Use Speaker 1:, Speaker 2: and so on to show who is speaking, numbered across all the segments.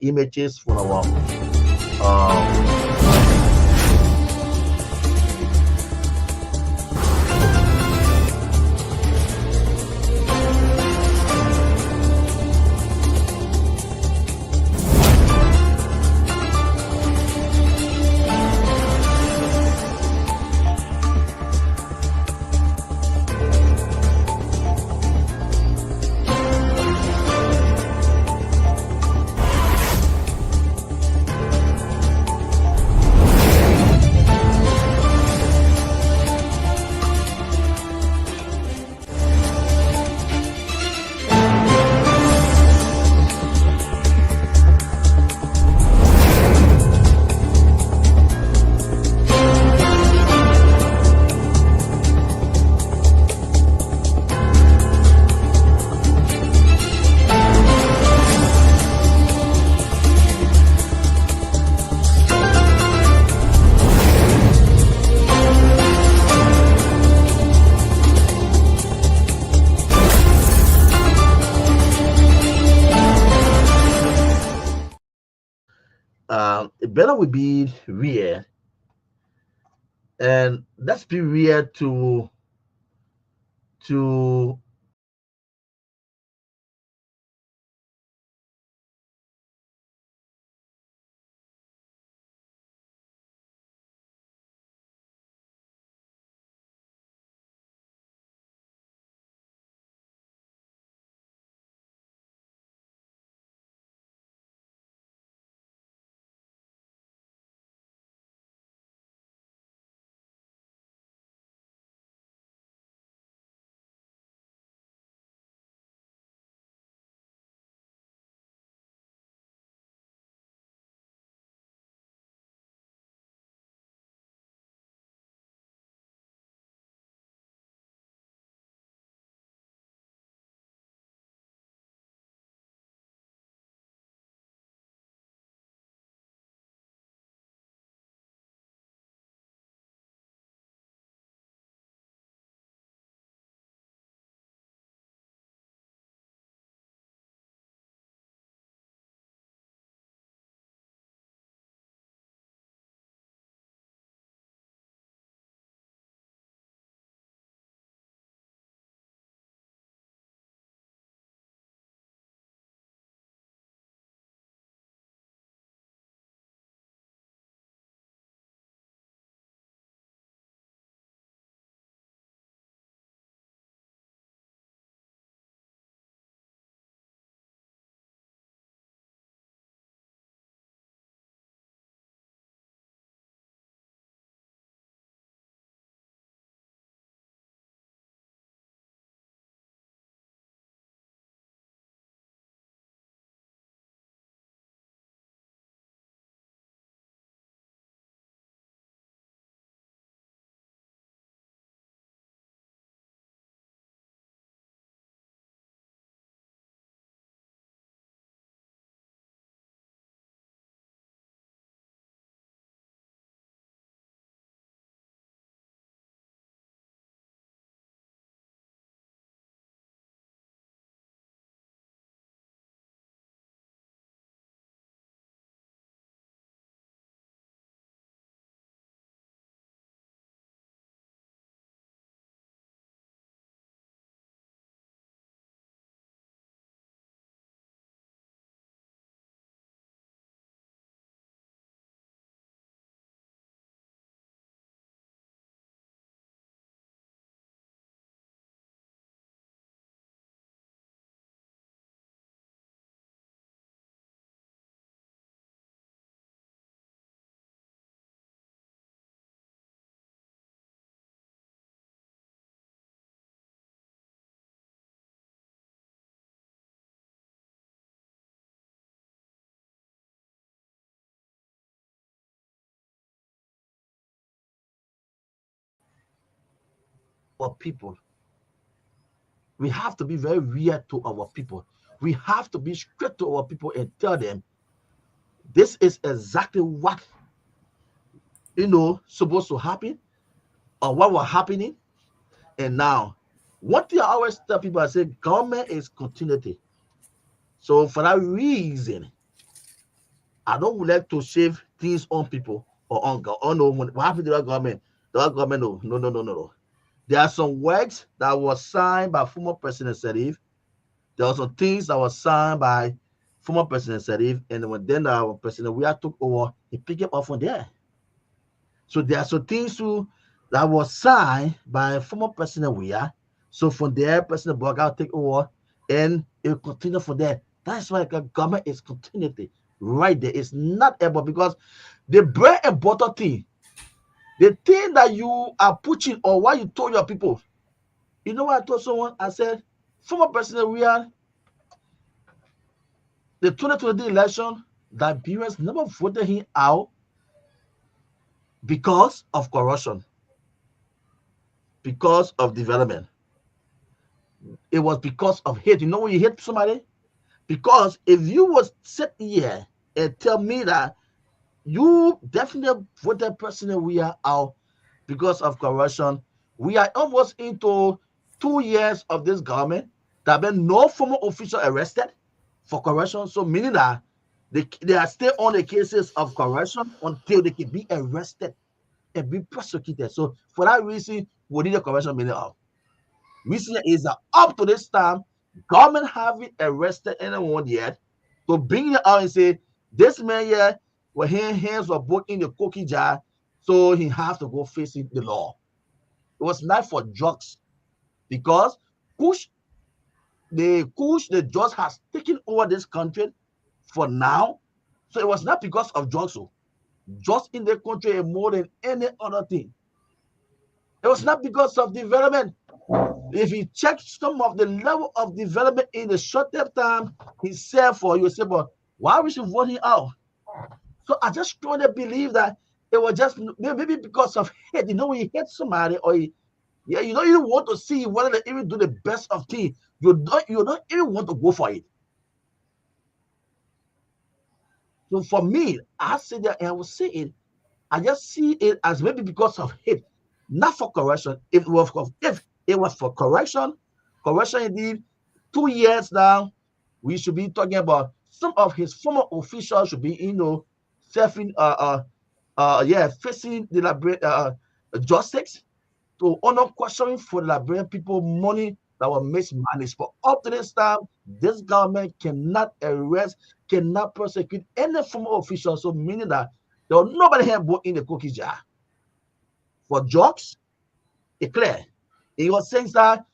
Speaker 1: images from our it better would be weird, and that's be weird to our people. We have to be very weird to our people. We have to be straight to our people and tell them this is exactly what supposed to happen or what was happening. And now, one thing I always tell people, I say government is continuity. So for that reason, I don't like to shave things on people or on God. Oh no, what happened to the government? The government, no. There are some works that was signed by former President Sirleaf. There are some things that was signed by former President Sirleaf, and then our President we took over, he picked it up from there. So there are some things too that was signed by former President Weah. So from there, President Boga take over and it will continue from there. That's why the government is continuity right there. It's not ever because the bread and butter thing, the thing that you are pushing or what you told your people. You know what I told someone? I said, former President Weah, the 2020 election, that Liberians never voted him out because of corruption, because of development. It was because of hate. You know when you hate somebody? Because if you was sit here and tell me that you definitely voted President we are out because of corruption, we are almost into 2 years of this government. There have been no former official arrested for corruption. So meaning that they are still on the cases of corruption until they can be arrested and be prosecuted. So for that reason, we need a corruption meaning out. Reason is that up to this time, government haven't arrested anyone yet. So bring it out and say, this man here, well, his hands were both in the cookie jar, so he has to go facing the law. It was not for drugs because the drugs has taken over this country for now. So it was not because of drugs. So just in the country more than any other thing. It was not because of development. If you check some of the level of development in the short term time he said for you, say, but why we should vote him out? So I just strongly believe that it was just maybe because of hate. You know, when you hate somebody or you don't even want to see whether they even do the best of things. You don't even want to go for it. So for me, I say that and I will say it. I just see it as maybe because of hate, not for correction. If it was for correction indeed, 2 years now, we should be talking about some of his former officials should be, serving, facing the justice to honor questioning for the Liberian people money that were mismanaged. But up to this time, this government cannot arrest, cannot prosecute any former official. So meaning that there was nobody here but in the cookie jar. For drugs, it's clear. He was saying that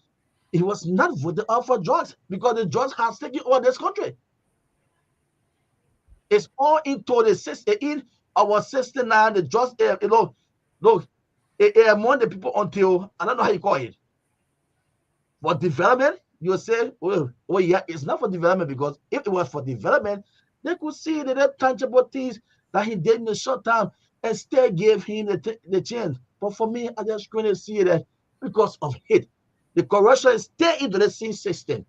Speaker 1: he was not voted out for drugs because the drugs has taken over this country. It's all into the system, in our system now. The drugs, look, among the people until I don't know how you call it. For development, you say, oh yeah, it's not for development because if it was for development, they could see the tangible things that he did in the short time and still gave him the chance. But for me, I just couldn't see that because of hate. The corruption is still into the same system.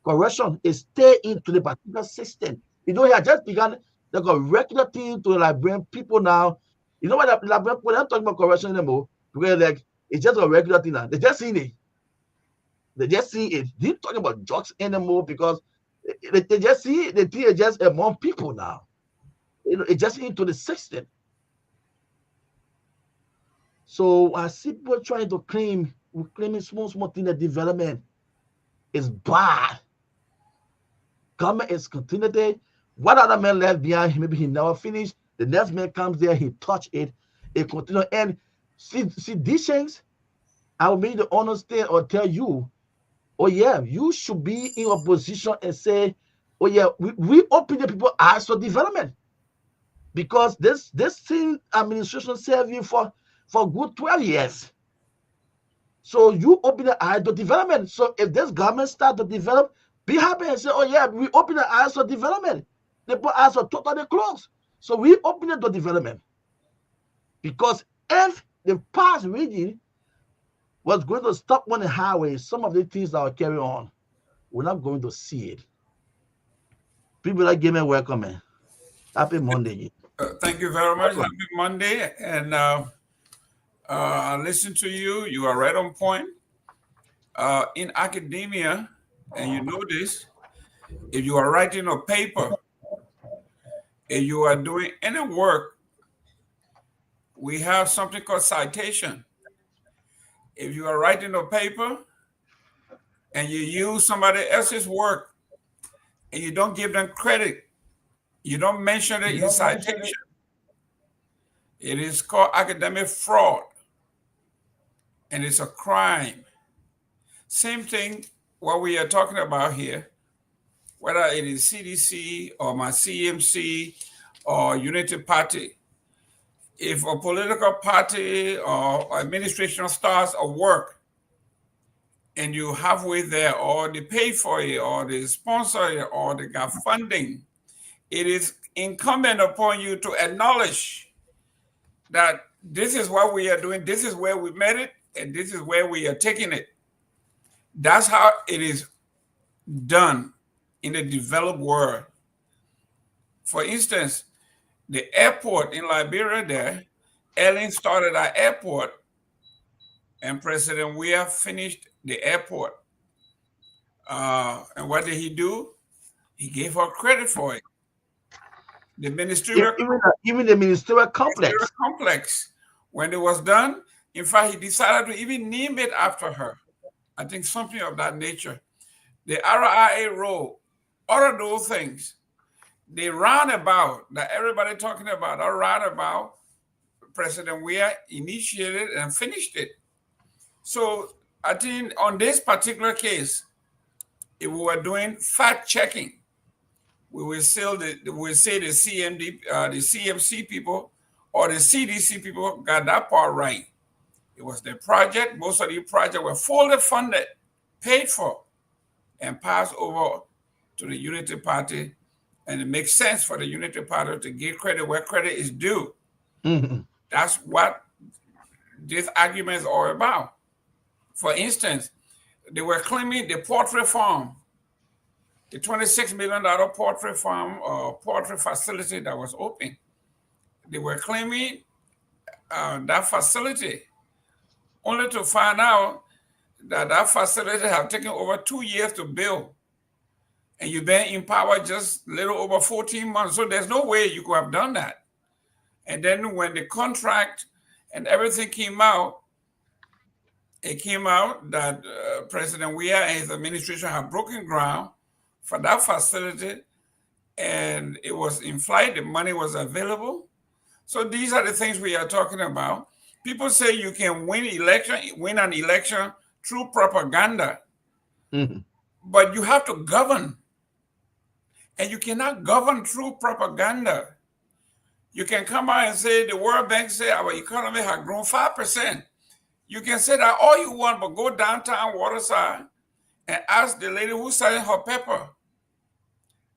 Speaker 1: Corruption is still into the particular system. He had just begun like a regular thing to the Liberian people now. You know what the Liberian people, they're not talking about corruption anymore because like it's just a regular thing now. They just seen it. They just see it. They're talking about drugs anymore because they just see it. The thing is just among people now. It's just into the system. So I see people trying to claiming small thing that development is bad. Government is continuity. What other man left behind, maybe he never finished. The next man comes there, he touch it, it continue. And see these things, I will make the understand or tell you, oh yeah, you should be in a position and say, oh yeah, we open the people eyes for development. Because this thing administration serve you for good 12 years. So you open the eyes to development. So if this government start to develop, be happy and say, oh yeah, we open the eyes for development. The eyes are totally closed. So we open it to development. Because if the past region was going to stop on the highway, some of the things that are carrying on, we're not going to see it. People that give me welcome, man. Happy Monday.
Speaker 2: Thank you very much. Happy Monday. And I listen to you. You are right on point. In academia, and you know this, if you are writing a paper If you are doing any work, we have something called citation. If you are writing a paper and you use somebody else's work and you don't give them credit, you don't mention it in citation, it is called academic fraud, and it's a crime. Same thing what we are talking about here, whether it is CDC or my CMC or Unity Party. If a political party or administration starts a work and you halfway there, or they pay for it, or they sponsor it, or they got funding, it is incumbent upon you to acknowledge that this is what we are doing, this is where we made it, and this is where we are taking it. That's how it is done in the developed world. For instance, the airport in Liberia there, Ellen started our airport, and President Weah finished the airport. And what did he do? He gave her credit for it. The ministerial
Speaker 1: even the ministerial complex.
Speaker 2: When it was done, in fact, he decided to even name it after her. I think something of that nature. The RIA role, all of those things, the roundabout that everybody talking about, a roundabout, President Weah initiated and finished it. So I think on this particular case, if we were doing fact checking, we will say the CMC people or the CDC people got that part right. It was the project. Most of the projects were fully funded, paid for, and passed over to the Unity Party. And it makes sense for the Unity Party to give credit where credit is due.
Speaker 1: Mm-hmm.
Speaker 2: That's what this argument is all about. For instance, they were claiming the poultry farm, the $26 million poultry farm or poultry facility that was open. They were claiming that facility, only to find out that that facility have taken over 2 years to build. And you've been in power just a little over 14 months. So there's no way you could have done that. And then when the contract and everything came out, it came out that President Weah and his administration have broken ground for that facility, and it was in flight, the money was available. So these are the things we are talking about. People say you can win an election through propaganda, but you have to govern. And you cannot govern through propaganda. You can come out and say the World Bank say our economy has grown 5%. You can say that all you want, but go downtown Waterside and ask the lady who's selling her pepper,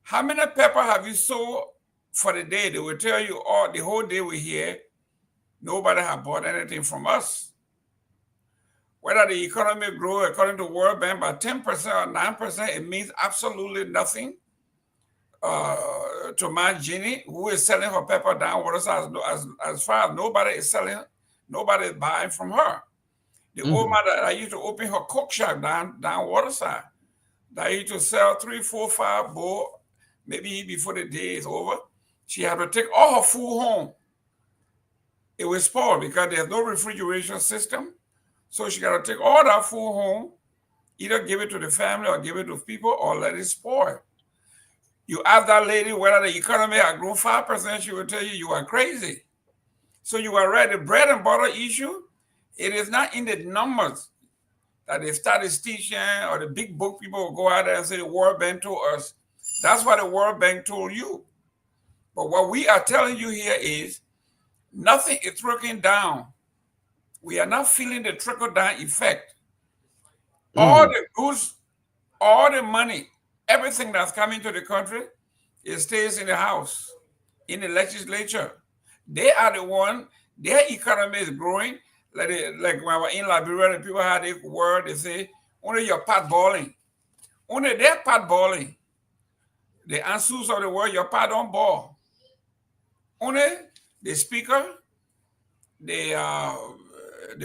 Speaker 2: how many pepper have you sold for the day? They will tell you, oh, the whole day we're here, nobody has bought anything from us. Whether the economy grew according to World Bank by 10% or 9%, it means absolutely nothing to my Jenny, who is selling her pepper down Waterside, as far as nobody is selling, nobody is buying from her. The old man that I used to open her cook shop down Waterside, that used to sell 3, 4, 5 bowl, maybe before the day is over. She had to take all her food home. It was spoiled because there's no refrigeration system. So she got to take all that food home, either give it to the family or give it to people or let it spoil. You ask that lady whether the economy had grown 5%, she will tell you you are crazy. So you are right. The bread and butter issue, it is not in the numbers that the statistician or the big book people will go out there and say the World Bank told us. That's what the World Bank told you. But what we are telling you here is nothing is trickling down. We are not feeling the trickle-down effect. All the goods, all the money, everything that's coming to the country, it stays in the House, in the legislature. They are the one, their economy is growing. Like when I was in Liberia, the people had a word, they say, only your pot boiling. Only their pot boiling. The answers of the word, your pot don't boil. Only the speaker, the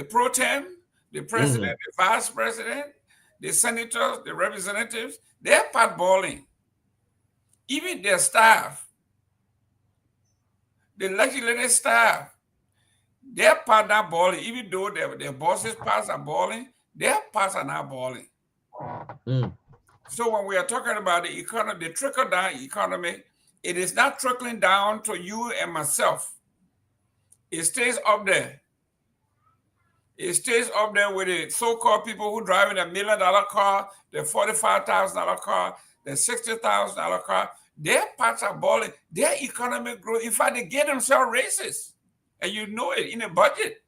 Speaker 2: pro tem, the president, the vice president, the senators, the representatives, they're pot boiling. Even their staff, the legislative staff, their part not balling, even though their bosses' parts are balling, their parts are not balling. So when we are talking about the economy, the trickle-down economy, it is not trickling down to you and myself. It stays up there. It stays up there with the so-called people who driving $1 million car, the $45,000 car, the $60,000 car. Their parts are balling. Their economic growth. In fact, they get themselves raises, and you know it in the budget.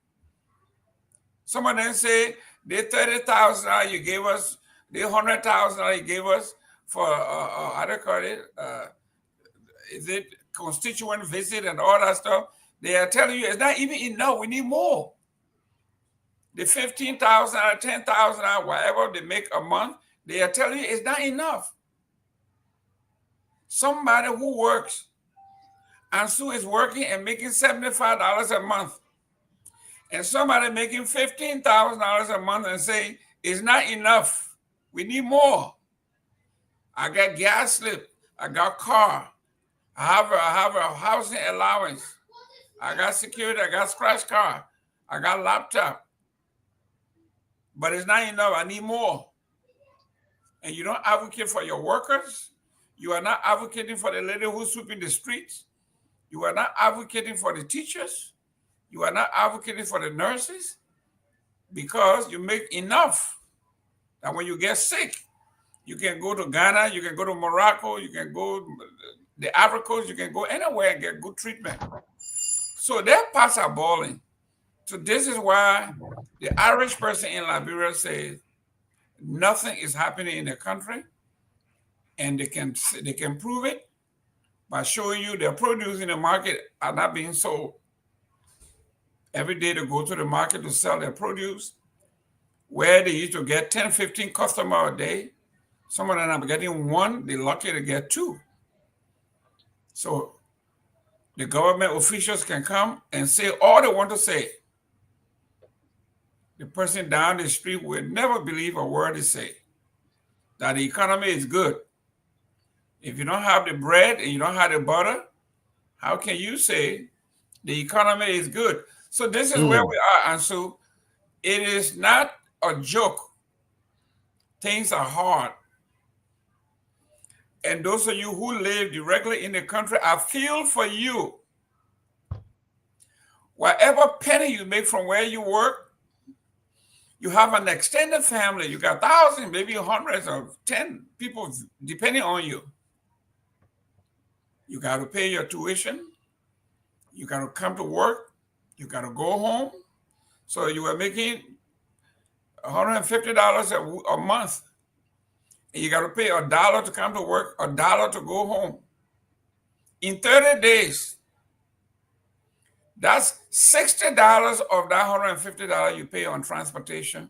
Speaker 2: Some of them say the $30,000 you gave us, the $100,000 you gave us for how do you call it? Is it constituent visit and all that stuff? They are telling you it's not even enough. We need more. The $15,000 or $10,000, whatever they make a month, they are telling you it's not enough. Somebody who works, and Sue is working and making $75 a month, and somebody making $15,000 a month and say it's not enough. We need more. I got gas slip. I got car. I have a housing allowance. I got security. I got scratch card. I got laptop. But it's not enough. I need more. And you don't advocate for your workers. You are not advocating for the lady who's sweeping the streets. You are not advocating for the teachers. You are not advocating for the nurses because you make enough that when you get sick, you can go to Ghana, you can go to Morocco, you can go to the Ivory Coast, you can go anywhere and get good treatment. So their parts are balling. So this is why the Irish person in Liberia says nothing is happening in the country, and they can prove it by showing you their produce in the market are not being sold. Every day they go to the market to sell their produce, where they used to get 10, 15 customers a day. Some of them are getting one, they're lucky to get two. So the government officials can come and say all they want to say. The person down the street will never believe a word they say. That the economy is good. If you don't have the bread and you don't have the butter, how can you say the economy is good? So this is where we are. And so it is not a joke. Things are hard. And those of you who live directly in the country, I feel for you. Whatever penny you make from where you work, you have an extended family. You got thousands, maybe hundreds of 10 people depending on you. You got to pay your tuition. You got to come to work. You got to go home. So you are making $150 a month. And you got to pay $1 to come to work, $1 to go home. In 30 days, that's $60 of that $150 you pay on transportation.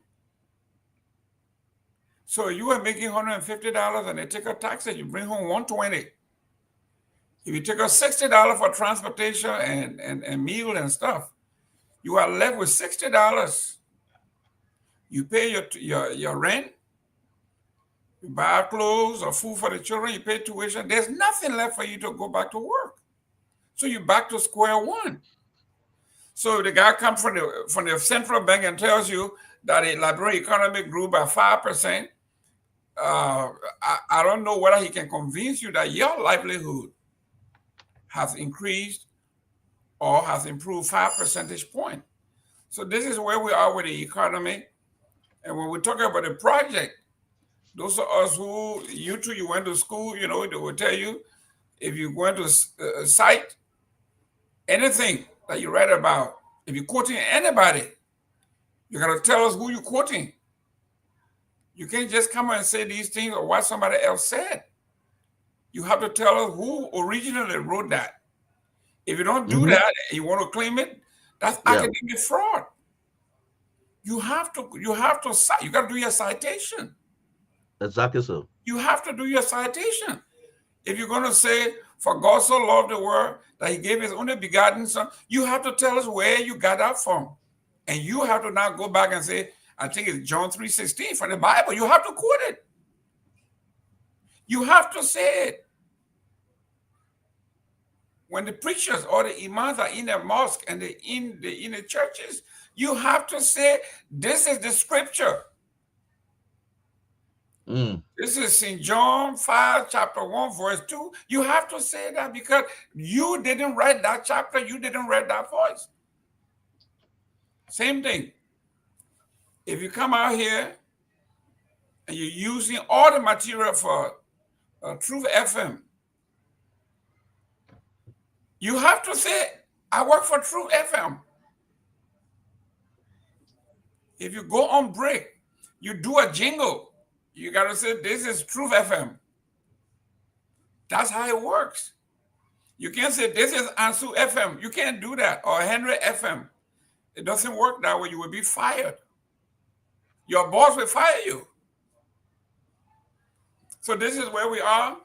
Speaker 2: So you are making $150 and they take a tax and you bring home $120. If you take a $60 for transportation and meal and stuff, you are left with $60. You pay your rent, you buy clothes or food for the children, you pay tuition. There's nothing left for you to go back to work. So you're back to square one. So the guy comes from the central bank and tells you that the Liberia economy grew by 5%. I don't know whether he can convince you that your livelihood has increased or has improved 5 percentage points. So this is where we are with the economy. And when we talk about the project, those of us who, you went to school, they will tell you, if you went to cite anything that you read about, if you're quoting anybody, you got to tell us who you're quoting. You can't just come and say these things or what somebody else said. You have to tell us who originally wrote that. If you don't do that and you want to claim it, that's academic fraud. You got to do your citation.
Speaker 1: Exactly so.
Speaker 2: You have to do your citation. If you're going to say, for God so loved the world that he gave his only begotten son, you have to tell us where you got that from. And you have to now go back and say, I think it's John 3:16 from the Bible. You have to quote it. You have to say it. when the preachers or the imams are in the mosque and in the churches, you have to say, this is the scripture. This is St. John 5, chapter 1, verse 2. You have to say that because you didn't write that chapter, you didn't write that voice. Same thing. If you come out here and you're using all the material for Truth FM, you have to say, I work for Truth FM. If you go on break, you do a jingle. You got to say, this is Truth FM. That's how it works. You can't say, this is Ansu FM. You can't do that. Or Henry FM. It doesn't work that way. You will be fired. Your boss will fire you. So this is where we are.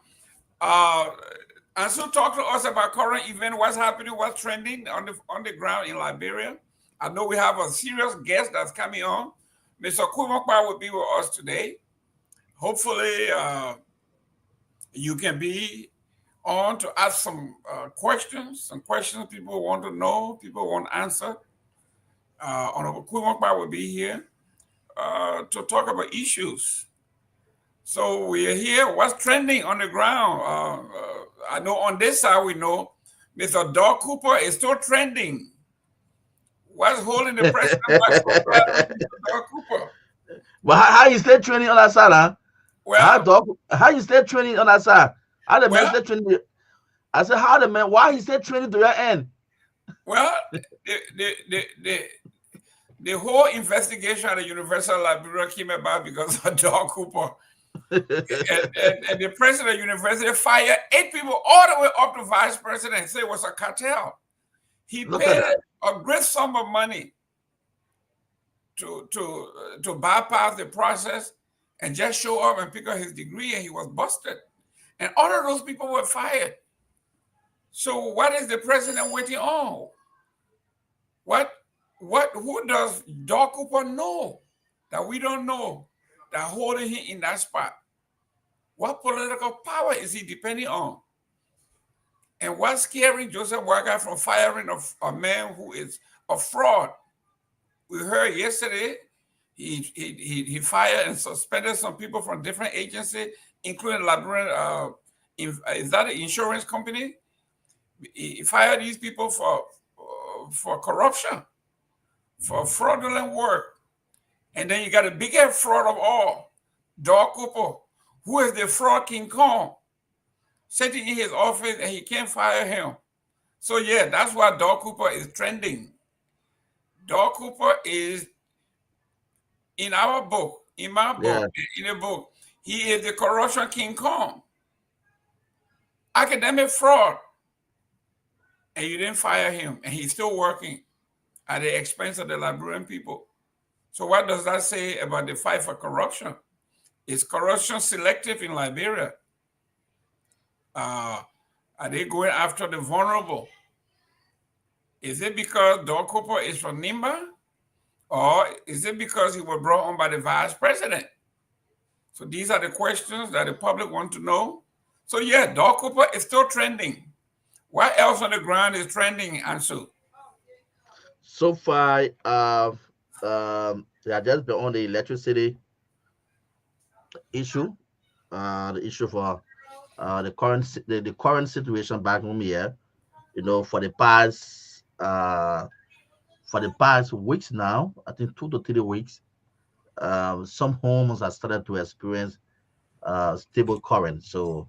Speaker 2: Ansu talked to us about current event, what's happening, what's trending on the ground in Liberia. I know we have a serious guest that's coming on. Mr. Kumakwa will be with us today. Hopefully, you can be on to ask some questions people want to know, people want answered. Honorable Kumakwa will be here to talk about issues. So we are here. What's trending on the ground? I know on this side we know Mr. Doug Cooper is still trending. What's holding the president back from Doug Cooper?
Speaker 1: Well, how you stay training on that side, huh? Well, how you stay training on that side? How the man stay training? I said, how the man? Why he stay training to your end?
Speaker 2: Well, the whole investigation at the University of Liberia came about because of Doug Cooper. and the president of the university fired 8 people all the way up to vice president. Say it was a cartel. He paid a great sum of money to bypass the process and just show up and pick up his degree, and he was busted. And all of those people were fired. So what is the president waiting on? Who does Doug Cooper know that we don't know that holding him in that spot? What political power is he depending on? And what's scaring Joseph Wagner from firing a man who is a fraud? We heard yesterday he fired and suspended some people from different agencies, including Liberian, is that an insurance company? He fired these people for corruption, for fraudulent work. And then you got the biggest fraud of all, Doug Cooper, who is the fraud King Kong, sitting in his office and he can't fire him. So yeah, that's why Doug Cooper is trending. Doug Cooper is in our book, in my book, in the book, he is the corruption King Kong. Academic fraud. And you didn't fire him, and he's still working at the expense of the Liberian people. So what does that say about the fight for corruption? Is corruption selective in Liberia? Are they going after the vulnerable? Is it because Doug Cooper is from Nimba? Or is it because he was brought on by the vice president? So these are the questions that the public want to know. So yeah, Doug Cooper is still trending. What else on the ground is trending, Ansu?
Speaker 1: So far, they have just been on the electricity issue, the issue for the current situation back home here. You know, for the past weeks now, I think 2 to 3 weeks, some homes have started to experience stable current. So,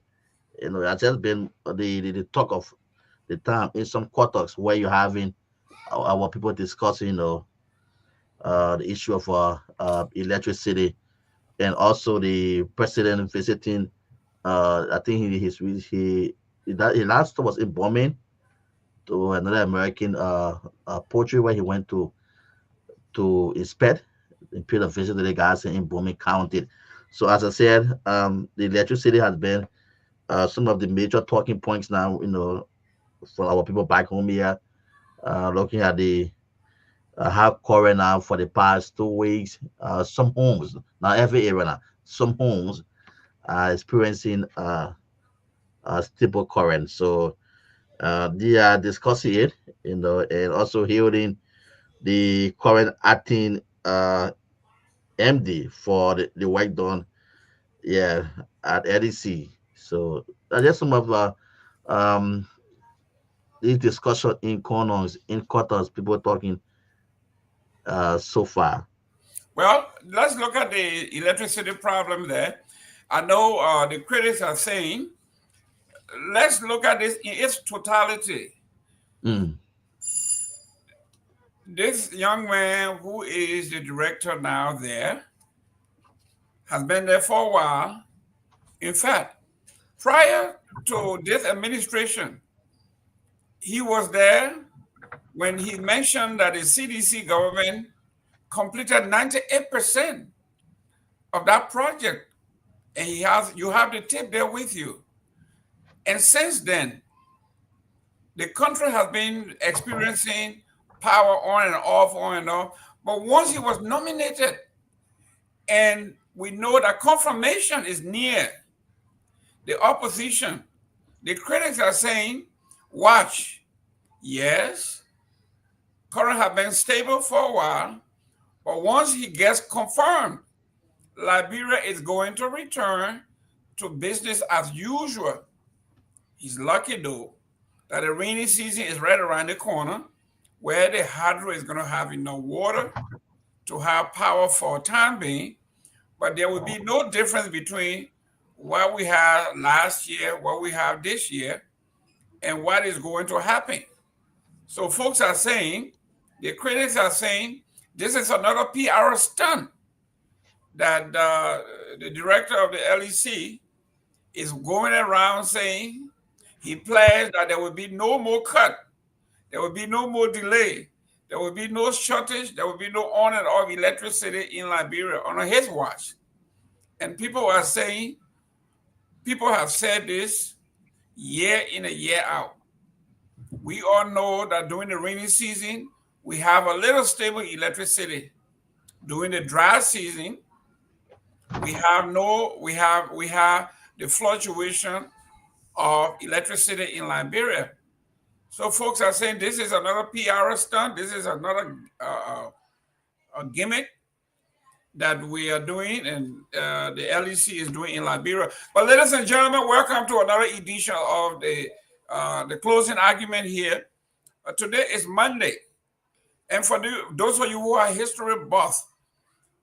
Speaker 1: you know, it's just been the talk of the time in some quarters where you're having our people discussing, you know, the issue of electricity, and also the president visiting. I think he last was in bombing to another American poultry where he went to inspect and pay a visit to the guys in Booming County. So as I said, the electricity has been some of the major talking points now, you know, for our people back home here. Looking at the have current now for the past 2 weeks. Some homes, not every area now, some homes are experiencing stable current. So They are discussing it, and also hearing the current acting MD for the work done, yeah, at LEC. So that's just some of um this discussion in corners, in quarters, people talking so far.
Speaker 2: Well, let's look at the electricity problem there. I know the critics are saying, let's look at this in its totality.
Speaker 1: Mm.
Speaker 2: This young man who is the director now there has been there for a while. In fact, prior to this administration, he was there when he mentioned that the CDC government completed 98% of that project. And you have the tape there with you. And since then, the country has been experiencing power on and off, on and off. But once he was nominated, and we know that confirmation is near, the opposition, the critics are saying, watch, yes, current have been stable for a while, but once he gets confirmed, Liberia is going to return to business as usual. He's lucky though that the rainy season is right around the corner, where the hydro is going to have enough water to have power for a time being, but there will be no difference between what we had last year, what we have this year, and what is going to happen. So folks are saying, the critics are saying, this is another PR stunt that the director of the LEC is going around saying he pledged that there will be no more cut, there will be no more delay, there will be no shortage, there will be no on and off electricity in Liberia on his watch. And people are saying, people have said this year in and year out. We all know that during the rainy season, we have a little stable electricity. During the dry season, we have the fluctuation of electricity in Liberia. So folks are saying this is another PR stunt. This is another a gimmick that we are doing, and the LEC is doing in Liberia. But ladies and gentlemen, welcome to another edition of the closing argument here. Today is Monday, and for those of you who are history buffs,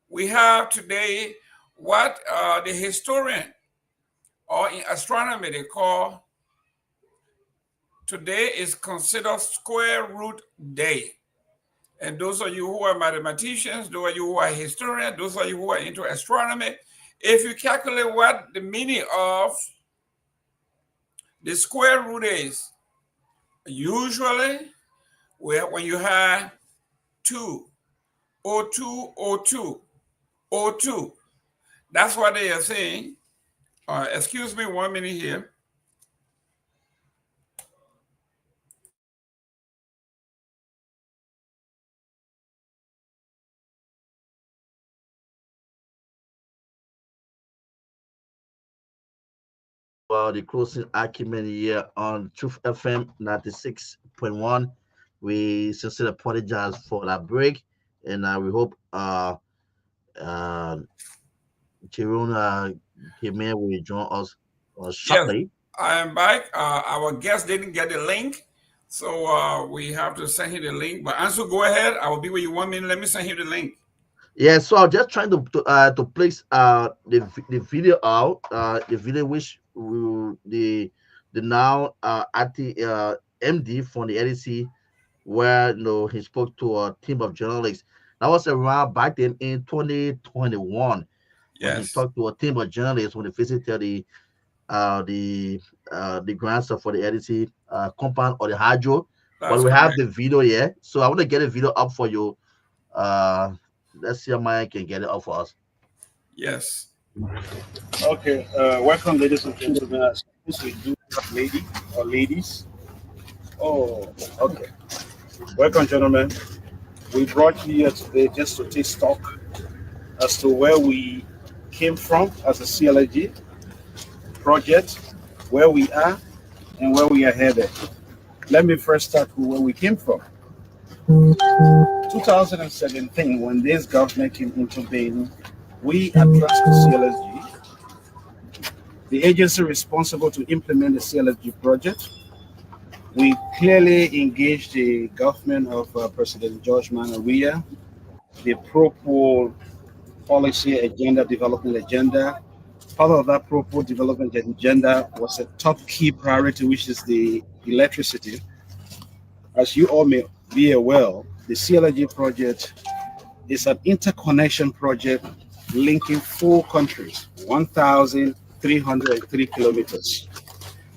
Speaker 2: we have today what the historian, or in astronomy they call, today is considered square root day. And those of you who are mathematicians, those of you who are historians, those of you who are into astronomy, if you calculate what the meaning of the square root is, usually when you have 2, O2, O2, O2, that's what they are saying. Excuse me 1 minute here.
Speaker 1: Well, the closing argument here on Truth FM 96.1. We sincerely apologize for that break, and we hope Jerome Kimé will join us shortly.
Speaker 2: Yes, I am back. Our guest didn't get the link, so we have to send him the link. But Ansu, go ahead. I will be with you 1 minute. Let me send him the link.
Speaker 1: Yeah, so I'm just trying to place the video out, the video which the now at the MD from the LEC, where he spoke to a team of journalists. That was around back then in 2021.
Speaker 2: Yes.
Speaker 1: When he talked to a team of journalists when they visited the grandson for the LEC compound or the hydro. But we have the video here, so I want to get a video up for you. Let's see how Myean can get it up for us.
Speaker 2: Yes.
Speaker 3: Okay. Welcome, ladies and gentlemen. This we do, lady or ladies. Oh, okay. Welcome, gentlemen. We brought you here today just to take stock as to where we came from as a CLG project, where we are, and where we are headed. let me first start with where we came from. 2017, when this government came into being, we addressed the CLSG, the agency responsible to implement the CLSG project. We clearly engaged the government of President George Manawiya, the pro-poor policy agenda, development agenda. Part of that pro-poor development agenda was a top key priority, which is the electricity. As you all may be aware, the CLSG project is an interconnection project linking 4 countries, 1,303 kilometers,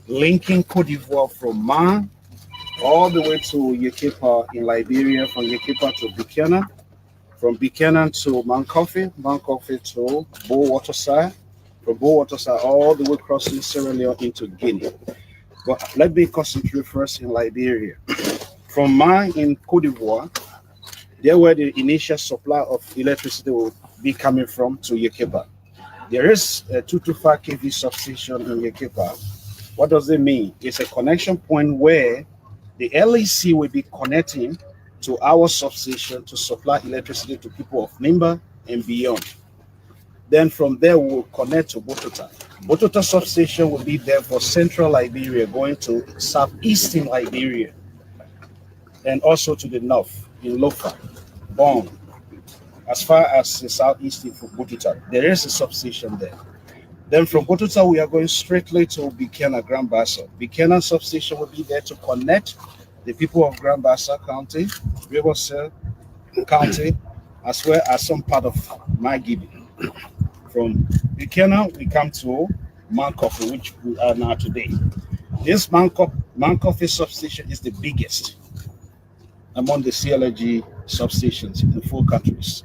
Speaker 3: linking Cote d'Ivoire from Myean all the way to Yekepa in Liberia, from Yekepa to Buchanan, from Buchanan to Mankofi, Mankofi to Bow Waterside, from Bow Waterside all the way crossing Sierra Leone into Guinea. But let me concentrate first in Liberia. From Myean in Cote d'Ivoire, there where the initial supply of electricity will be coming from to Yekepa. There is a 225 kV substation in Yekepa. What does it mean? It's a connection point where the LEC will be connecting to our substation to supply electricity to people of Nimba and beyond. Then from there, we'll connect to Botota. Botota substation will be there for central Liberia, going to southeastern Liberia, and also to the north in Lofa, Bong, as far as the southeastern for Botota. There is a substation there. Then from Botota, we are going straightly to Buchanan, Grand Bassa. Buchanan substation will be there to connect the people of Grand Bassa County, Riverside County, as well as some part of Magibi. From Buchanan, we come to Mankofi, which we are now today. This Mankofi substation is the biggest among the CLSG substations in the 4 countries.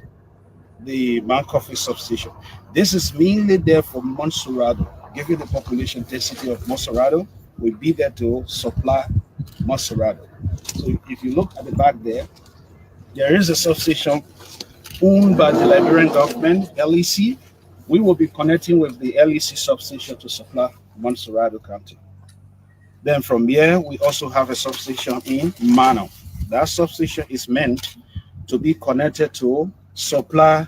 Speaker 3: The Mankofi substation. This is mainly there for Monserrado. Given the population density of Monserrado, will be there to supply Monserrado. So if you look at the back there, there is a substation owned by the Liberian government, LEC. We will be connecting with the LEC substation to supply Monserrado County. Then from here, we also have a substation in Mano. That substation is meant to be connected to supply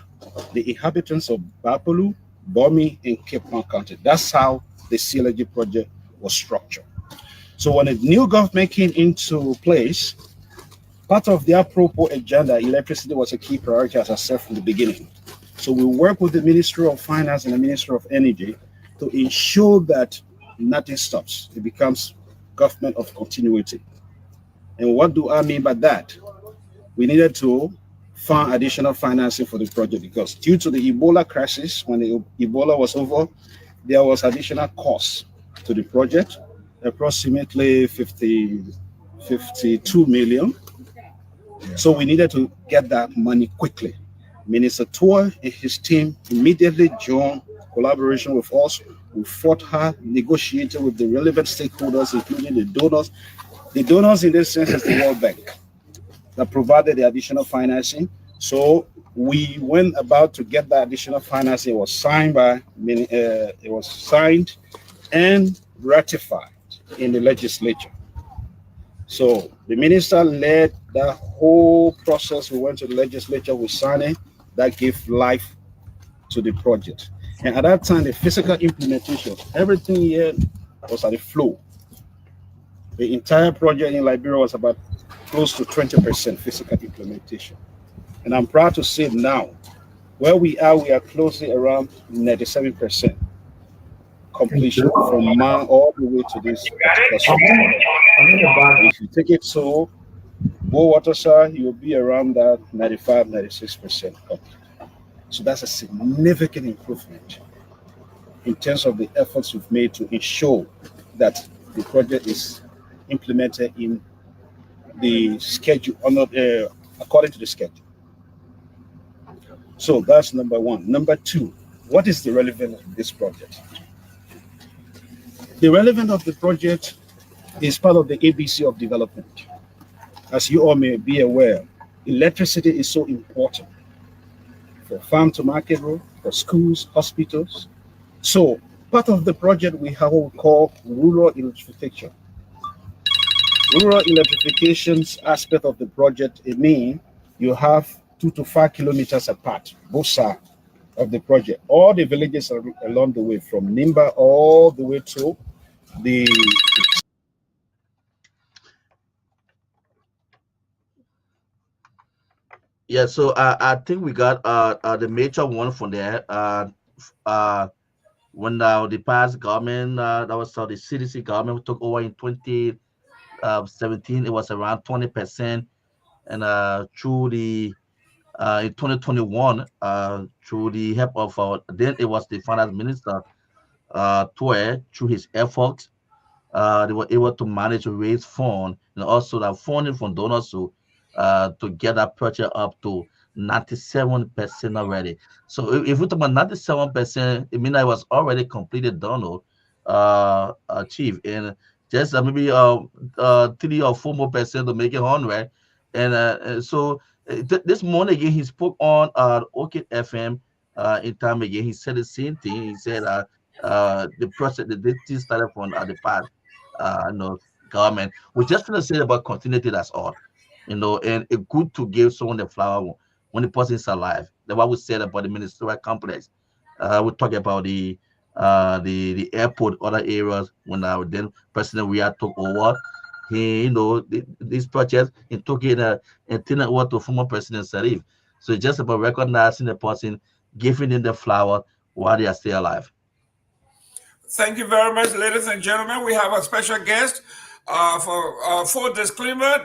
Speaker 3: the inhabitants of Bapolu, Bomi, and Cape Town County. That's how the CLSG project was structured. So when a new government came into place, part of their pro-poor agenda, electricity was a key priority, as I said from the beginning. So we work with the Ministry of Finance and the Ministry of Energy to ensure that nothing stops. It becomes government of continuity. And what do I mean by that? We needed to fund additional financing for the project because due to the Ebola crisis, when the Ebola was over, there was additional costs to the project, approximately 52 million. So we needed to get that money quickly. Minister Tour and his team immediately joined collaboration with us. We fought hard, negotiated with the relevant stakeholders, including the donors. The donors in this sense is the World Bank that provided the additional financing. So we went about to get that additional financing. It was signed and ratified in the legislature. So the minister led that whole process. We went to the legislature, we signed it. That gave life to the project. And at that time, the physical implementation, everything here was at the flow. The entire project in Liberia was about close to 20% physical implementation. And I'm proud to say now, where we are closely around 97% completion from Myean all the way to this particular. If you take it to Bow Waterside, you'll be around that 95, 96% complete. So that's a significant improvement in terms of the efforts we've made to ensure that the project is implemented in the schedule, according to the schedule. So that's number one. Number two, what is the relevance of this project? The relevance of the project is part of the ABC of development. As you all may be aware, electricity is so important for farm to market road, for schools, hospitals. So part of the project we have what we call rural electrification. rural electrification aspect of the project, it means you have 2 to 5 kilometers apart, both sides of the project. All the villages are along the way, from Nimba all the way to the.
Speaker 1: Yeah, so I think we got the major one from there. When the past government, that was the CDC government, took over in 2017, it was around 20%, and through the in 2021, through the help of then it was the finance minister, Toye, through his efforts, they were able to manage to raise funds and also that funding from donors to get that purchase up to 97% already. So if we talk about 97%, it means that it was already completed donor achieved, and just maybe 3 or 4 more percent to make it 100. And so this morning again, he spoke on OK FM in time again. He said the same thing. He said the process that this started from the past government. We're just gonna say about continuity, that's all. And it's good to give someone the flower when the person is alive. That's what we said about the ministerial complex. We talk about the airport, other areas when our then President we took over. He, this project he took it and turned it over to former President Sarif. So it's just about recognizing the person, giving them the flower while they are still alive.
Speaker 2: Thank you very much, ladies and gentlemen. We have a special guest. For full disclaimer,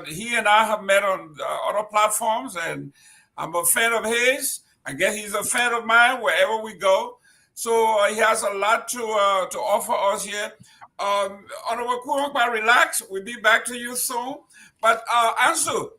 Speaker 2: he and I have met on other platforms, and I'm a fan of his. I guess he's a fan of mine wherever we go. So he has a lot to offer us here. Honorable Kuwakwa, relax. We'll be back to you soon. But Ansu,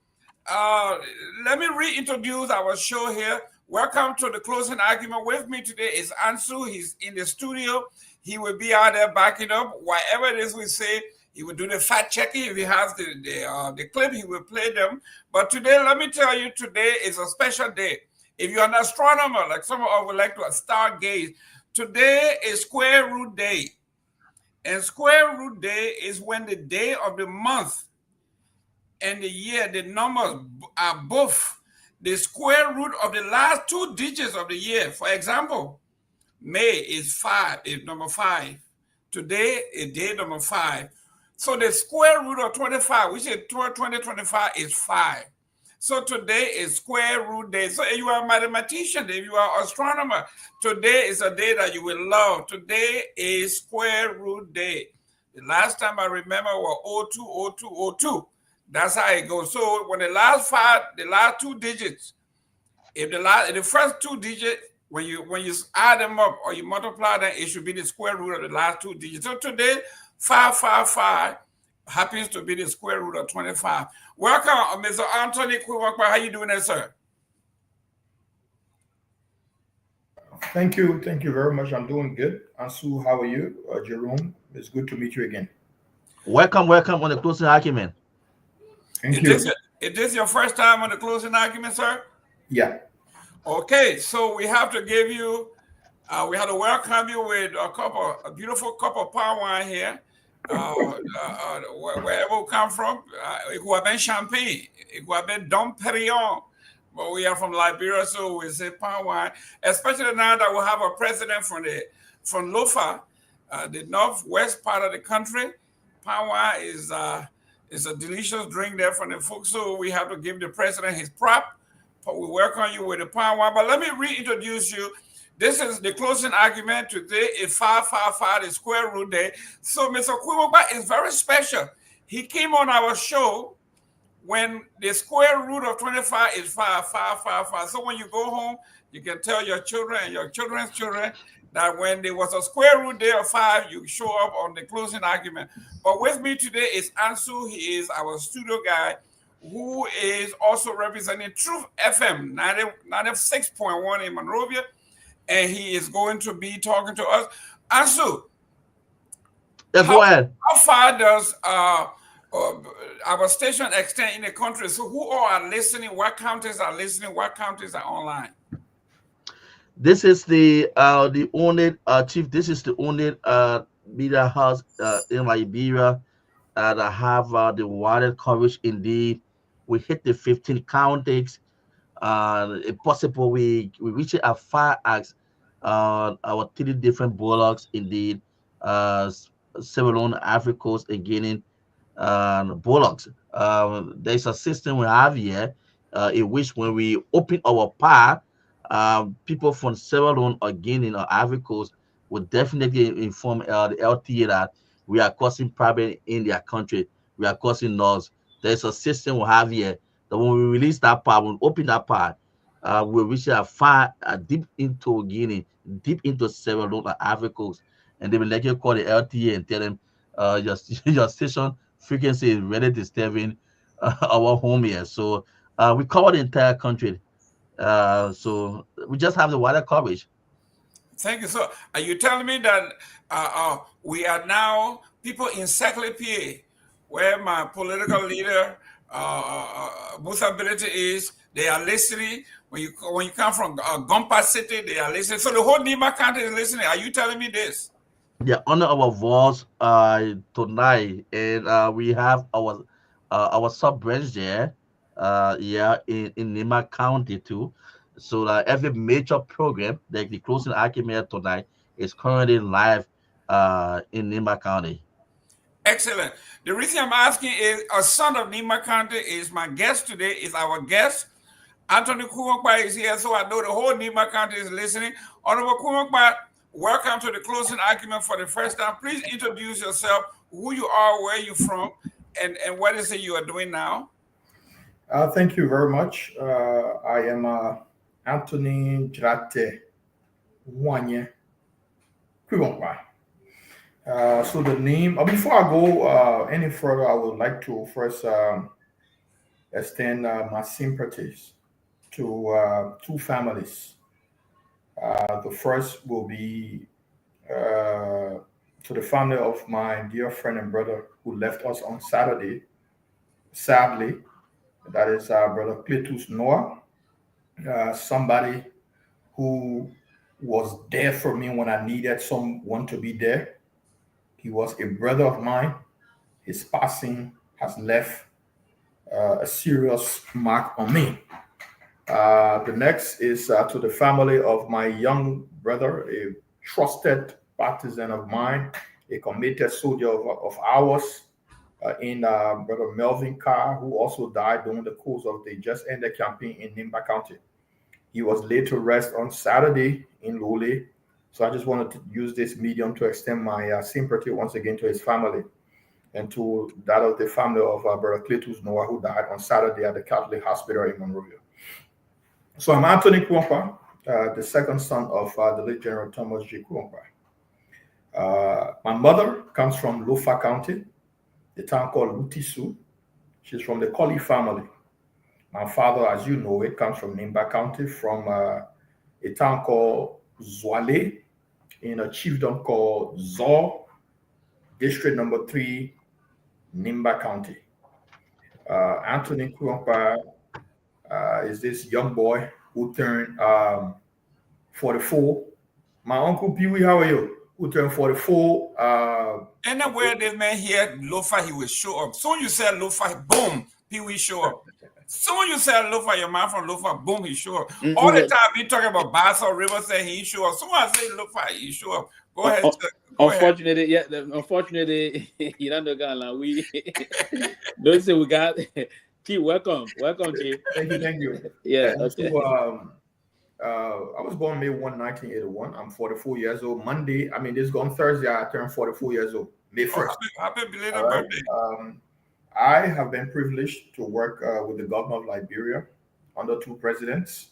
Speaker 2: let me reintroduce our show here. Welcome to the closing argument. With me today is Ansu. He's in the studio. He will be out there backing up whatever it is we say. He will do the fact checking. If he has the clip, he will play them. But today, let me tell you, today is a special day. If you're an astronomer, like some of us would like to stargaze, today is square root day. And square root day is when the day of the month and the year, the numbers are both the square root of the last 2 digits of the year. For example, May is 5, is number 5. Today is day number 5. So the square root of 25, which is 2025, is 5. So today is square root day. So if you are a mathematician, if you are an astronomer, today is a day that you will love. Today is square root day. The last time I remember was 020202. That's how it goes. So when the last 2 digits, if the first 2 digits, when you add them up or you multiply them, it should be the square root of the last 2 digits. So today, 555 happens to be the square root of 25. Welcome, Mr. Anthony Kuwakwa. How you doing there, sir?
Speaker 4: Thank you very much. I'm doing good. Ansu, how are you? Jerome, it's good to meet you again.
Speaker 1: Welcome on the closing argument.
Speaker 4: Thank you.
Speaker 2: Is this your first time on the closing argument, sir?
Speaker 4: Yeah.
Speaker 2: Okay, so we have to give you, we have to welcome you with a beautiful cup of palm wine here. Wherever we come from, it could have been champagne, it could have been Dom Perignon, but we are from Liberia, so we say palm wine. Especially now that we have a president from Lofa, the northwest part of the country. Palm wine is a delicious drink there from the folks, so we have to give the president his prop. We welcome you with the palm wine, but let me reintroduce you. This is the closing argument. Today is 555, the square root day. So Mr. Kuwakwa is very special. He came on our show when the square root of 25 is 555. So when you go home, you can tell your children and your children's children that when there was a square root day of 5, you show up on the closing argument. But with me today is Ansu. He is our studio guy, who is also representing Truth FM 96.1 in Monrovia. And he is going to be talking to us. Ansu,
Speaker 1: go ahead.
Speaker 2: How far does our station extend in the country? So who are listening? What counties are listening? What counties are online?
Speaker 1: This is the only chief. This is the only media house in Liberia that have the water coverage. Indeed, we hit the 15 counties. If possible, we reach it as far as our 3 different bullocks. Indeed, Sierra Leone, Africa Coast, and Guinea bullocks. There's a system we have here in which when we open our path, people from Sierra Leone or Guinea or Africa Coast will definitely inform the LTA that we are causing problem in their country. We are causing noise. There's a system we have here that when we release that part, when we open that part, we'll reach far deep into Guinea, deep into Sierra Leone or Africa Coast, and they will let you call the LTA and tell them your your station frequency is really disturbing our home here. So we cover the entire country. So we just have the water coverage.
Speaker 2: Thank you. So are you telling me that we are now people in Secretary, where my political leader, most ability is, they are listening. When you come from Gompa City, they are listening. So the whole Nima County is listening. Are you telling me this?
Speaker 1: Yeah, honor our voice tonight, and we have our sub branch there, yeah, in Nima County too. So every major program, like the closing argument tonight, is currently live in Nima County.
Speaker 2: Excellent. The reason I'm asking is a son of Nima County is my guest today, is our guest. Anthony Kumakba is here, so I know the whole Nima County is listening. Honorable Kumakba, welcome to the closing argument for the first time. Please introduce yourself, who you are, where you're from, and what is it you are doing now?
Speaker 4: Thank you very much. I am Anthony Drate Wanye Kumakba. So the name, before I go any further, I would like to first extend my sympathies to 2 families. The first will be to the family of my dear friend and brother who left us on Saturday, sadly. That is Brother Cletus Noah, somebody who was there for me when I needed someone to be there. He was a brother of mine. His passing has left a serious mark on me. The next is to the family of my young brother, a trusted partisan of mine, a committed soldier of ours, in Brother Melvin Carr, who also died during the course of the just ended campaign in Nimba County. He was laid to rest on Saturday in Lole. So I just wanted to use this medium to extend my sympathy once again to his family and to that of the family of Brother Cletus Noah, who died on Saturday at the Catholic Hospital in Monrovia. So I'm Anthony Kumakba, the second son of the late General Thomas J. Kumakba. My mother comes from Lofa County, a town called Lutisu. She's from the Colley family. My father, as you know it, comes from Nimba County, from a town called Zwale, in a chiefdom called Zor, district number 3, Nimba County. Anthony Kumakba is this young boy who turned 44. My uncle Pewee, how are you? Who turned 44.
Speaker 2: Anywhere this man here, Lofa, he will show up. Soon you say Lofa, boom, Pewee show up. Soon you say Lofa, your man from Lofa, boom, he show up. All the time we talking about Basso River, say he show up. Soon I say Lofa, he show up. Go ahead.
Speaker 5: Unfortunately, unfortunately, you don't know, we don't say we got. Chief, welcome, Chief.
Speaker 4: Thank you.
Speaker 5: Yeah.
Speaker 4: Okay. So, I was born May 1, 1981. I'm 44 years old. Monday, this gone Thursday, I turned 44 years old. May 1st.
Speaker 2: Happy belated birthday.
Speaker 4: I have been privileged to work with the government of Liberia under 2 presidents.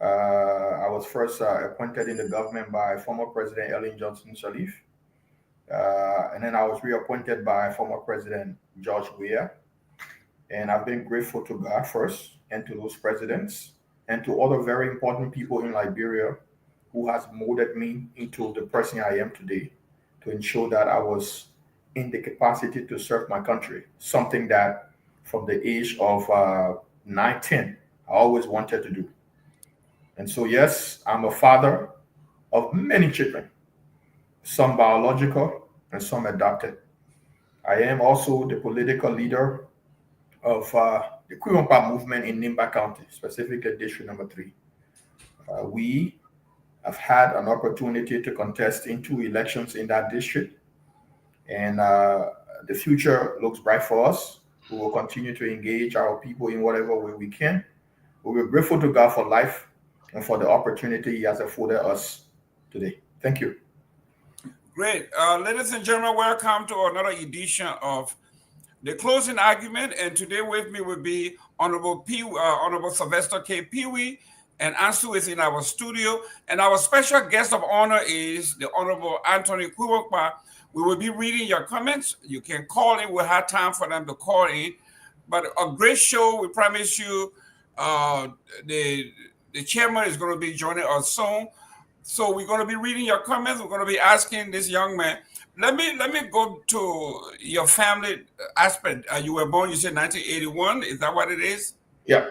Speaker 4: I was first appointed in the government by former President Ellen Johnson Sirleaf. And then I was reappointed by former President George Weah. And I've been grateful to God first and to those presidents and to other very important people in Liberia who has molded me into the person I am today to ensure that I was in the capacity to serve my country, something that from the age of 9, 10, I always wanted to do. And so, yes, I'm a father of many children, some biological and some adopted. I am also the political leader of the Kuyompa movement in Nimba County, specifically District Number 3. We have had an opportunity to contest in 2 elections in that district, and the future looks bright for us. We will continue to engage our people in whatever way we can. We're grateful to God for life and for the opportunity He has afforded us today. Thank you.
Speaker 2: Great. Ladies and gentlemen, welcome to another edition of the closing argument. And today with me will be Honorable Sylvester K. Pewee, and Ansu is in our studio. And our special guest of honor is the Honorable Anthony Kwokpa. We will be reading your comments. You can call in. We'll have time for them to call in. But a great show. We promise you. The chairman is going to be joining us soon. So we're going to be reading your comments. We're going to be asking this young man. Let me go to your family aspect. You were born, you said 1981. Is that what it is?
Speaker 4: Yeah.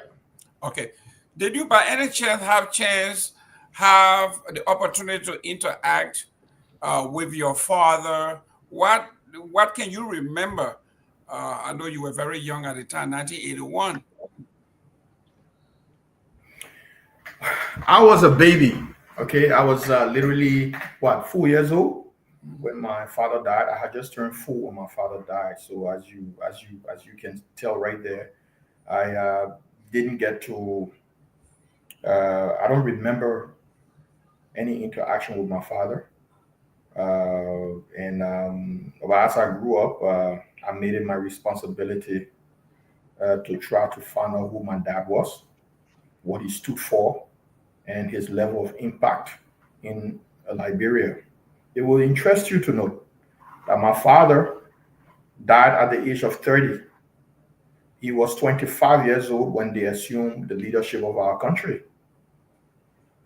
Speaker 2: Okay. Did you by any chance have the opportunity to interact with your father? What can you remember? I know you were very young at the time, 1981.
Speaker 4: I was a baby. Okay, I was literally 4 years old when my father died. I had just turned 4 when my father died. So as you can tell right there, I didn't get to. I don't remember any interaction with my father. But as I grew up, I made it my responsibility to try to find out who my dad was, what he stood for, and his level of impact in Liberia. It will interest you to know that my father died at the age of 30. He was 25 years old when they assumed the leadership of our country.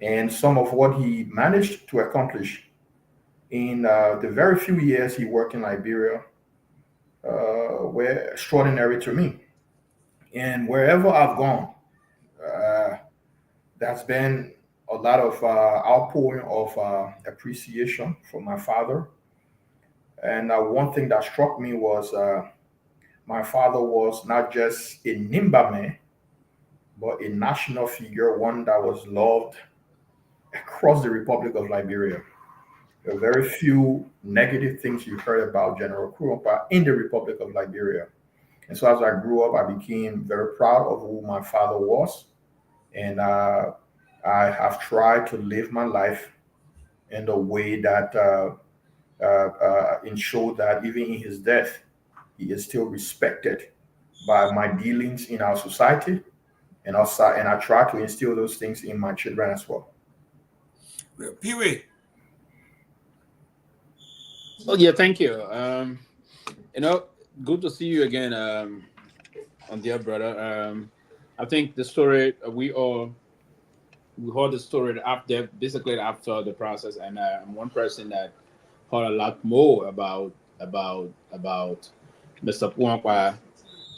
Speaker 4: And some of what he managed to accomplish in the very few years he worked in Liberia were extraordinary to me. And wherever I've gone, that's been a lot of outpouring of appreciation from my father. And one thing that struck me was my father was not just a Nimba man, but a national figure, one that was loved across the Republic of Liberia. There are very few negative things you heard about General Kurumpa in the Republic of Liberia. And so as I grew up, I became very proud of who my father was. And I have tried to live my life in a way that ensured that even in his death, he is still respected by my dealings in our society. And I try to instill those things in my children as well.
Speaker 2: Pewee.
Speaker 5: Oh yeah, thank you. Good to see you again, on dear brother. I think the story we heard the story after the process, and I'm one person that heard a lot more about Mr. Puankwa.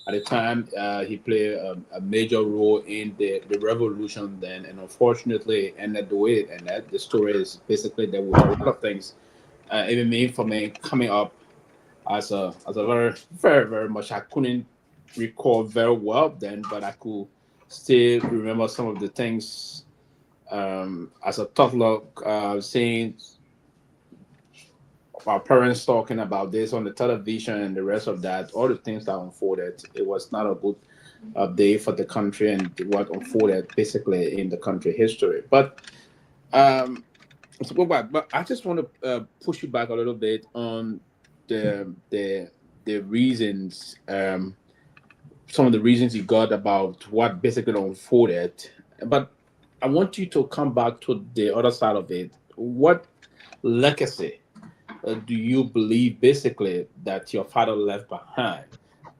Speaker 5: At the time, he played a major role in the revolution then, and unfortunately ended the way. And that the story is basically there were a lot of things. Even me, for me, coming up as a very, very, very much, I couldn't recall very well then, but I could still remember some of the things as a toddler, seeing our parents talking about this on the television and the rest of that, all the things that unfolded. It was not a good day for the country and what unfolded basically in the country history. But let's go back. But I just want to push you back a little bit on the reasons, some of the reasons you got about what basically unfolded. But I want you to come back to the other side of it. What legacy do you believe basically that your father left behind?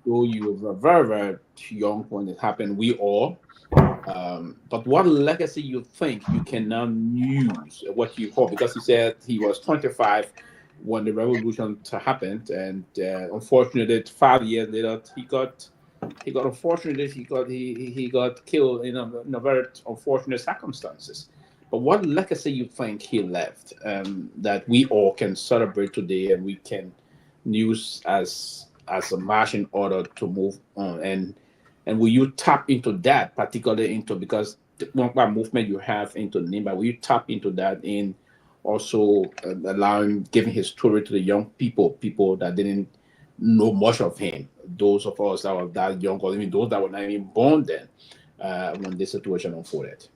Speaker 5: Though you were very, very young when it happened, we all. But what legacy you think you can now use what you hope? Because he said he was 25 when the revolution happened, and unfortunately, 5 years later, he got killed in a very unfortunate circumstances. But what legacy you think he left that we all can celebrate today and we can use as as a marching order to move on. And will you tap into that, particularly into, because what movement you have into Nimba, will you tap into that in also allowing, giving his story to the young people that didn't know much of him, those of us that were that young, or even those that were not even born then, when this situation unfolded?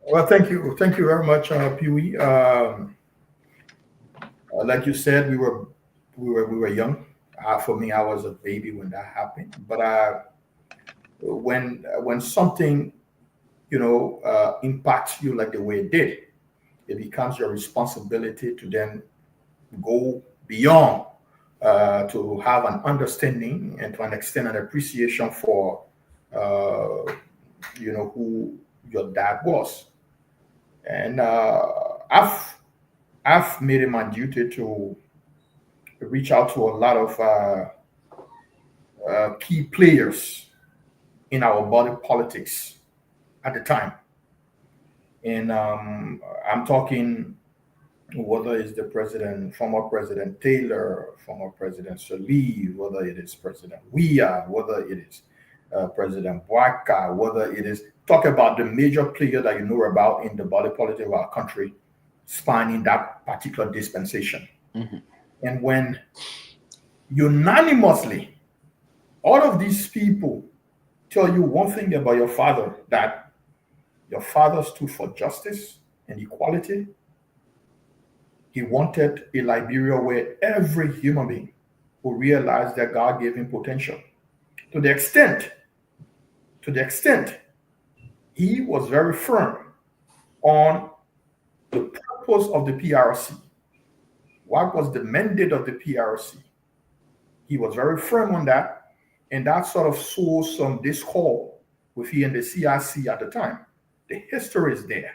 Speaker 4: Well, thank you very much, Pewee. Like you said, we were young. For me, I was a baby when that happened. But when something impacts you like the way it did, it becomes your responsibility to then go beyond, to have an understanding and to an extent an appreciation for who your dad was. And I've made it my duty to reach out to a lot of key players in our body politics at the time. And I'm talking whether it's the president, former President Taylor, former President Sirleaf, whether it is President Weah, whether it is President Boaka, whether it is, talk about the major player that you know about in the body politic of our country spanning that particular dispensation.
Speaker 5: Mm-hmm.
Speaker 4: And when unanimously all of these people tell you one thing about your father, that your father stood for justice and equality. He wanted a Liberia where every human being will realize that God gave him potential. To the extent he was very firm on the purpose of the PRC. What was the mandate of the PRC? He was very firm on that, and that sort of saw some discord with he and the CRC at the time. The history is there,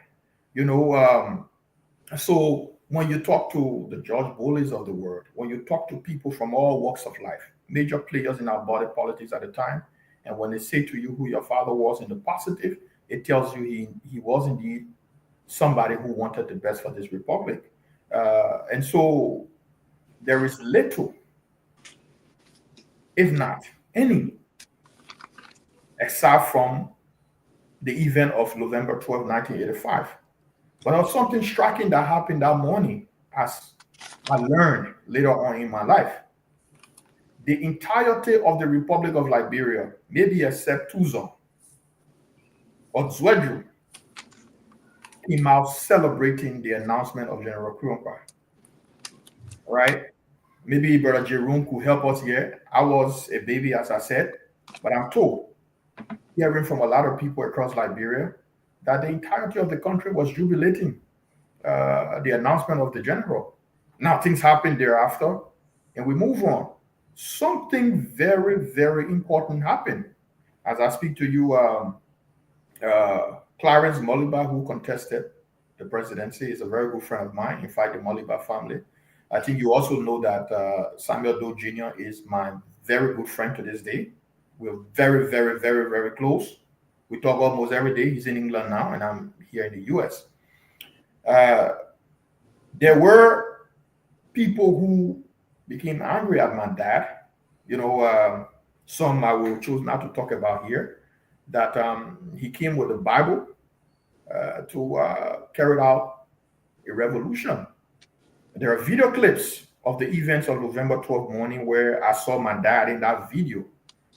Speaker 4: so when you talk to the George Bullies of the world, when you talk to people from all walks of life, major players in our body politics at the time, and when they say to you who your father was in the positive, it tells you he was indeed somebody who wanted the best for this republic. And so there is little, if not any, aside from the event of November 12, 1985. But there was something striking that happened that morning, as I learned later on in my life. The entirety of the Republic of Liberia, maybe except Tuzon or Zwedru, came out celebrating the announcement of General Kurumpa. Right? Maybe Brother Jerome could help us here. I was a baby, as I said, but I'm told, hearing from a lot of people across Liberia, that the entirety of the country was jubilating the announcement of the general. Now things happened thereafter, and we move on. Something very, very important happened. As I speak to you, Clarence Moliba, who contested the presidency, is a very good friend of mine. In fact, the Moliba family. I think you also know that Samuel Doe Jr. is my very good friend to this day. We're very, very, very, very close. We talk almost every day. He's in England now, and I'm here in the US. There were people who became angry at my dad. Some I will choose not to talk about here, that he came with the Bible to carry out a revolution. There are video clips of the events of November 12th morning where I saw my dad in that video.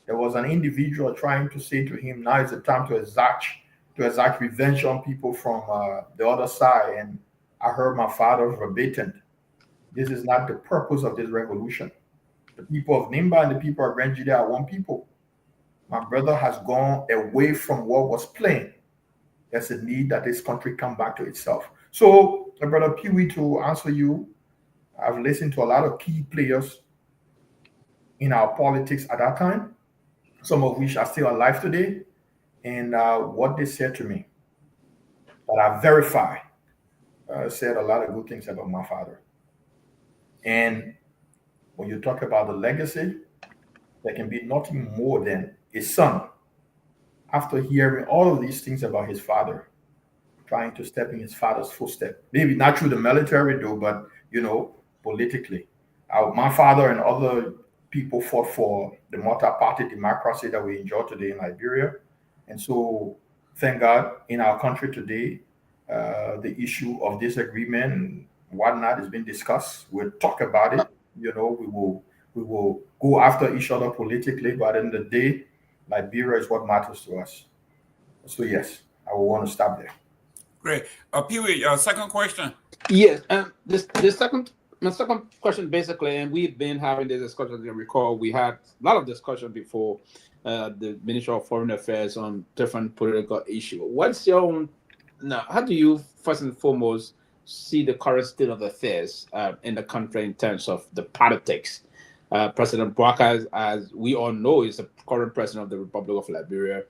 Speaker 4: There was an individual trying to say to him, now is the time to exact revenge on people from the other side. And I heard my father verbatim, this is not the purpose of this revolution. The people of Nimba and the people of Grand Judea are one people. My brother has gone away from what was plain. There's a need that this country come back to itself. So, Brother Pewee, to answer you, I've listened to a lot of key players in our politics at that time, some of which are still alive today, and what they said to me, that I verify, said a lot of good things about my father. And when you talk about the legacy, there can be nothing more than a son, after hearing all of these things about his father, trying to step in his father's footsteps. Maybe not through the military though, but politically. My father and other people fought for the multi-party democracy that we enjoy today in Liberia. And so, thank God, in our country today, the issue of disagreement and whatnot has been discussed. We'll talk about it. You know, we will go after each other politically, but in the day, Liberia is what matters to us. So yes, I will want to stop there.
Speaker 2: Great. Pewee, second question.
Speaker 5: Yes, my second question basically, and we've been having this discussion. As you recall, we had a lot of discussion before the Ministry of Foreign Affairs on different political issues. What's your own now? How do you first and foremost see the current state of affairs in the country in terms of the politics? President Bouaka, as we all know, is the current president of the Republic of Liberia.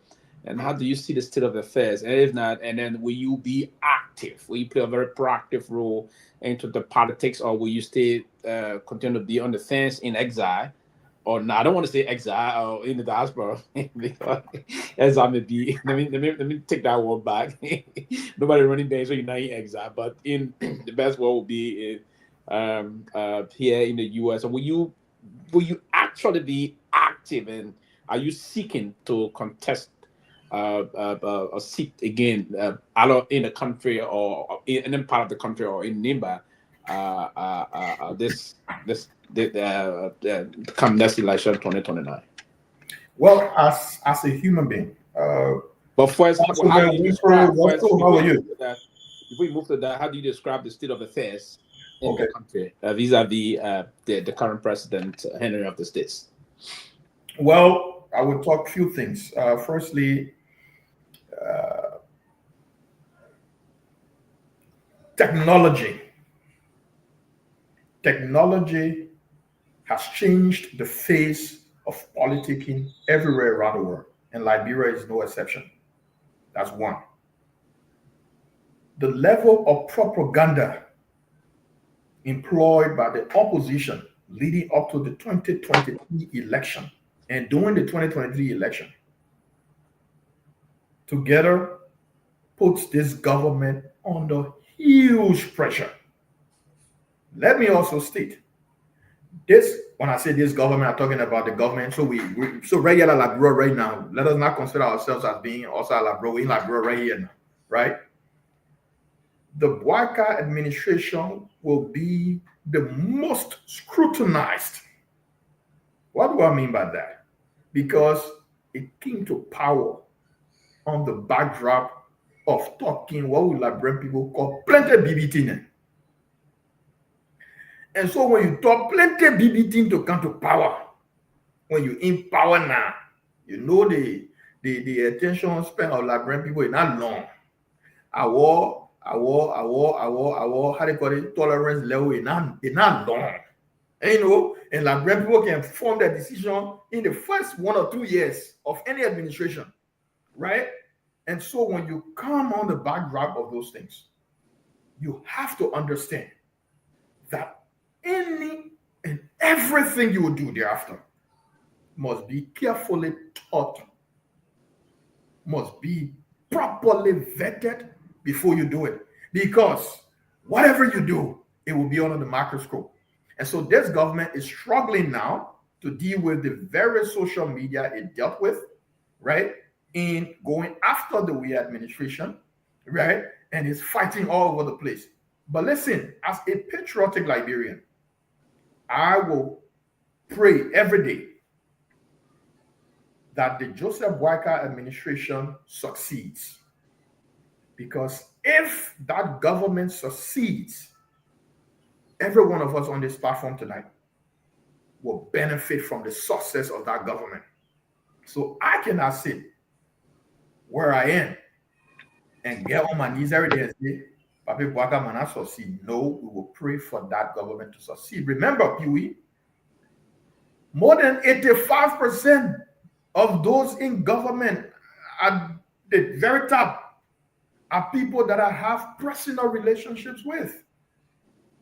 Speaker 5: And how do you see the state of affairs? And if not, and then will you be active? Will you play a very proactive role into the politics, or will you stay continue to be on the fence in exile? Or no, I don't want to say exile or in the diaspora because exile may be. Let me take that word back. Nobody running there, so you're not in exile. But in the best word would be here in the U.S. So will you actually be active, and are you seeking to contest a seat again, either in the country or in a part of the country or in Nimba, come next election 2029?
Speaker 4: Well, as a human being,
Speaker 5: but first, how do you describe?
Speaker 4: How are you?
Speaker 5: Before we move to that, how do you describe the state of affairs in the country vis-a-vis the current president, Henry of the States?
Speaker 4: Well, I would talk a few things. Firstly, technology has changed the face of politicking everywhere around the world, and Liberia is no exception. That's one. The level of propaganda employed by the opposition leading up to the 2023 election and during the 2023 election together puts this government under huge pressure. Let me also state this. When I say this government, I'm talking about the government. So so regular Liberia right now, let us not consider ourselves as being also Liberia, in Liberia right here now, right? The Bouaka administration will be the most scrutinized. What do I mean by that? Because it came to power on the backdrop of talking what we Liberian people call plenty BBT. And so when you talk plenty BBT to come to power, when you in power now, you know the attention span of Liberian people is not long. Our how they call it, tolerance level is not long. And you know, and Liberian people can form their decision in the first 1 or 2 years of any administration, right? And so when you come on the backdrop of those things, you have to understand that any and everything you will do thereafter must be carefully thought, must be properly vetted before you do it. Because whatever you do, it will be under the microscope. And so this government is struggling now to deal with the various social media it dealt with, right? In going after the Weah administration, right? And it's fighting all over the place. But listen, as a patriotic Liberian, I will pray every day that the Joseph Bouaka administration succeeds. Because if that government succeeds, every one of us on this platform tonight will benefit from the success of that government. So I cannot sit where I am and get on my knees every day and say, Papi Bouaka may not succeed. No, we will pray for that government to succeed. Remember, Pewee, more than 85% of those in government at the very top are people that I have personal relationships with.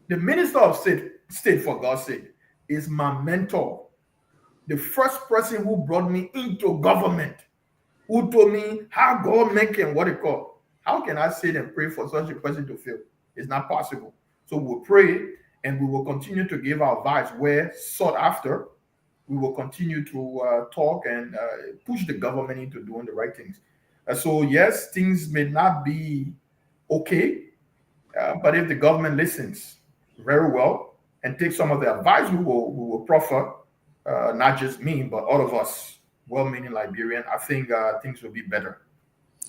Speaker 4: The Minister of State, for God's sake, is my mentor. The first person who brought me into government, who told me how government can, what it called. How can I sit and pray for such a person to fail? It's not possible. So we'll pray and we will continue to give our advice where sought after, we will continue to talk and push the government into doing the right things. So yes, things may not be okay, but if the government listens very well and takes some of the advice we will proffer, not just me, but all of us, well-meaning Liberian, I think things will be better.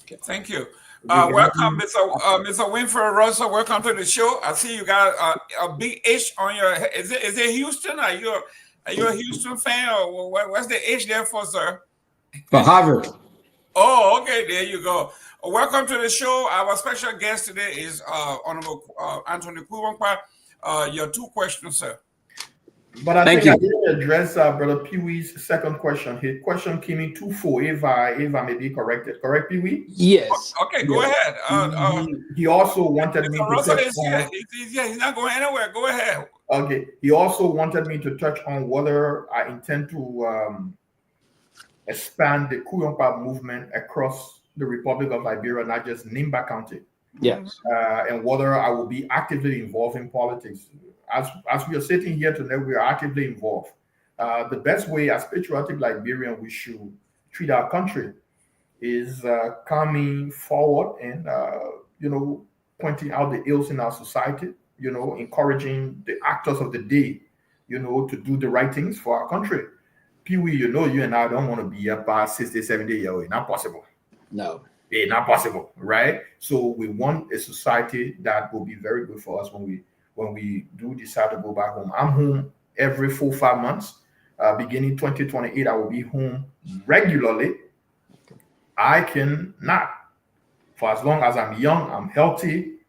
Speaker 2: Okay. Thank you. Welcome, Mr. Winfrey Russell. Welcome to the show. I see you got a big H on your head. Is it Houston? Are you a Houston fan, or what's the H there for, sir?
Speaker 6: For Harvard.
Speaker 2: Oh, okay. There you go. Welcome to the show. Our special guest today is Honorable Anthony Kuwankwa. Your 2 questions, sir.
Speaker 4: But I think I didn't address Brother Pewee's second question. His question came in 2-4. If I may be corrected. Correct, Pewee?
Speaker 6: Yes.
Speaker 2: Okay, go ahead.
Speaker 4: He also wanted me to
Speaker 2: Russell
Speaker 4: touch
Speaker 2: is
Speaker 4: on...
Speaker 2: here. He's not going anywhere. Go ahead.
Speaker 4: Okay. He also wanted me to touch on whether I intend to expand the Kuwankwa movement across the Republic of Liberia, not just Nimba County.
Speaker 6: Yes.
Speaker 4: And whether I will be actively involved in politics. As we are sitting here tonight, we are actively involved. The best way as patriotic Liberian we should treat our country is coming forward and, pointing out the ills in our society, encouraging the actors of the day, to do the right things for our country. Pewee, you and I don't want to be up past 60, 70 years old. Not possible.
Speaker 6: No.
Speaker 4: It's not possible, right? So we want a society that will be very good for us when we do decide to go back home. I'm home every 4-5 months. Beginning 2028, I will be home regularly. I cannot. For as long as I'm young, I'm healthy,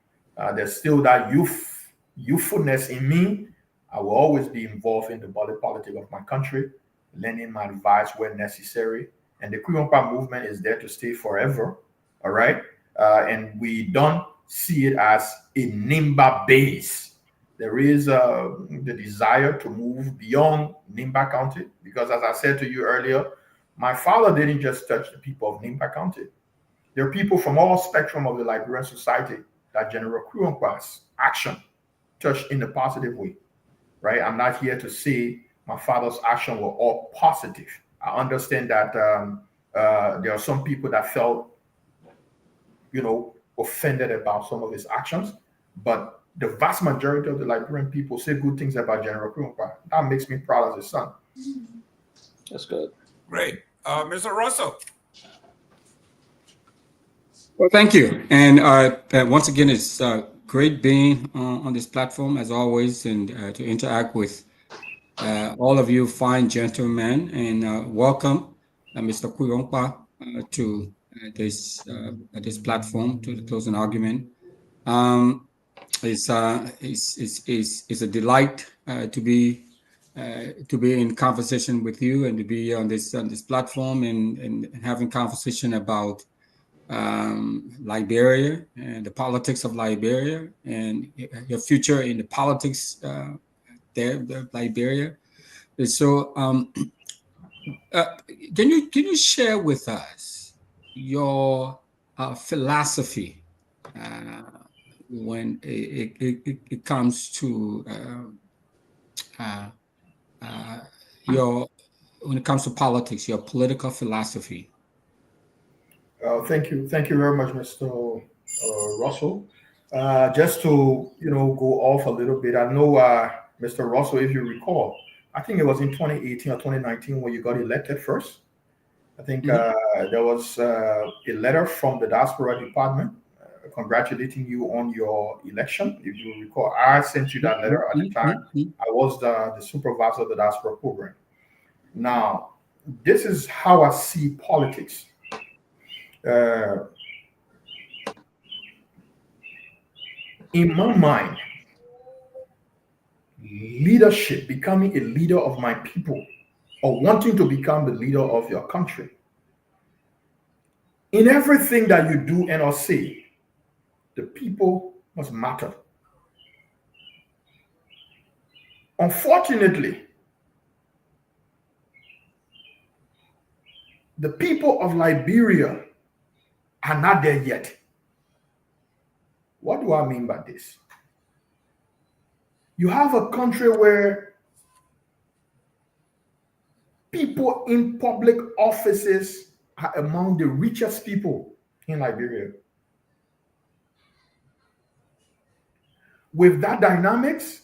Speaker 4: there's still that youthfulness in me. I will always be involved in the politics of my country, lending my advice where necessary. And the Kuwankwa movement is there to stay forever, all right? And we don't see it as a Nimba base. There is the desire to move beyond Nimba County, because as I said to you earlier, my father didn't just touch the people of Nimba County. There are people from all spectrum of the Liberian society that General Kuwankwa's action touched in a positive way, right? I'm not here to say my father's action were all positive. I understand that there are some people that felt, offended about some of his actions, but the vast majority of the Liberian people say good things about General Kuwankwa. That makes me proud as a son.
Speaker 6: That's good.
Speaker 2: Great. Mr. Russell.
Speaker 6: Well, thank you. And once again, it's great being on this platform as always, and to interact with all of you fine gentlemen. And welcome, Mr. Kuwankwa, to this platform, to the closing argument. It's a delight to be in conversation with you and to be on this platform and having conversation about Liberia and the politics of Liberia and your future in the politics there, Liberia. And so, can you share with us your philosophy when it comes to when it comes to politics, your political philosophy?
Speaker 4: Thank you very much, Mr. Russell. Just to go off a little bit, I know Mr. Russell, if you recall, I think it was in 2018 or 2019 when you got elected first. I think there was a letter from the diaspora department congratulating you on your election. If you recall, I sent you that letter at the time. I was the supervisor of the diaspora program. Now, this is how I see politics. In my mind, leadership, becoming a leader of my people, or wanting to become the leader of your country, in everything that you do and or say, the people must matter. Unfortunately, the people of Liberia are not there yet. What do I mean by this? You have a country where people in public offices are among the richest people in Liberia. With that dynamics,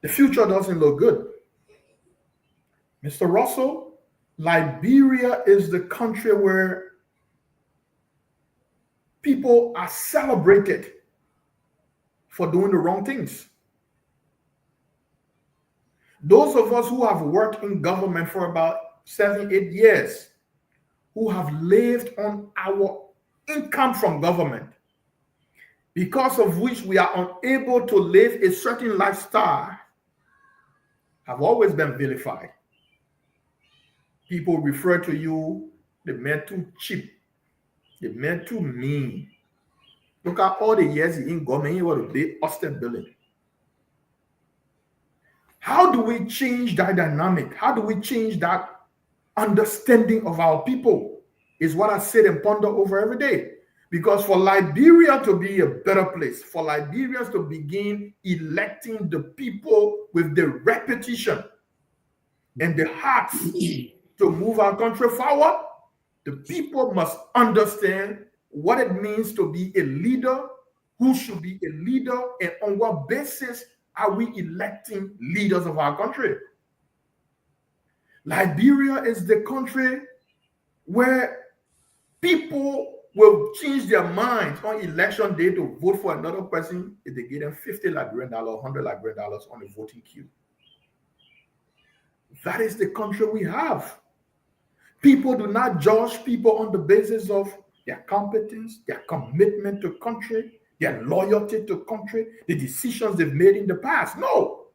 Speaker 4: the future doesn't look good. Mr. Russell, Liberia is the country where people are celebrated for doing the wrong things. Those of us who have worked in government for about 7-8 years, who have lived on our income from government, because of which we are unable to live a certain lifestyle, have always been vilified. People refer to you, the man too cheap, the man too mean. Look at all the years he in government, he was a big austere billing. How do we change that dynamic? How do we change that understanding of our people? Is what I sit and ponder over every day. Because for Liberia to be a better place, for Liberians to begin electing the people with the repetition and the hearts to move our country forward, the people must understand what it means to be a leader, who should be a leader, and on what basis are we electing leaders of our country. Liberia is the country where people will change their minds on election day to vote for another person if they give them $50 Liberian, $100 Liberian on a voting queue. That is the country we have. People do not judge people on the basis of their competence, their commitment to country, their loyalty to country, the decisions they've made in the past. No.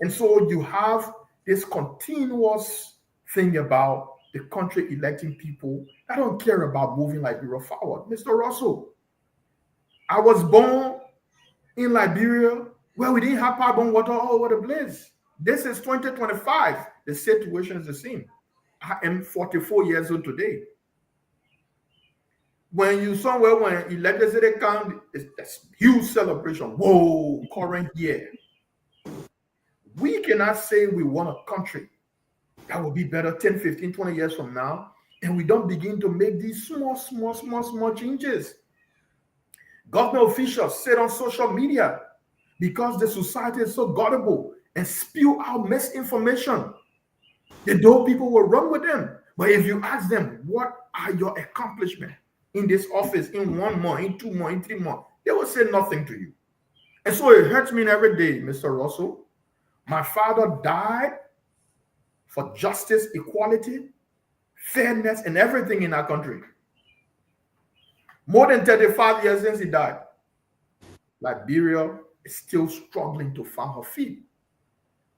Speaker 4: And so you have this continuous thing about the country electing people that don't care about moving Liberia forward. Mr. Russell, I was born in Liberia where we didn't have pipe-borne water all over the place. This is 2025. The situation is the same. I am 44 years old today. When you somewhere when electricity comes, it's a huge celebration. Whoa, current year. We cannot say we want a country that will be better 10, 15, 20 years from now, and we don't begin to make these small changes. Government officials sit on social media because the society is so gullible and spew out misinformation. The dope people will run with them. But if you ask them, what are your accomplishments in this office in 1 month, in 2 months, in 3 months, they will say nothing to you. And so it hurts me every day, Mr. Russell. My father died for justice, equality, fairness, and everything in our country. More than 35 years since he died. Liberia is still struggling to find her feet.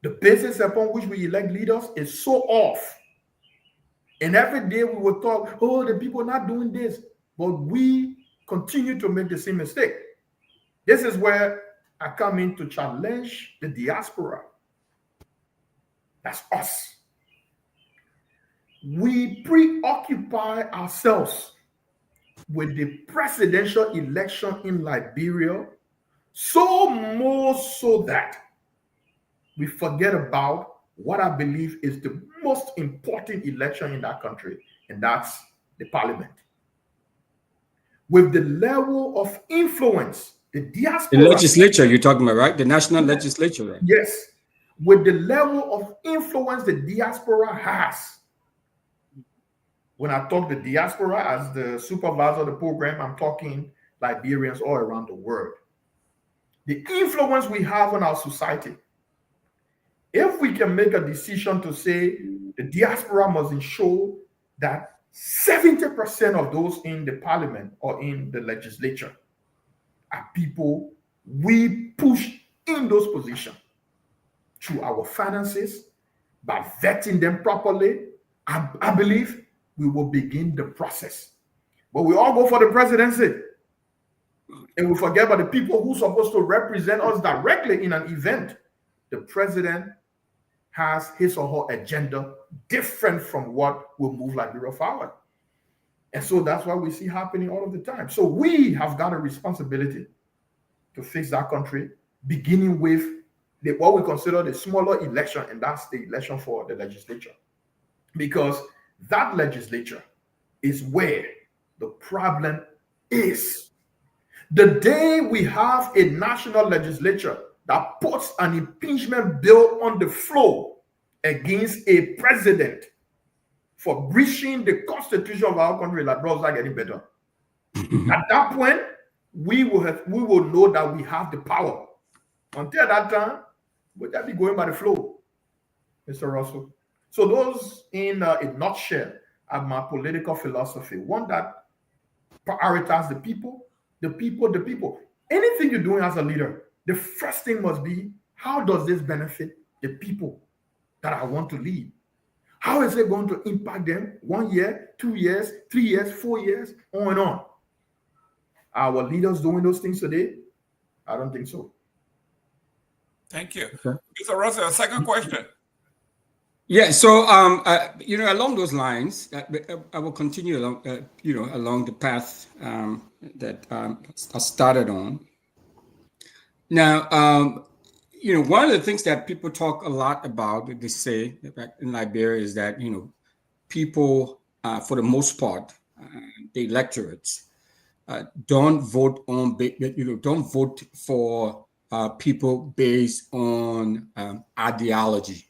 Speaker 4: The basis upon which we elect leaders is so off. And every day we will talk, oh, the people are not doing this. But we continue to make the same mistake. This is where I come in to challenge the diaspora. That's us. We preoccupy ourselves with the presidential election in Liberia so more so that we forget about what I believe is the most important election in that country, and that's the parliament. With the level of influence, the diaspora...
Speaker 6: The legislature you're talking about, right? The national legislature, right?
Speaker 4: Yes. With the level of influence the diaspora has. When I talk the diaspora as the supervisor of the program, I'm talking Liberians all around the world. The influence we have on our society. If we can make a decision to say the diaspora must ensure that 70% of those in the parliament or in the legislature are people we push in those positions through our finances, by vetting them properly, I believe we will begin the process. But we all go for the presidency. And we forget about the people who are supposed to represent us directly in an event. The president has his or her agenda different from what will move Liberia forward. And so that's what we see happening all of the time. So we have got a responsibility to fix our country, beginning with what we consider the smaller election, and that's the election for the legislature. Because that legislature is where the problem is. The day we have a national legislature that puts an impeachment bill on the floor against a president for breaching the constitution of our country, like bros are getting better. At that point, we will know that we have the power. Until that time, would that be going by the flow, Mr. Russell? So those, in a nutshell, are my political philosophy. One that prioritizes the people, the people, the people. Anything you're doing as a leader, the first thing must be, how does this benefit the people that I want to lead? How is it going to impact them 1 year, 2 years, 3 years, 4 years, on and on? Our leaders doing those things today? I don't think so.
Speaker 2: Thank you.
Speaker 6: Okay.
Speaker 2: Mr. Russell, a second question.
Speaker 6: Yeah, so along those lines, I will continue along, along the path that I started on. Now, one of the things that people talk a lot about, they say back in Liberia, is that people, for the most part, the electorates, don't vote on, don't vote for people based on ideology.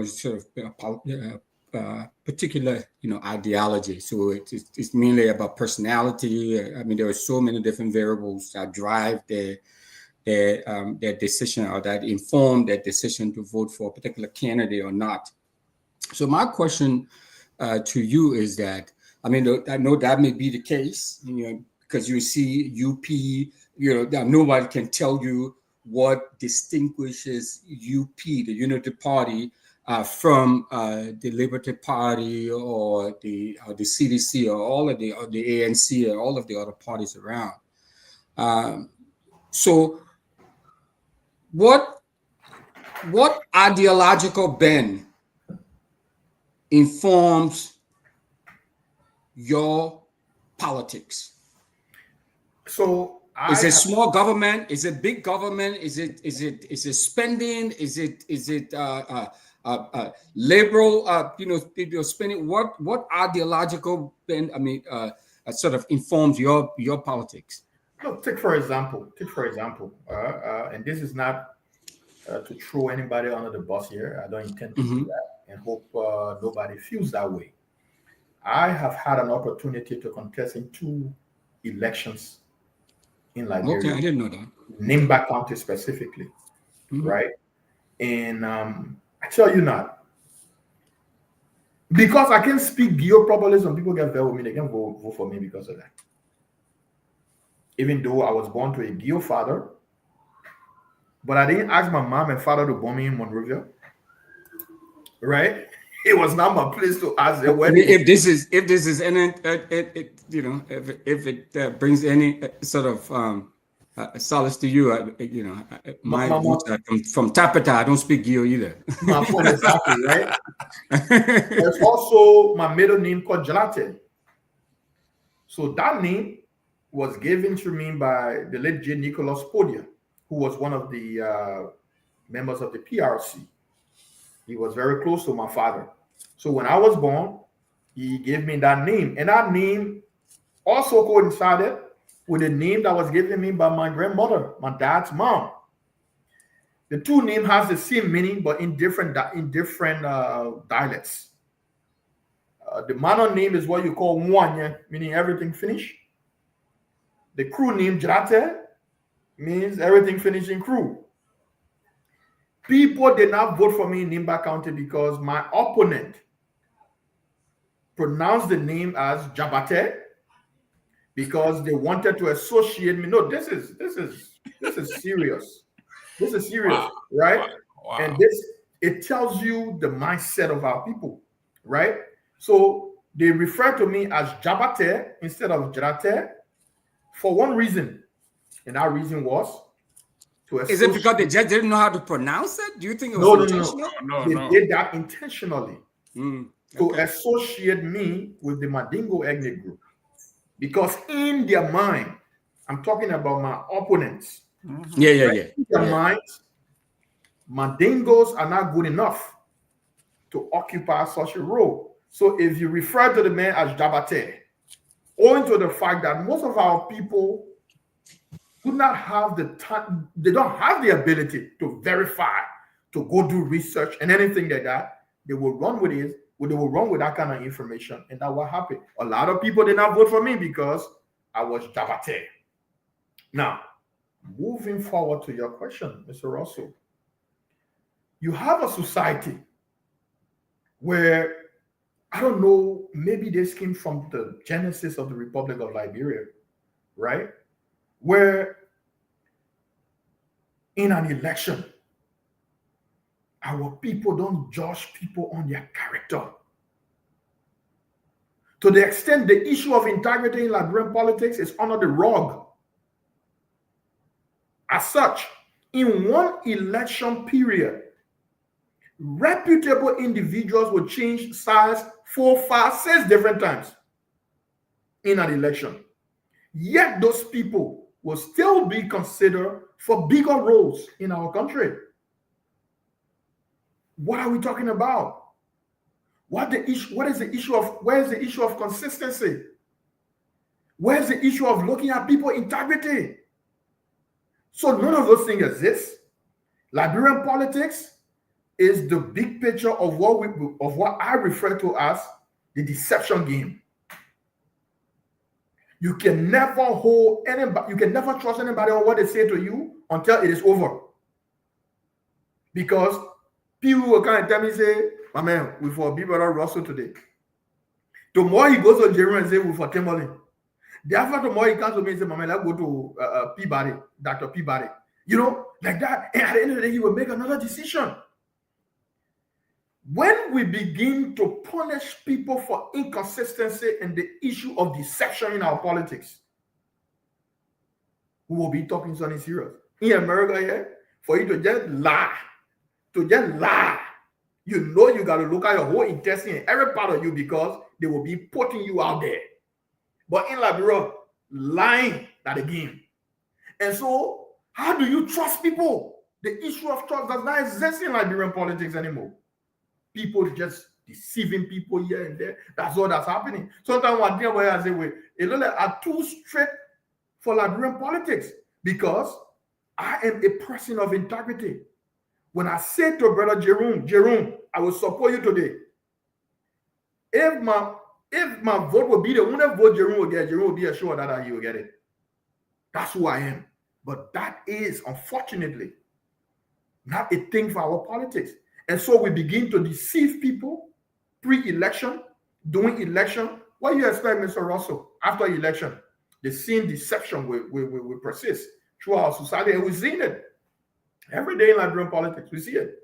Speaker 6: Sort of particular, ideology. So it's mainly about personality. I mean, there are so many different variables that drive their decision, or that inform their decision to vote for a particular candidate or not. So my question to you is that, I mean, I know that may be the case, because you see UP, that nobody can tell you what distinguishes UP, the Unity Party, from the Liberty Party or the CDC or all of the ANC or all of the other parties around. So what ideological bend informs your politics?
Speaker 4: So
Speaker 6: is it small government? Is it big government? Is it spending? Is it liberal? Spending. What ideological bend? I mean, sort of informs your politics.
Speaker 4: Look, take for example, and this is not to throw anybody under the bus here. I don't intend to do that, and hope nobody feels that way. I have had an opportunity to contest in 2 elections in Liberia.
Speaker 6: Okay, I didn't know that.
Speaker 4: Nimba County specifically, right? And I tell you not, because I can speak Guar properly, some people get there with me, they can vote for me because of that. Even though I was born to a Guar father, but I didn't ask my mom and father to born me in Monrovia, right? It was not my place to ask them.
Speaker 6: If this is any, if it brings any sort of solace to you, my roots are from Tapeta. I don't speak Guar either.
Speaker 4: My point exactly, right? There's also my middle name called Jalate. So that name was given to me by the late J. Nicholas Podia, who was one of the members of the PRC. He was very close to my father. So when I was born, he gave me that name. And that name also coincided with the name that was given me by my grandmother, my dad's mom. The 2 names has the same meaning, but in different dialects. The manor name is what you call Myean, meaning everything finished. The crew name Jrate means everything finished in crew. People did not vote for me in Nimba County because my opponent pronounced the name as Jabate, because they wanted to associate me. No, this is serious. This is serious, wow. Right? Wow. And it tells you the mindset of our people, right? So they refer to me as Jabate instead of Jrate for one reason, and that reason was to associate.
Speaker 6: Is it because they just didn't know how to pronounce it? Do you think it was intentional?
Speaker 4: No. They did that intentionally to associate me with the Mandingo ethnic group. Because in their mind, I'm talking about my opponents.
Speaker 6: Yeah.
Speaker 4: In their mind, Mandingos are not good enough to occupy such a role. So if you refer to the man as Jabate, owing to the fact that most of our people do not have the time, they don't have the ability to verify, to go do research and anything like that, they will run with it. They will run with that kind of information, and that will happen. A lot of people did not vote for me because I was Jabate. Now, moving forward to your question, Mr. Russell, you have a society where, I don't know, maybe this came from the genesis of the Republic of Liberia, right? Where in an election, our people don't judge people on their character. To the extent the issue of integrity in Liberian politics is under the rug. As such, in one election period, reputable individuals will change sides 4, 5, 6 different times in an election. Yet those people will still be considered for bigger roles in our country. What are we talking about? Where is the issue of consistency? Where's the issue of looking at people's integrity? So none of those things exist. Liberian politics is the big picture of what I refer to as the deception game. You can never hold anybody, you can never trust anybody on what they say to you until it is over. Because people will kind of tell me, say, my man, we for Brother Russell today. Tomorrow he goes to Jerome and say, we for Tomalin. The after tomorrow he comes to me and say, my man, let's go to Peabody, Dr. Peabody. You know, like that. And at the end of the day, he will make another decision. When we begin to punish people for inconsistency and the issue of deception in our politics, we will be talking something serious. In America here, for you to just lie, you know you got to look at your whole intestine and every part of you because they will be putting you out there. But in Liberia, lying that again. And so, how do you trust people? The issue of trust does not exist in Liberian politics anymore. People just deceiving people here and there. That's all that's happening. Sometimes one thing where I say, wait, it looks like I'm too strict for Liberian politics because I am a person of integrity. When I say to Brother Jerome, I will support you today. If my vote will be the only vote Jerome will get, Jerome will be assured that he will get it. That's who I am. But that is, unfortunately, not a thing for our politics. And so we begin to deceive people pre-election, during election. What do you expect, Mr. Russell, after election? The same deception will persist through our society, and we've seen it. Every day in Liberian politics, we see it.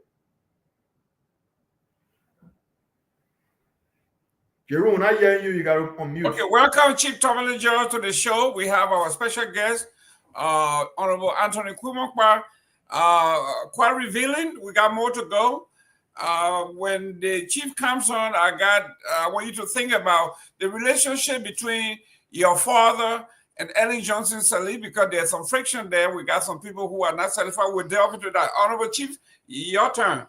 Speaker 4: Jerome, I hear you. You got to unmute.
Speaker 2: Okay, welcome, Chief Tomalin General, to the show. We have our special guest, Honorable Anthony Kwimokpa. Quite revealing. We got more to go. When the chief comes on, I want you to think about the relationship between your father and Ellen Johnson Sirleaf, because there's some friction there. We got some people who are not satisfied. We'll delve into that. Honorable Chief, your turn.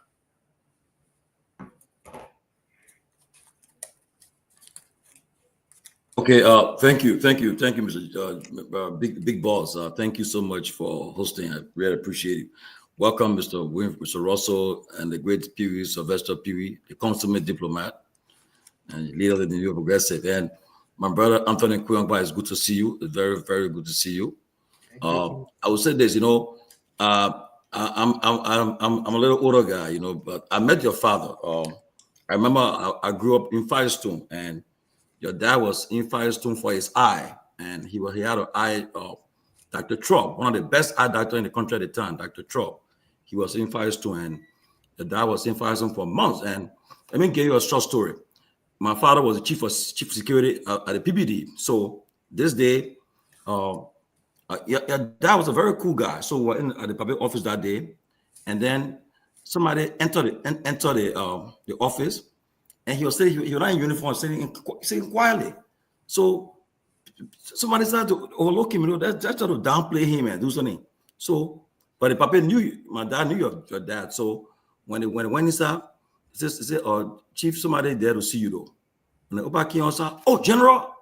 Speaker 7: Okay, thank you, Mr. Big Boss. Thank you so much for hosting. I really appreciate it. Welcome, Mr. Russell, and the great Pewee, Sylvester Pewee, the consummate diplomat and leader of the New Progressive. And my brother Anthony Kwimokpa, it's good to see you. It's very, very good to see you. I would say this, I'm a little older guy, but I met your father. I remember I grew up in Firestone, and your dad was in Firestone for his eye, and he had an eye of Dr. Trump, one of the best eye doctors in the country at the time, Dr. Trump. He was in Firestone, and your dad was in Firestone for months. And let me give you a short story. My father was the chief of security at the Peabody. So this day, your dad was a very cool guy. So we were at the public office that day, and then somebody entered the office, and he was sitting, he was not in uniform, sitting quietly. So somebody started to overlook him, that's trying to downplay him and do something. So But the papa my dad knew your dad. So when he went inside, he said, Chief, somebody there to see you though. And the Opa came outside, oh, General.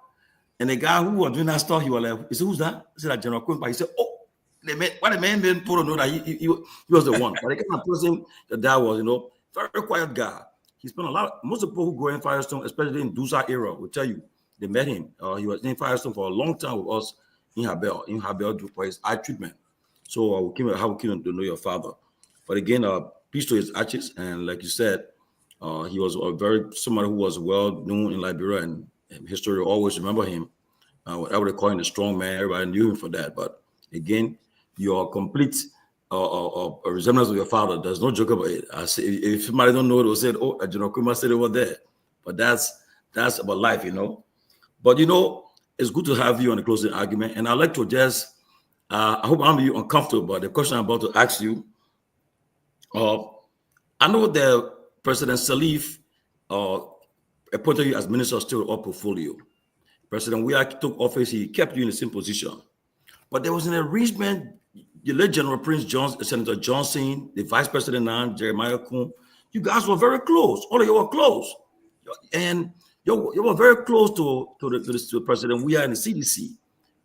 Speaker 7: And the guy who was doing that stuff, he was like, he said, who's that? He said, that General Quimpa. He said, oh, the man didn't put on know that he was the one. But the kind of person your dad was, very quiet guy. He spent most of the people who go in Firestone, especially in Dusa era, will tell you, they met him. He was in Firestone for a long time with us in Habel for his eye treatment. So I will keep to know your father. But again, peace to his ashes. And like you said, he was somebody who was well known in Liberia, and history will always remember him. Whatever they call him the strong man, everybody knew him for that. But again, your complete resemblance of your father. There's no joke about it. I say, if somebody don't know it, will say, "Oh, General Kuma said over there." But that's about life, But it's good to have you on the closing argument, and I'd like to just. I hope I'm uncomfortable, but the question I'm about to ask you. I know that President Salif appointed you as Minister of State of Portfolio. President Weah took office, he kept you in the same position. But there was an arrangement, you late General Prince Johnson, Senator Johnson, the Vice President now, Jeremiah Kuhn, you guys were very close. All of you were close. And you were very close to President Weah and the CDC.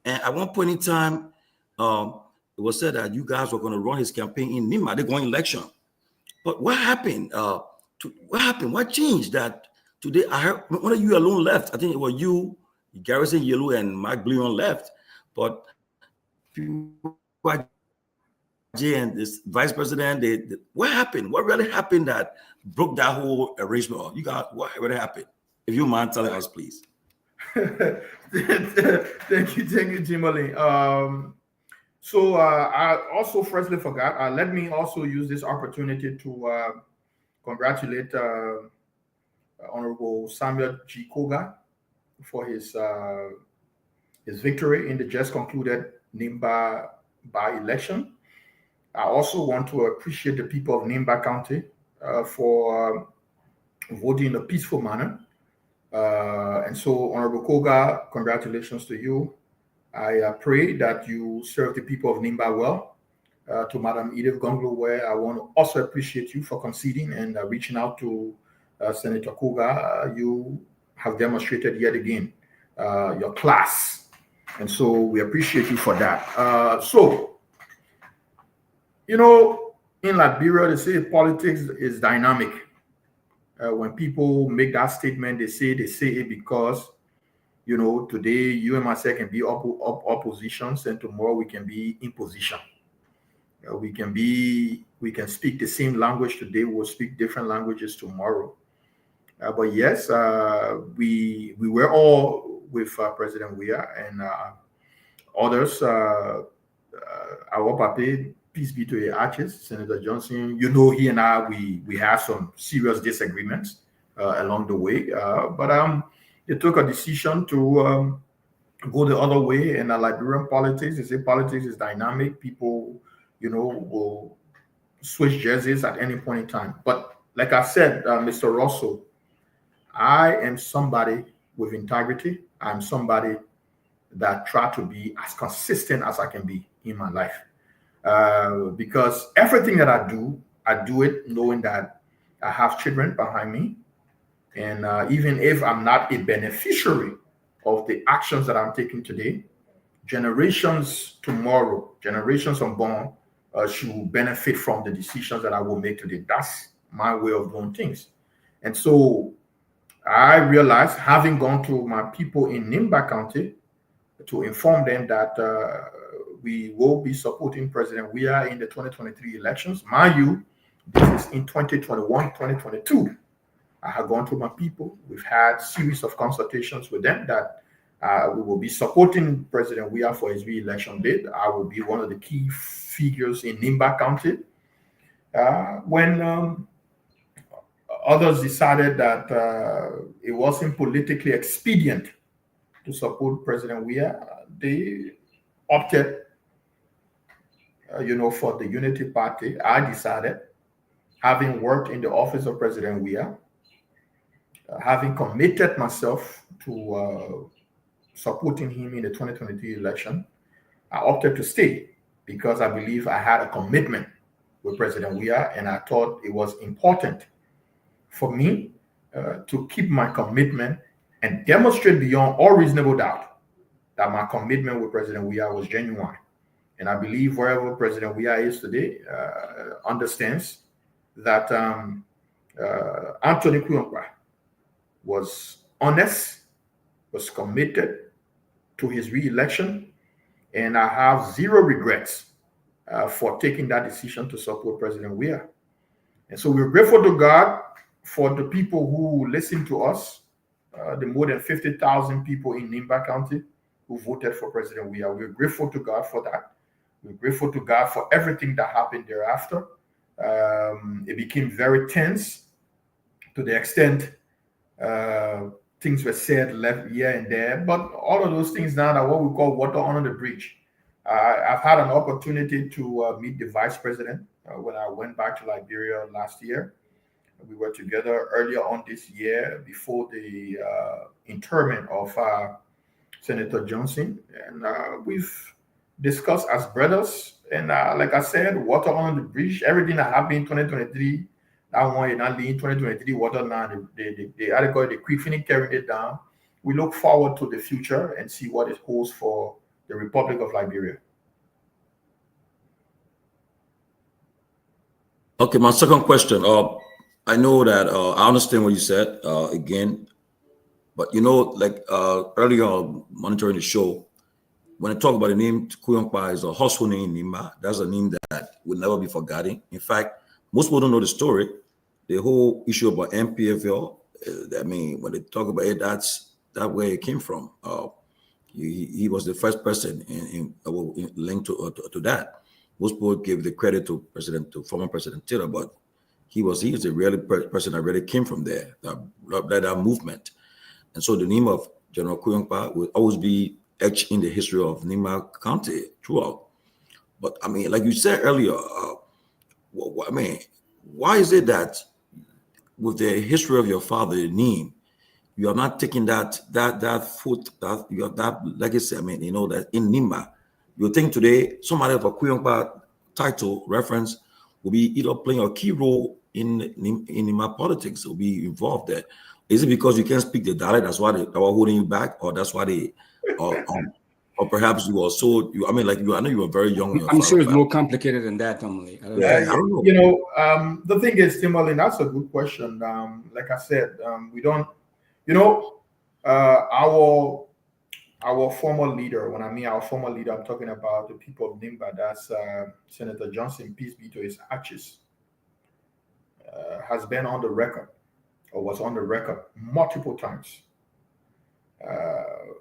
Speaker 7: And at one point in time, it was said that you guys were going to run his campaign in Nima. They're going election. But what happened? What changed that today? I heard one of you alone left. I think it was you, Garrison Yellow, and Mike Bleon left. But Jay and this vice president, what happened? What really happened that broke that whole arrangement? You got what really happened? If you mind telling us, please.
Speaker 4: Thank you, Tomalin. So I also firstly forgot. Let me also use this opportunity to congratulate Honorable Samuel G. Koga for his victory in the just concluded Nimba by-election. I also want to appreciate the people of Nimba County for voting in a peaceful manner. And so, Honorable Koga, congratulations to you. I pray that you serve the people of Nimba well. To Madam Kehleboe Gongloe, I want to also appreciate you for conceding and reaching out to Senator Koga. You have demonstrated yet again your class. And so we appreciate you for that. In Liberia, they say politics is dynamic. When people make that statement, they say it because, today you and myself can be oppositions, and tomorrow we can be in position. We can speak the same language today, we'll speak different languages tomorrow. But yes, we were all with President Weah and others. Our papi, peace be to your ashes, Senator Johnson. He and I, we have some serious disagreements along the way. But they took a decision to go the other way. And Liberian politics, they say politics is dynamic. People, will switch jerseys at any point in time. But like I said, Mr. Russell, I am somebody with integrity. I'm somebody that try to be as consistent as I can be in my life. Because everything that I do it knowing that I have children behind me. And even if I'm not a beneficiary of the actions that I'm taking today, generations tomorrow, generations unborn, should benefit from the decisions that I will make today. That's my way of doing things. And so I realized, having gone to my people in Nimba County to inform them that we will be supporting President Weah in the 2023 elections. Mind you, this is in 2021, 2022. I have gone to my people. We've had series of consultations with them that we will be supporting President Weah for his re-election bid. I will be one of the key figures in Nimba County. When others decided that it wasn't politically expedient to support President Weah, they opted, for the Unity Party. I decided, having worked in the office of President Weah, having committed myself to supporting him in the 2023 election, I opted to stay. because I believe I had a commitment with President Weah, and I thought it was important for me to keep my commitment and demonstrate beyond all reasonable doubt that my commitment with President Weah was genuine. And I believe wherever President Weah is today understands that Anthony Kuyonkwah was honest, was committed to his re-election, and I have zero regrets for taking that decision to support President Weah. And so we're grateful to God for the people who listen to us, the more than 50,000 people in Nimba County who voted for President Weah. We're grateful to God for that. We're grateful to God for everything that happened thereafter. It became very tense to the extent things were said left here and there, but all of those things now are what we call water under the bridge. I've had an opportunity to meet the vice president when I went back to Liberia last year. We were together earlier on this year before the interment of Senator Johnson, and we've discussed as brothers. And like I said, water under the bridge, everything that happened in 2023, that one in 2023, water now, the article, the quick finish carrying it down. We look forward to the future and see what it holds for the Republic of Liberia.
Speaker 7: Okay, my second question. I know that I understand what you said again, but like earlier on monitoring the show, when I talk about the name Kuyonkwah is a household name in Nimba, that's a name that will never be forgotten. In fact, most people don't know the story. The whole issue about MPFL, I mean, when they talk about it, that's where it came from. He was the first person linked to that. Most people give the credit to former President Taylor, but he is a really person that really came from there, that movement. And so the name of General Kuyonkwah will always be etched in the history of Nimba County throughout. But I mean, like you said earlier, I mean, why is it that with the history of your father, the name, you are not taking that legacy? I mean, that in Nimba, you think today somebody of a Kuyonkwah title reference will be either playing a key role in Nimba politics, will be involved there. Is it because you can't speak the dialect, that's why they are holding you back, or that's why they, or perhaps you are so, I know you were very young.
Speaker 6: I'm sure it's more complicated than that, Tomalin.
Speaker 7: I don't know.
Speaker 4: The thing is, Tomalin, that's a good question. Like I said, we don't, our former leader, when I mean our former leader, I'm talking about the people of Nimba, that's Senator Johnson, peace be to his ashes, has been on the record, or was on the record multiple times,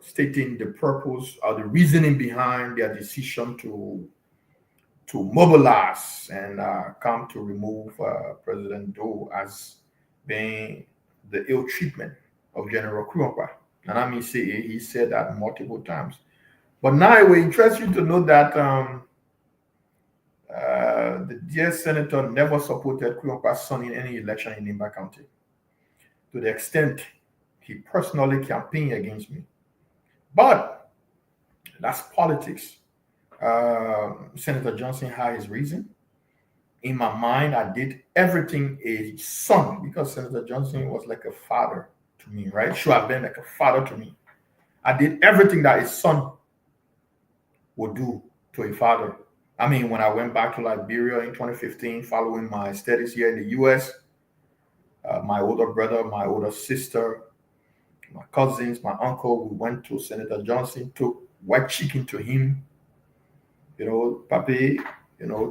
Speaker 4: stating the purpose or the reasoning behind their decision to mobilize and come to remove President Doe as being the ill treatment of General Kuyonkwah. And I mean, he said that multiple times. But now it will interest you to know that the dear senator never supported Kuyonkwah's son in any election in Nimba County, to the extent he personally campaigned against me. But that's politics. Senator Johnson had his reason. In my mind, I did everything a son, because Senator Johnson was like a father to me, right? Should have been like a father to me. I did everything that a son would do to a father. I mean, when I went back to Liberia in 2015, following my studies here in the US, my older brother, my older sister, my cousins, my uncle, we went to Senator Johnson, took white chicken to him. Papi,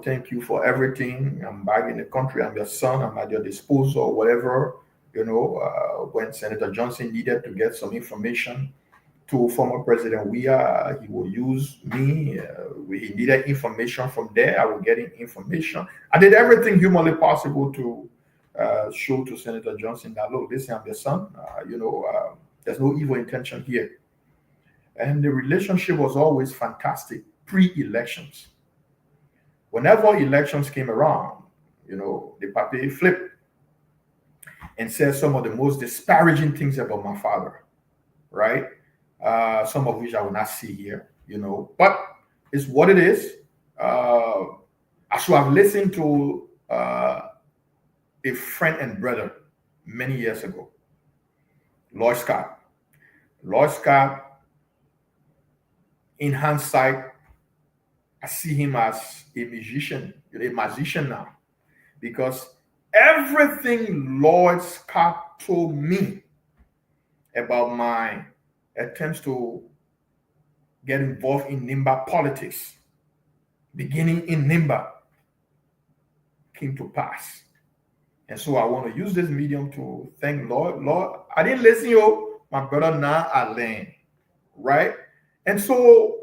Speaker 4: thank you for everything. I'm back in the country. I'm your son. I'm at your disposal, whatever. When Senator Johnson needed to get some information to former President Weah, he will use me. He needed information from there. I was getting information. I did everything humanly possible to show to Senator Johnson that, look, listen, I'm your son. There's no evil intention here. And the relationship was always fantastic pre-elections. Whenever elections came around, the papi flipped and said some of the most disparaging things about my father, right? Some of which I will not see here, but it's what it is. I should have listened to a friend and brother many years ago, Lloyd Scott. Lloyd Scott, in hindsight, I see him as a magician now, because everything Lloyd Scott told me about my attempts to get involved in Nimba politics, beginning in Nimba, came to pass. And so I want to use this medium to thank Lord, I didn't listen, yo, my brother now I learned, right? And so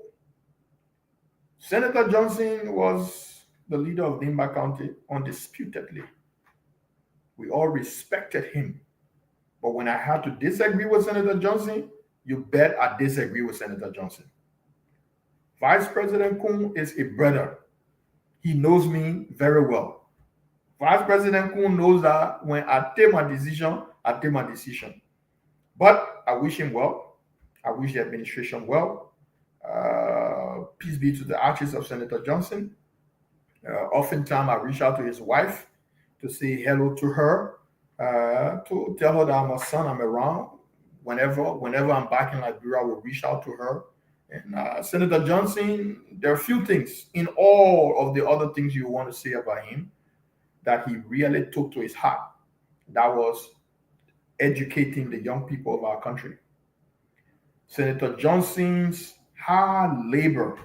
Speaker 4: Senator Johnson was the leader of Nimba County undisputedly. We all respected him. But when I had to disagree with Senator Johnson, you bet I disagree with Senator Johnson. Vice President Kuhn is a brother. He knows me very well. Vice President Kuhn knows that when I take my decision, I take my decision. But I wish him well. I wish the administration well. Peace be to the ashes of Senator Johnson. Oftentimes I reach out to his wife to say hello to her, to tell her that I'm her son, I'm around. Whenever I'm back in Liberia, I will reach out to her. And Senator Johnson, there are a few things in all of the other things you want to say about him that he really took to his heart. That was educating the young people of our country. Senator Johnson's hard labor,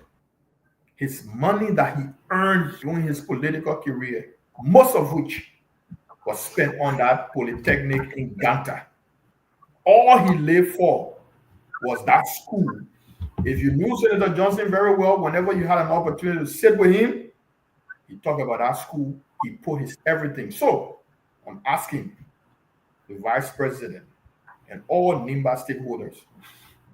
Speaker 4: his money that he earned during his political career, most of which was spent on that polytechnic in Ganta. All he lived for was that school. If you knew Senator Johnson very well, whenever you had an opportunity to sit with him, he talked about that school. He put his everything. So I'm asking the vice president and all Nimba stakeholders,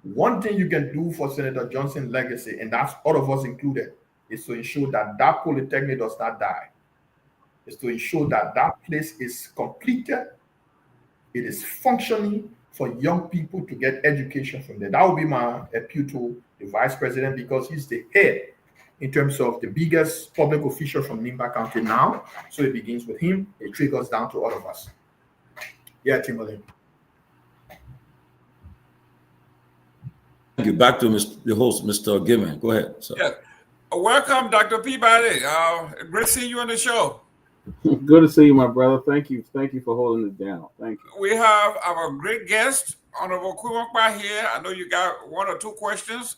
Speaker 4: one thing you can do for Senator Johnson's legacy, and that's all of us included, is to ensure that that polytechnic does not die. Is to ensure that that place is completed, it is functioning for young people to get education from there. That would be my appeal to the vice president, because he's the head in terms of the biggest public official from Nimba County now. So it begins with him. It trickles down to all of us. Yeah, Tomalin.
Speaker 7: Thank you. Back to the host, Mr. Gimmon. Go ahead. So.
Speaker 2: Yeah. Welcome, Dr. Peabody. Great seeing you on the show.
Speaker 8: Good to see you, my brother. Thank you. Thank you for holding it down. Thank you.
Speaker 2: We have our great guest, Honorable Kuwankwa here. I know you got one or two questions.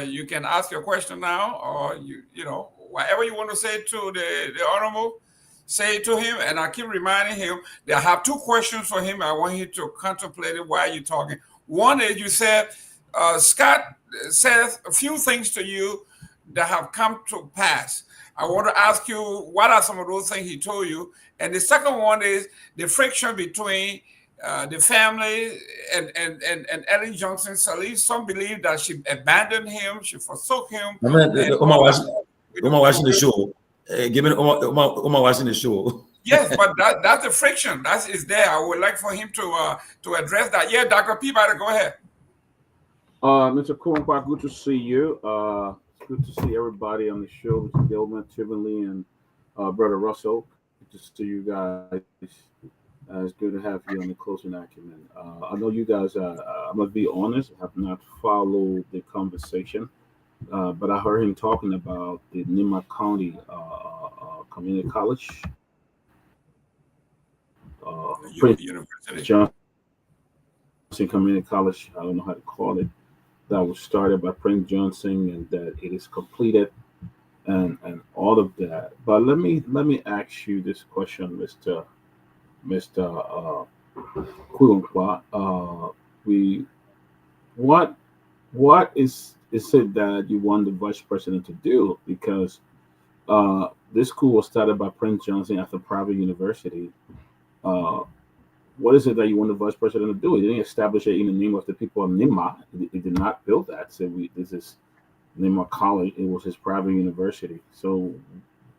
Speaker 2: You can ask your question now, or you know, whatever you want to say to the Honorable, say it to him. And I keep reminding him that I have two questions for him. I want him to contemplate it while you're talking. One is, you said, Scott says a few things to you that have come to pass. I want to ask you, what are some of those things he told you? And the second one is the friction between the family and Ellen Johnson Sirleaf. Some believe that she abandoned him, she forsook him.
Speaker 7: Omar watching the show. Give me Omar watching the show.
Speaker 2: Yes, but that's the friction that is there. I would like for him to address that. Yeah, Dr. Peabody, go ahead.
Speaker 8: Mr. Kuwankwa, good to see you. Good to see everybody on the show, Mr. Gilman, Tiffany, and Brother Russell. Good to see you guys. It's good to have you on the closing acumen. I know you guys, I must be honest, have not followed the conversation, but I heard him talking about the Nimba County Community College.
Speaker 2: University.
Speaker 8: Johnson Community College, I don't know how to call it, that was started by Prince Johnson, and that it is completed, and all of that. But let me ask you this question, Mr. Kuwankwa. What is it that you want the vice president to do? Because this school was started by Prince Johnson after private university. What is it that you want the vice president to do? He didn't establish it in the name of the people of Nimba. He did not build that. So this is Nimba College. It was his private university. So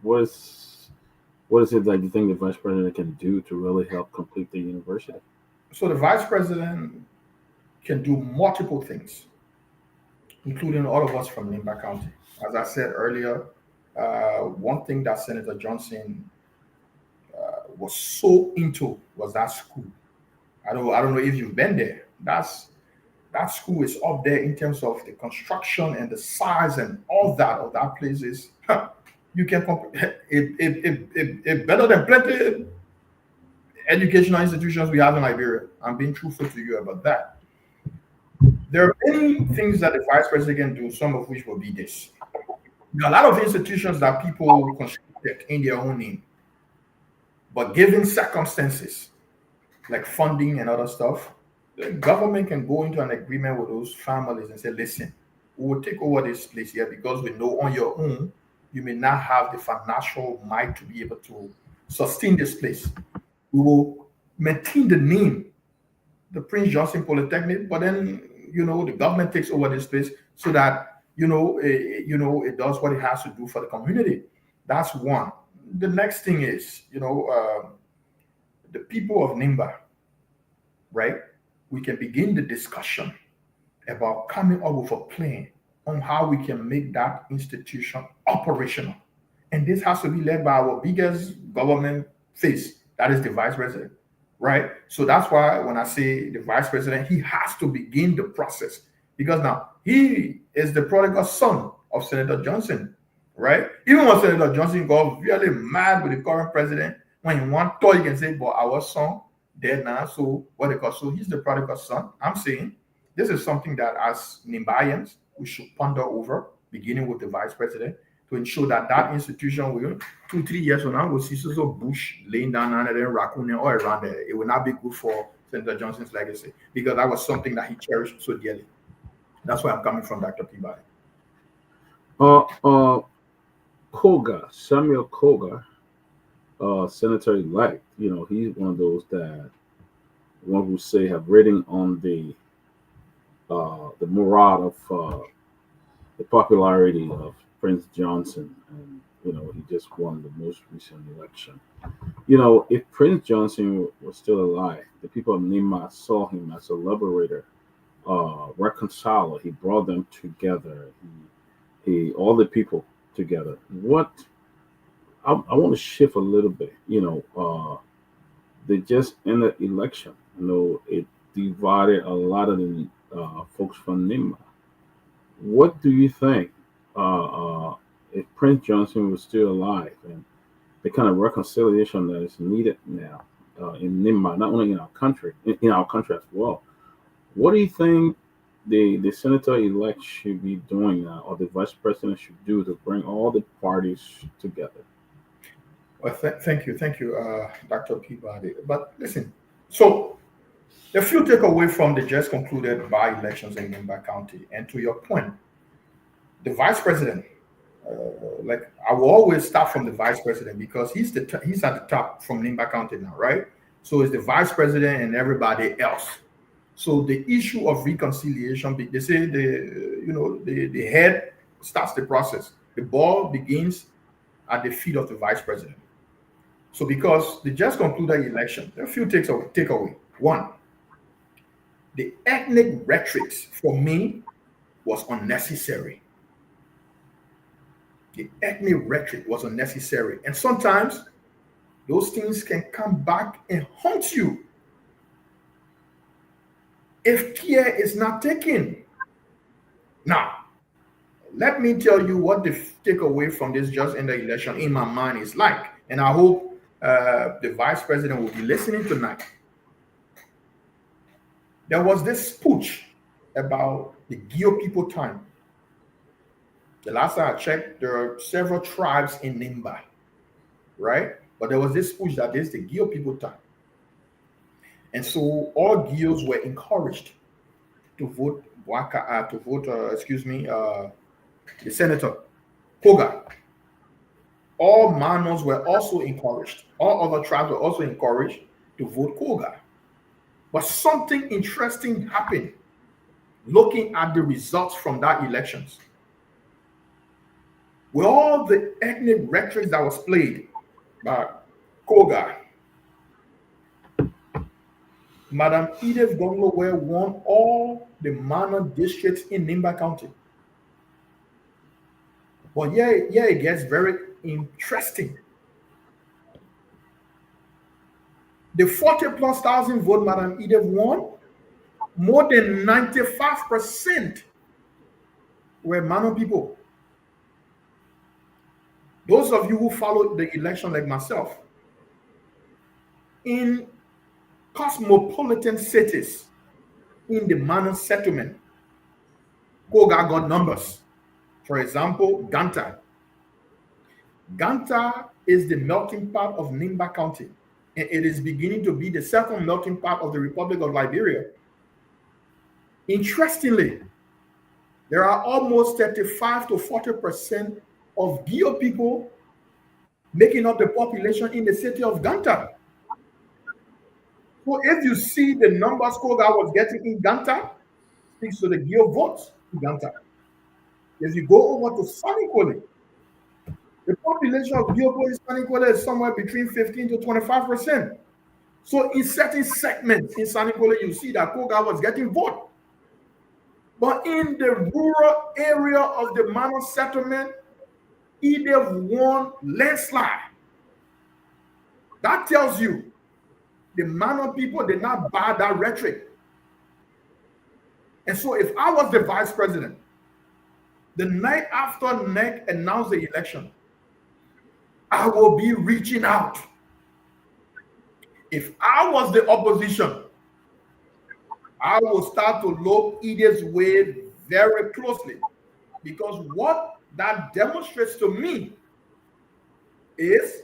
Speaker 8: what is it that you think the vice president can do to really help complete the university?
Speaker 4: So the vice president can do multiple things, including all of us from Nimba County. As I said earlier, one thing that Senator Johnson was so into was that school. I don't know if you've been there. That school is up there in terms of the construction and the size and all that of that place is you can compare it better than plenty educational institutions we have in Liberia. I'm being truthful to you about that. There are many things that the vice president can do, some of which will be this. There are a lot of institutions that people constructed in their own name, but given circumstances like funding and other stuff, the government can go into an agreement with those families and say, listen, we will take over this place here because we know on your own, you may not have the financial might to be able to sustain this place. We will maintain the name, the Prince Johnson Polytechnic, but then, the government takes over this place so that, it does what it has to do for the community. That's one. The next thing is, the people of Nimba, right? We can begin the discussion about coming up with a plan on how we can make that institution operational. And this has to be led by our biggest government face, that is the vice president, right? So that's why when I say the vice president, he has to begin the process because now he is the prodigal son of Senator Johnson, right? Even when Senator Johnson got really mad with the current president, when he want to, he can say, but our son dead now, so what they call, so he's the prodigal son. I'm saying this is something that as Nimbayans, we should ponder over, beginning with the vice president, to ensure that that institution will 2-3 years from now, we'll see so bush laying down and then raccoon and all around there. It will not be good for Senator Johnson's legacy because that was something that he cherished so dearly. That's where I'm coming from, Dr. Peabody.
Speaker 8: Koga, Samuel Koga, senator-elect, he's one of those that one would say have written on the morale of the popularity of Prince Johnson, and he just won the most recent election. If Prince Johnson was still alive, the people of Nimba saw him as a liberator, reconciler. He brought them together. He all the people together. I want to shift a little bit. They just ended election. It divided a lot of the folks from Nimba. What do you think if Prince Johnson was still alive and the kind of reconciliation that is needed now in Nimba, not only in our country as well? What do you think the senator-elect should be doing now, or the vice president should do to bring all the parties together?
Speaker 4: Well, thank you, Dr. Peabody. But listen, so a few takeaways from the just concluded by-elections in Nimba County. And to your point, the vice president, I will always start from the vice president because he's at the top from Nimba County now, right? So it's the vice president and everybody else. So the issue of reconciliation, they say the head starts the process. The ball begins at the feet of the vice president. So because the just concluded election, there are a few takeaway. One, the ethnic rhetoric for me was unnecessary. The ethnic rhetoric was unnecessary. And sometimes those things can come back and haunt you if care is not taken. Now, let me tell you what the takeaway from this just ended election in my mind is like. And I hope the vice president will be listening tonight. There was this putsch about the Guar people time. The last time I checked, there are several tribes in Nimba, right? But there was this push that is the Guar people time. And so all Guars were encouraged to vote the senator Koga. All Manos were also encouraged. All other tribes were also encouraged to vote Koga. But something interesting happened looking at the results from that elections. With all the ethnic rhetoric that was played by Koga, Madam Kehleboe Gongloe won all the Mano districts in Nimba County. But yeah, it gets very interesting. The 40,000+ vote Madam Edith won, more than 95% were Mano people. Those of you who followed the election like myself, in cosmopolitan cities in the Mano settlement, Koga got numbers. For example, Ganta. Ganta is the melting pot of Nimba County, and it is beginning to be the second melting pot of the Republic of Liberia. Interestingly, there are almost 35 to 40% of Guar people making up the population in the city of Ganta. So if you see the numbers Koga was getting in Ganta, speaks to the Guar votes in Ganta. If you go over to Sanikole, the population of Guar in Sanikole is somewhere between 15 to 25%. So in certain segments in Sanikole, you see that Koga was getting vote. But in the rural area of the Mano settlement, Edith won landslide. That tells you the Mano people did not buy that rhetoric. And so if I was the vice president, the night after NEC announced the election, I will be reaching out. If I was the opposition, I will start to look Edith's way very closely, because what that demonstrates to me is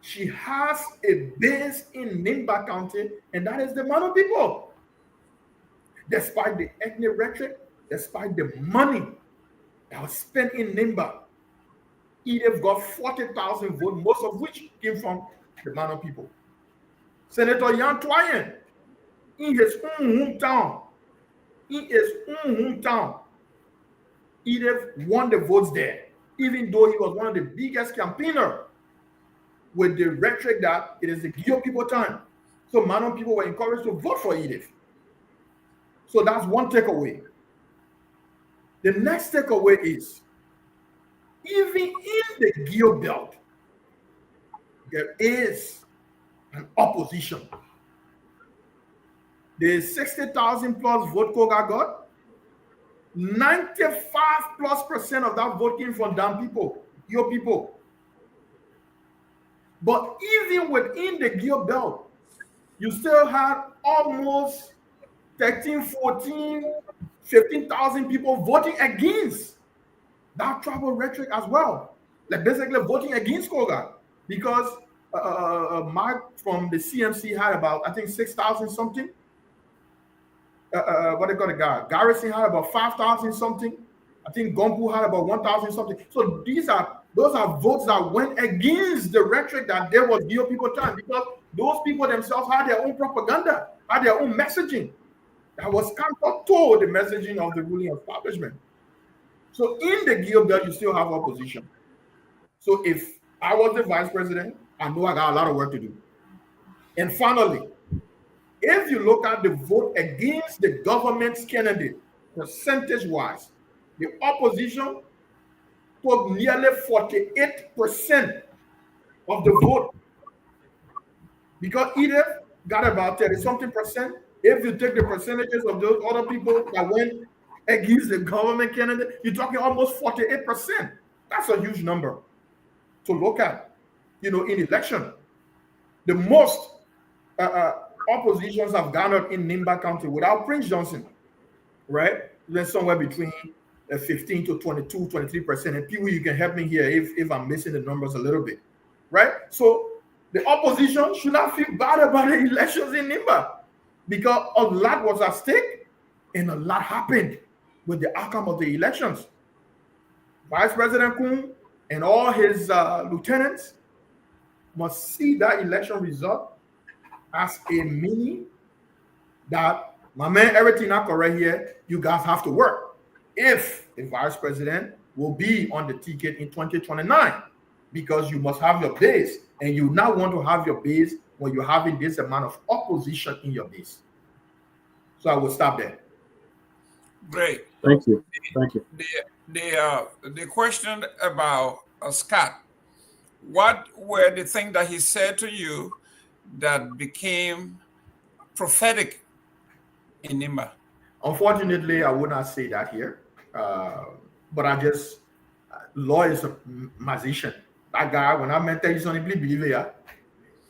Speaker 4: she has a base in Nimba County, and that is the Mano people. Despite the ethnic rhetoric, despite the money that was spent in Nimba, Edith got 40,000 votes, most of which came from the Mano people. Senator Yan Twayen, in his own hometown, Edith won the votes there, even though he was one of the biggest campaigners with the rhetoric that it is the Guar people time. So Mano people were encouraged to vote for Edith. So that's one takeaway. The next takeaway is, even in the Guar belt, there is an opposition. The 60,000+ vote Koga got, 95+% of that vote came from Dam people, Guar people. But even within the Guar belt, you still had almost 13, 14, 15,000 people voting against that tribal rhetoric as well. Like basically voting against Koga, because Mark from the CMC had about, I think, 6,000 something. What they call the guy? Garrison had about 5,000 something. I think Gompu had about 1,000 something. So those are votes that went against the rhetoric that there was Guar people time, because those people themselves had their own propaganda, had their own messaging that was counter to the messaging of the ruling establishment. So in the Guar belt, you still have opposition. So if I was the vice president, I know I got a lot of work to do. And finally, if you look at the vote against the government's candidate, percentage-wise, the opposition took nearly 48% of the vote, because Edith got about 30-something%. If you take the percentages of those other people that went against the government candidate, you're talking almost 48%. That's a huge number to look at, in election. The most oppositions have garnered in Nimba County without Prince Johnson, right? Then somewhere between 15 to 22, 23%. And Pewee, you can help me here if I'm missing the numbers a little bit, right? So the opposition should not feel bad about the elections in Nimba, because a lot was at stake and a lot happened with the outcome of the elections. Vice President Kun and all his lieutenants must see that election result as a meaning that, my man, everything not correct here, you guys have to work if the vice president will be on the ticket in 2029, because you must have your base, and you now want to have your base when you're having this amount of opposition in your base. So I will stop there.
Speaker 2: Great.
Speaker 8: Thank you. Thank you.
Speaker 2: they questioned about Scott. What were the things that he said to you that became prophetic in Nimba?
Speaker 4: Unfortunately, I would not say that here. But I just, Law is a musician. That guy, when I met him, he's only believe it.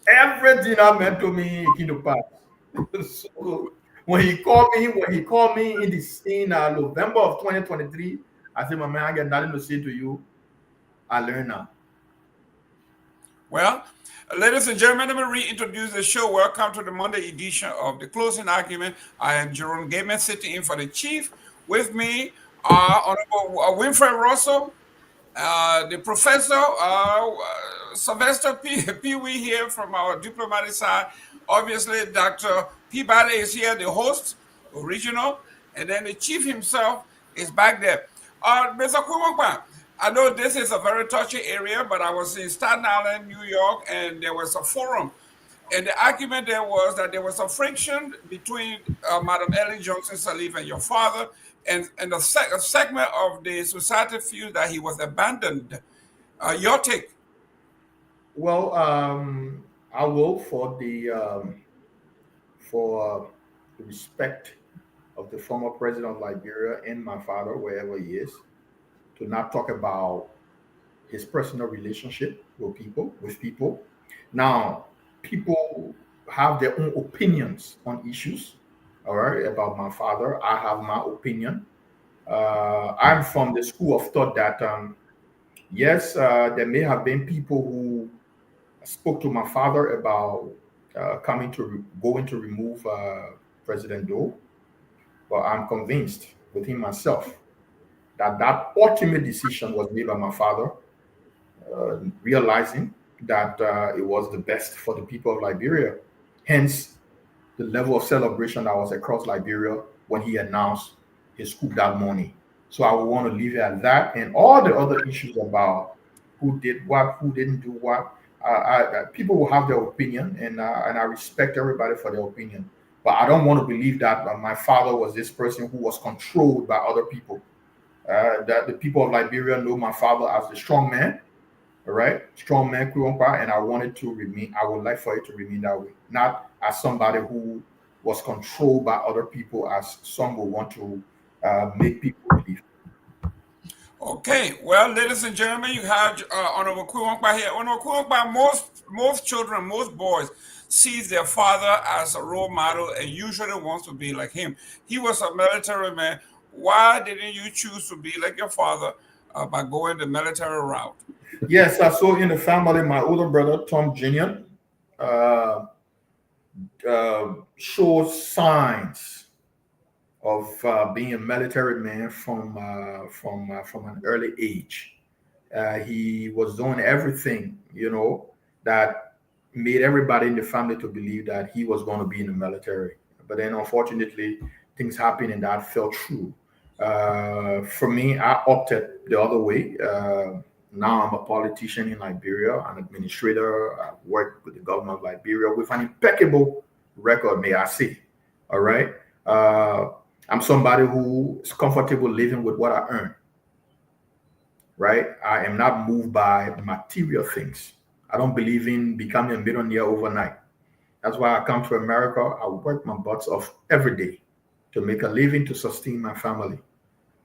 Speaker 4: Everything I meant to me, he came to pass. So when he called me in November of 2023, I said, my man, I got nothing to say to you. I learned now.
Speaker 2: Well, ladies and gentlemen, let me reintroduce the show. Welcome to the Monday edition of The Closing Argument. I am Jerome Gaiman, sitting in for the chief. With me are Honorable Winfred Russell, the professor, Sylvester Pewee here from our diplomatic side. Obviously, Dr. Peabody is here, the host, original, and then the chief himself is back there. Mr. Kwewakwa, I know this is a very touchy area, but I was in Staten Island, New York, and there was a forum. And the argument there was that there was a friction between Madam Ellen Johnson Sirleaf and your father, and a segment of the society feels that he was abandoned. Your take?
Speaker 4: Well, I will for the respect of the former president of Liberia and my father, wherever he is, to not talk about his personal relationship with people. Now, people have their own opinions on issues, all right, about my father. I have my opinion. I'm from the school of thought that, yes, there may have been people who spoke to my father about going to remove President Doe, but I'm convinced within myself that ultimate decision was made by my father, realizing that it was the best for the people of Liberia. Hence, the level of celebration that was across Liberia when he announced his coup that morning. So I would want to leave it at that, and all the other issues about who did what, who didn't do what. People will have their opinion, and I respect everybody for their opinion. But I don't want to believe that my father was this person who was controlled by other people. That the people of Liberia know my father as the strong man, all right, strong man, and I wanted to remain. I would like for it to remain that way, not as somebody who was controlled by other people, as some will want to make people believe.
Speaker 2: Okay, well, ladies and gentlemen, you have Honorable Kwewakwa here. Honorable Kwewakwa, most children, most boys sees their father as a role model and usually wants to be like him. He was a military man. Why didn't you choose to be like your father by going the military route?
Speaker 4: Yes, I saw in the family, my older brother, Tom Jr., shows signs of being a military man from an early age. He was doing everything, that made everybody in the family to believe that he was going to be in the military. But then, unfortunately, things happened and that fell true. For me, I opted the other way. Now I'm a politician in Liberia, an administrator. I work with the government of Liberia with an impeccable record, may I say. All right. I'm somebody who is comfortable living with what I earn. Right. I am not moved by material things. I don't believe in becoming a millionaire overnight. That's why I come to America. I work my butts off every day to make a living to sustain my family.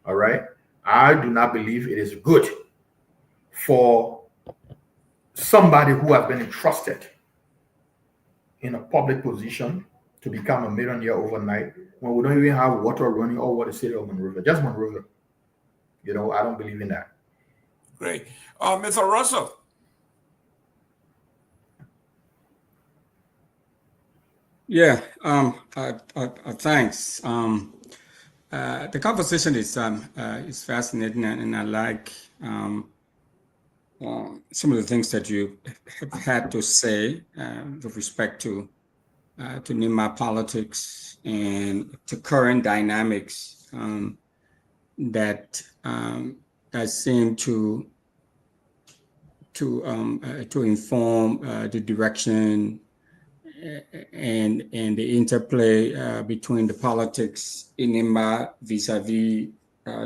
Speaker 4: All right. I do not believe it is good for somebody who has been entrusted in a public position to become a millionaire overnight when we don't even have water running all over the city of Monrovia, just Monrovia. I don't believe in that.
Speaker 2: Great. Mr. Russell.
Speaker 6: Yeah, thanks. The conversation is fascinating, and I like some of the things that you have had to say with respect to Nimba politics and to current dynamics that seem to inform the direction and the interplay between the politics in Nimba vis-a-vis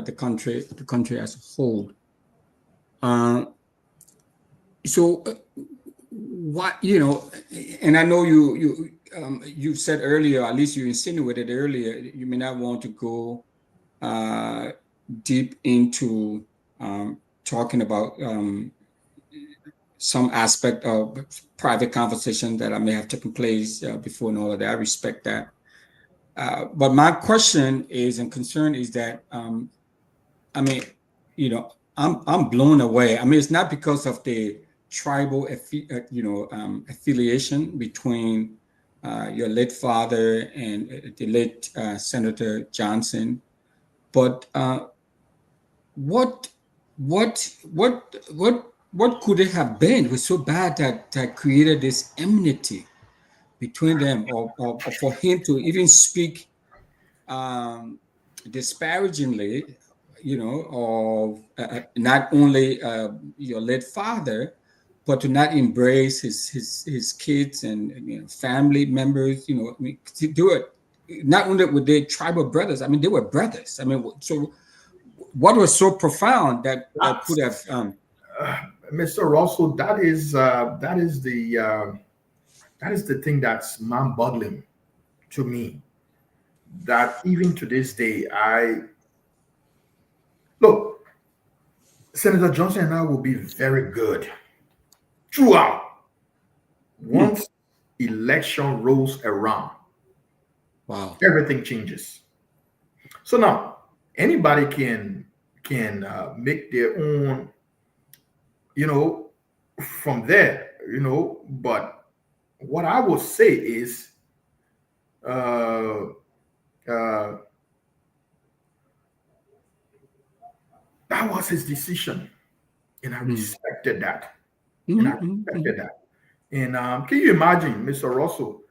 Speaker 6: the country as a whole. So what, you know, and I know you said earlier, at least you insinuated earlier, you may not want to go deep into talking about some aspect of private conversation that I may have taken place before and all of that. I respect that. But my question is and concern is that, I mean, you know, I'm blown away. I mean, it's not because of the tribal, affiliation between your late father and the late Senator Johnson, but what could it have been? It was so bad that created this enmity between them, or for him to even speak disparagingly, you know, of not only your late father, but to not embrace his kids and you know, family members, you know, I mean, to do it not only with their tribal brothers. I mean, they were brothers. I mean, so what was so profound that could have
Speaker 4: Mr. Russell, that is the thing that's mind-boggling to me. That even to this day, look, Senator Johnson and I will be very good throughout. Once election rolls around,
Speaker 6: wow,
Speaker 4: everything changes. So now anybody can make their own, you know, from there, you know. But what I will say is, that was his decision, and I respected that. And I respected that. And can you imagine, Mr. Russell?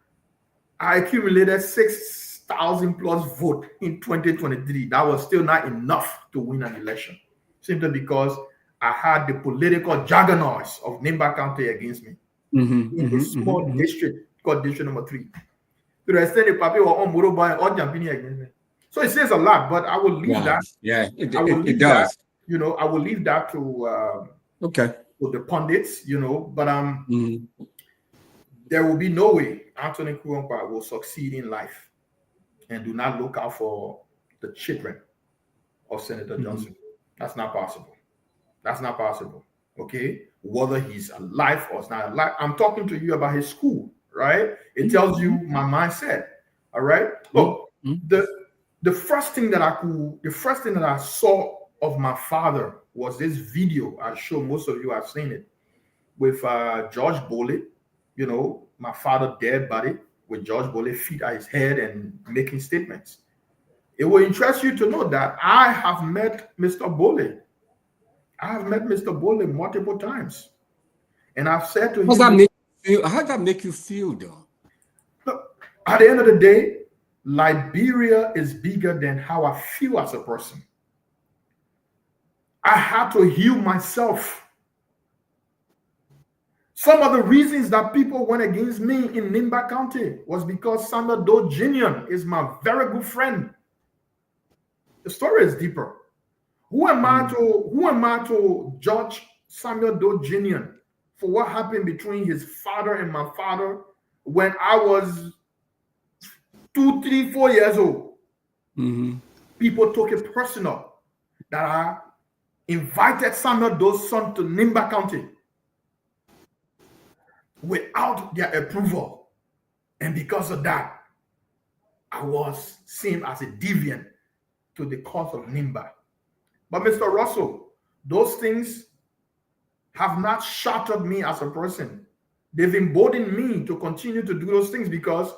Speaker 4: I accumulated 6,000 plus votes in 2023. That was still not enough to win an election, simply because I had the political juggernauts of Nimba County against me in a small district called District Number 3. To the extent that people were on motorbike or jumping against me. So it says a lot, but I will leave that.
Speaker 6: Yeah, it
Speaker 4: leave
Speaker 6: does.
Speaker 4: That, you know, I will leave that to the pundits, you know. But there will be no way Anthony Kuonkwa will succeed in life and do not look out for the children of Senator Johnson. That's not possible. That's not possible. Okay, whether he's alive or not alive. I'm talking to you about his school, right? It tells you my mindset. All right. Look, the first thing that I saw of my father was this video. I'm sure most of you have seen it, with George Boley. You know, my father dead body, with George Boley feet at his head and making statements. It will interest you to know that I have met Mr. Boley. I have met Mr. Boley multiple times, and I've said to him,
Speaker 6: how does that make you feel, though?
Speaker 4: Look, at the end of the day, Liberia is bigger than how I feel as a person. I had to heal myself. Some of the reasons that people went against me in Nimba County was because Samuel Doe Jr. is my very good friend. The story is deeper. Who am I to judge Samuel Doe Jr. for what happened between his father and my father when I was 2, 3, 4 years old? People took it personal that I invited Samuel Doe's son to Nimba County without their approval. And because of that, I was seen as a deviant to the cause of Nimba. But Mr. Russell, those things have not shattered me as a person. They've emboldened me to continue to do those things, because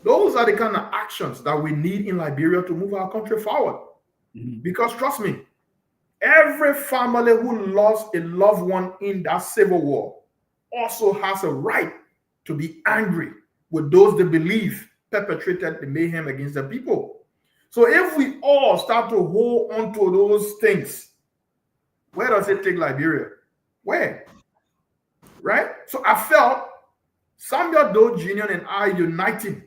Speaker 4: those are the kind of actions that we need in Liberia to move our country forward. Because trust me, every family who lost a loved one in that civil war also has a right to be angry with those they believe perpetrated the mayhem against the people. So if we all start to hold on to those things, where does it take Liberia? Where? Right? So I felt Samuel Doe Jr. and I uniting,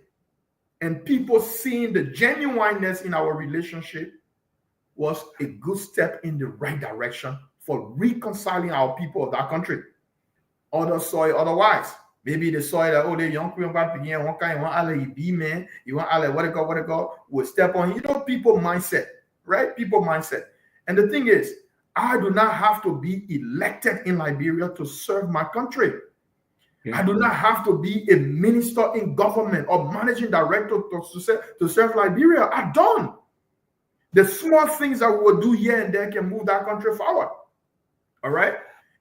Speaker 4: and people seeing the genuineness in our relationship, was a good step in the right direction for reconciling our people of that country. Other soil otherwise. Maybe the soil that, oh, the young people begin one kind, one alley be man, you want alley, what it go, will step on, people mindset, right? People mindset. And the thing is, I do not have to be elected in Liberia to serve my country. I do not have to be a minister in government or managing director to serve Liberia. I don't. The small things that we will do here and there can move that country forward. All right?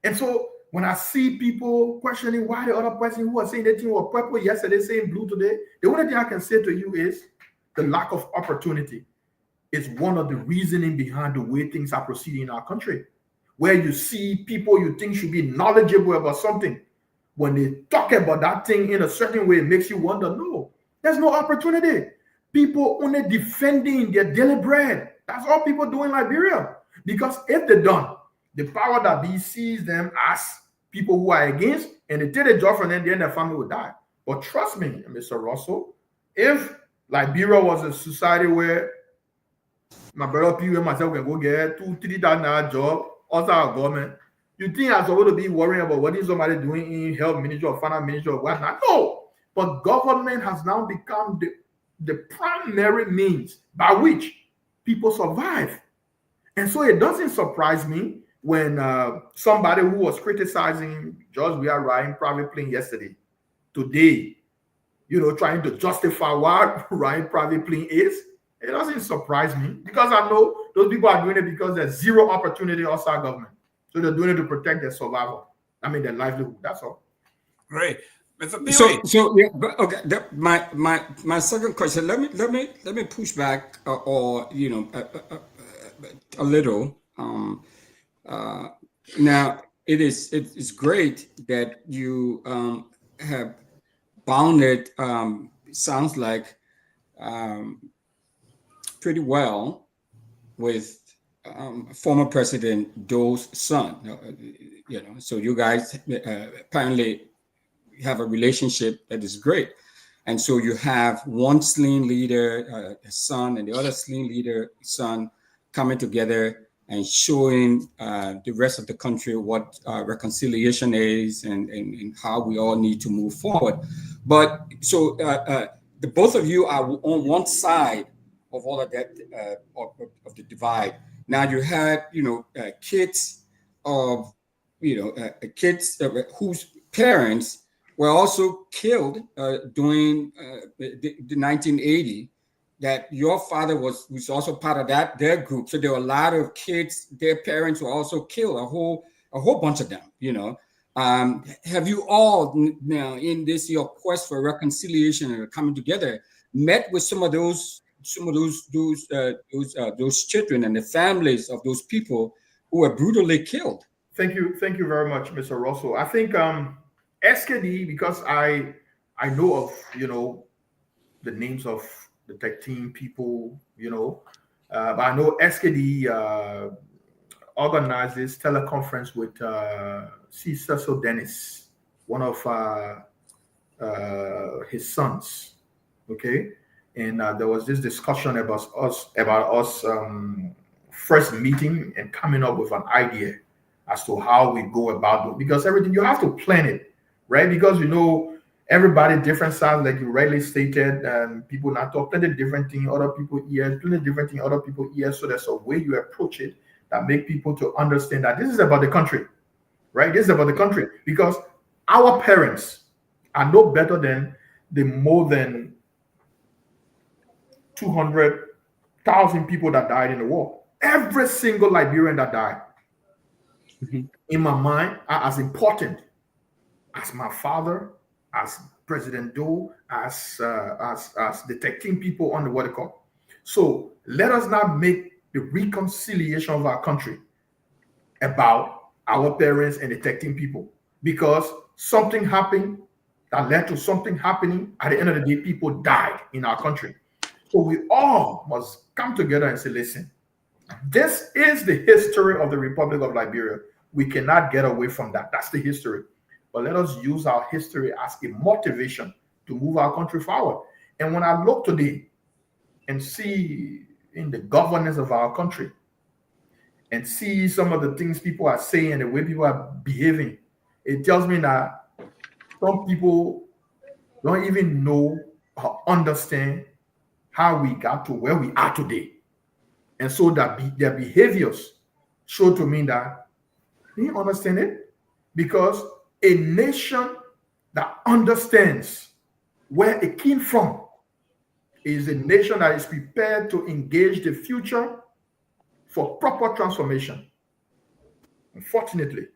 Speaker 4: And so when I see people questioning why the other person who was saying that thing was purple yesterday, saying blue today, the only thing I can say to you is the lack of opportunity is one of the reasoning behind the way things are proceeding in our country, where you see people you think should be knowledgeable about something. When they talk about that thing in a certain way, it makes you wonder, no, there's no opportunity. People only defending their daily bread. That's all people do in Liberia. Because if they're done, the power that be sees them as people who are against, and they take the job from them, then their family will die. But trust me, Mr. Russell, if Liberia was a society where my brother Pewee and myself can go get $2,000-3,000 job outside our government, you think I'm supposed to be worrying about what is somebody doing in health ministry or finance ministry or whatnot? No. But government has now become the primary means by which people survive. And so it doesn't surprise me when somebody who was criticizing George we are riding private plane yesterday, today, trying to justify what riding private plane is. It doesn't surprise me because I know those people are doing it because there's zero opportunity outside government. So they're doing it to protect their survival. Their livelihood. That's all.
Speaker 2: Great. Mr.
Speaker 6: So yeah, but okay. My second question. Let me push back a little. Now it's great that you have bounded. Sounds like pretty well with former President Dough's son. So you guys apparently have a relationship that is great. And so you have one sling leader, son, and the other sling leader, son, coming together and showing the rest of the country what reconciliation is and how we all need to move forward. But so the both of you are on one side of all of that, of the divide. Now you had, kids of, kids whose parents were also killed during the 1980. That your father was also part of their group. So there were a lot of kids. Their parents were also killed. A whole bunch of them. Have you all now in this your quest for reconciliation and coming together met with some of those children and the families of those people who were brutally killed?
Speaker 4: Thank you very much, Mr. Russell. I think SKD, because I know of the names of the tech team people, but I know SKD organized this teleconference with Cecil Dennis, one of his sons. Okay. And there was this discussion about us first meeting and coming up with an idea as to how we go about it. Because everything, you have to plan it, right? Because everybody different sides, like you rightly stated, people not talk plenty different thing, other people ears, plenty different thing, other people ears. So there's a way you approach it that make people to understand that this is about the country, right? This is about the country because our parents are no better than the more than 200,000 people that died in the war. Every single Liberian that died, in my mind, are as important as my father, as President Doe, as the tech team people on the what they call. So let us not make the reconciliation of our country about our parents and the tech team people, because something happened that led to something happening. At the end of the day, people died in our country. So we all must come together and say, listen, this is the history of the Republic of Liberia. We cannot get away from that. That's the history. But let us use our history as a motivation to move our country forward. And when I look today and see in the governance of our country, and see some of the things people are saying and the way people are behaving, it tells me that some people don't even know or understand how we got to where we are today. And so that their behaviors show to me that they understand it, because a nation that understands where it came from is a nation that is prepared to engage the future for proper transformation. Unfortunately,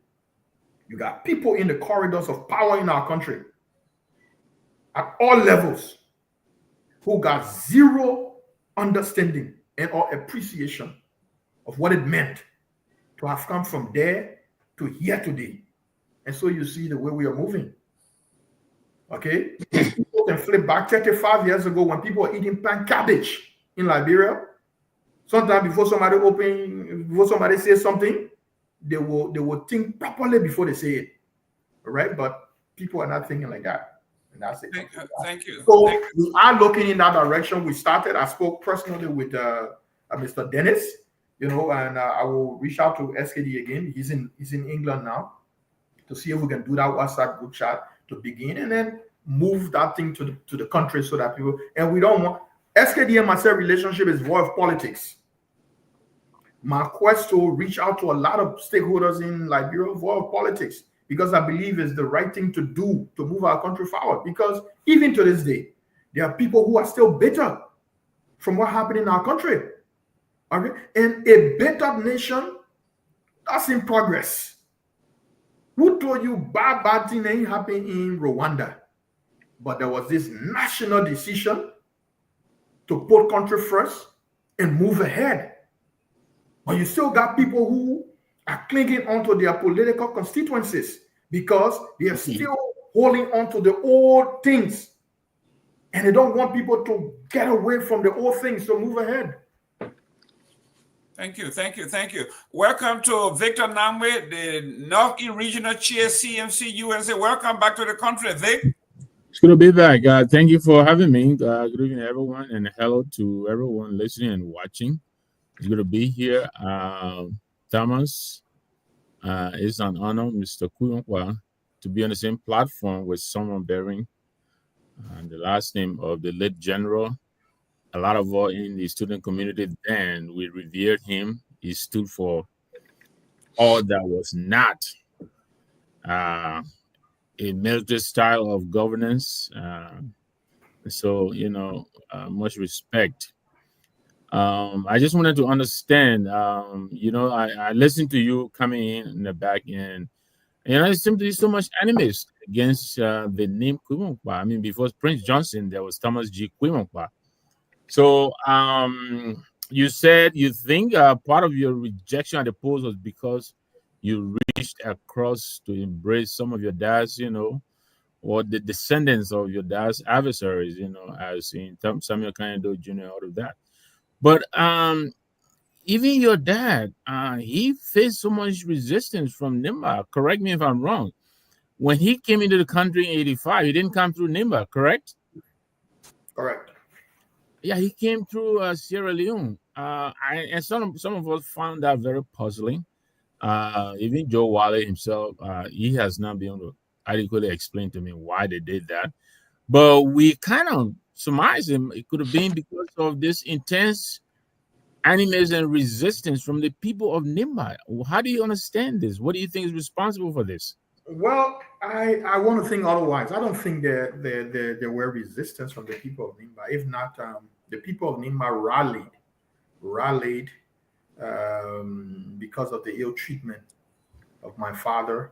Speaker 4: you got people in the corridors of power in our country at all levels who got zero understanding and or appreciation of what it meant to have come from there to here today. And so you see the way we are moving. Okay? People can flip back 35 years ago when people were eating pan cabbage in Liberia. Sometimes before somebody says something, they will think properly before they say it. All right? But people are not thinking like that. And that's it.
Speaker 2: Thank you.
Speaker 4: So we are looking in that direction. I spoke personally with Mr. Dennis, and I will reach out to SKD again. He's in England now, to see if we can do that WhatsApp group chat to begin, and then move that thing to the country, so that people, and we don't want SKD and myself relationship is void of politics. My quest to reach out to a lot of stakeholders in Liberia, void of politics, because I believe it's the right thing to do to move our country forward. Because even to this day, there are people who are still bitter from what happened in our country. Okay? And a bitter nation, that's in progress. Who told you bad thing ain't happening in Rwanda? But there was this national decision to put country first and move ahead. But you still got people who are clinging onto their political constituencies because they are still holding on to the old things. And they don't want people to get away from the old things to move ahead.
Speaker 2: Thank you. Welcome to Victor Namwe, the Northeast Regional Chair, CMC USA. Welcome back to the country, Vic.
Speaker 9: It's good to be back. Thank you for having me. Good evening, everyone, and hello to everyone listening and watching. It's good to be here. Thomas, it's an honor, Mr. Kuyunkwa, to be on the same platform with someone bearing the last name of the late general. A lot of us in the student community then, we revered him. He stood for all that was not a military style of governance. So, much respect. I just wanted to understand, I listened to you coming in the back end, and there seems to be so much animus against the name Kuyunkwa. I mean, before Prince Johnson, there was Thomas G. Kuyunkwa. So you said you think part of your rejection at the polls was because you reached across to embrace some of your dad's, or the descendants of your dad's adversaries, as in Samuel Kanyado Jr., all of that. But even your dad, he faced so much resistance from Nimba. Correct me if I'm wrong. When he came into the country in 85, he didn't come through Nimba, correct?
Speaker 4: Correct.
Speaker 9: Yeah, he came through Sierra Leone. And some of us found that very puzzling. Even Joe Wally himself, he has not been able to adequately explain to me why they did that. But we kind of surmise it could have been because of this intense animus and resistance from the people of Nimba. How do you understand this? What do you think is responsible for this?
Speaker 4: Well, I want to think otherwise. I don't think there were resistance from the people of Nimba. If not, the people of Nimba rallied because of the ill treatment of my father,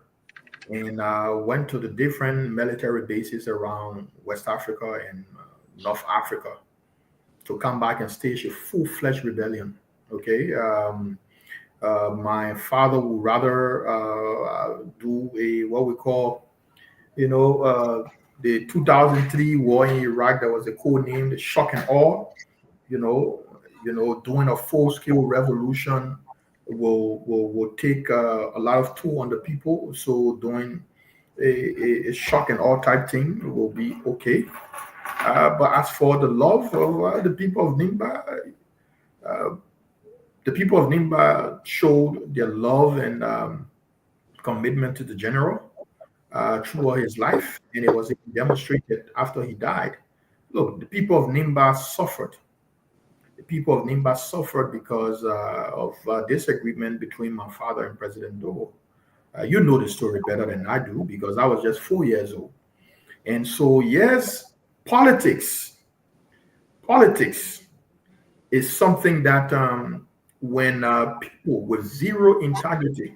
Speaker 4: and went to the different military bases around West Africa and North Africa to come back and stage a full-fledged rebellion. Okay. My father would rather do what we call, the 2003 war in Iraq. That was a code name, the shock and awe. Doing a full-scale revolution will take a lot of toll on the people. So doing a shock and awe type thing will be okay. But as for the love of the people of Nimba, the people of Nimba showed their love and commitment to the general throughout his life, and it was demonstrated after he died. Look, the people of Nimba suffered. The people of Nimba suffered because of disagreement between my father and President Doe. You know the story better than I do because I was just 4 years old. And so, yes, politics is something that when people with zero integrity,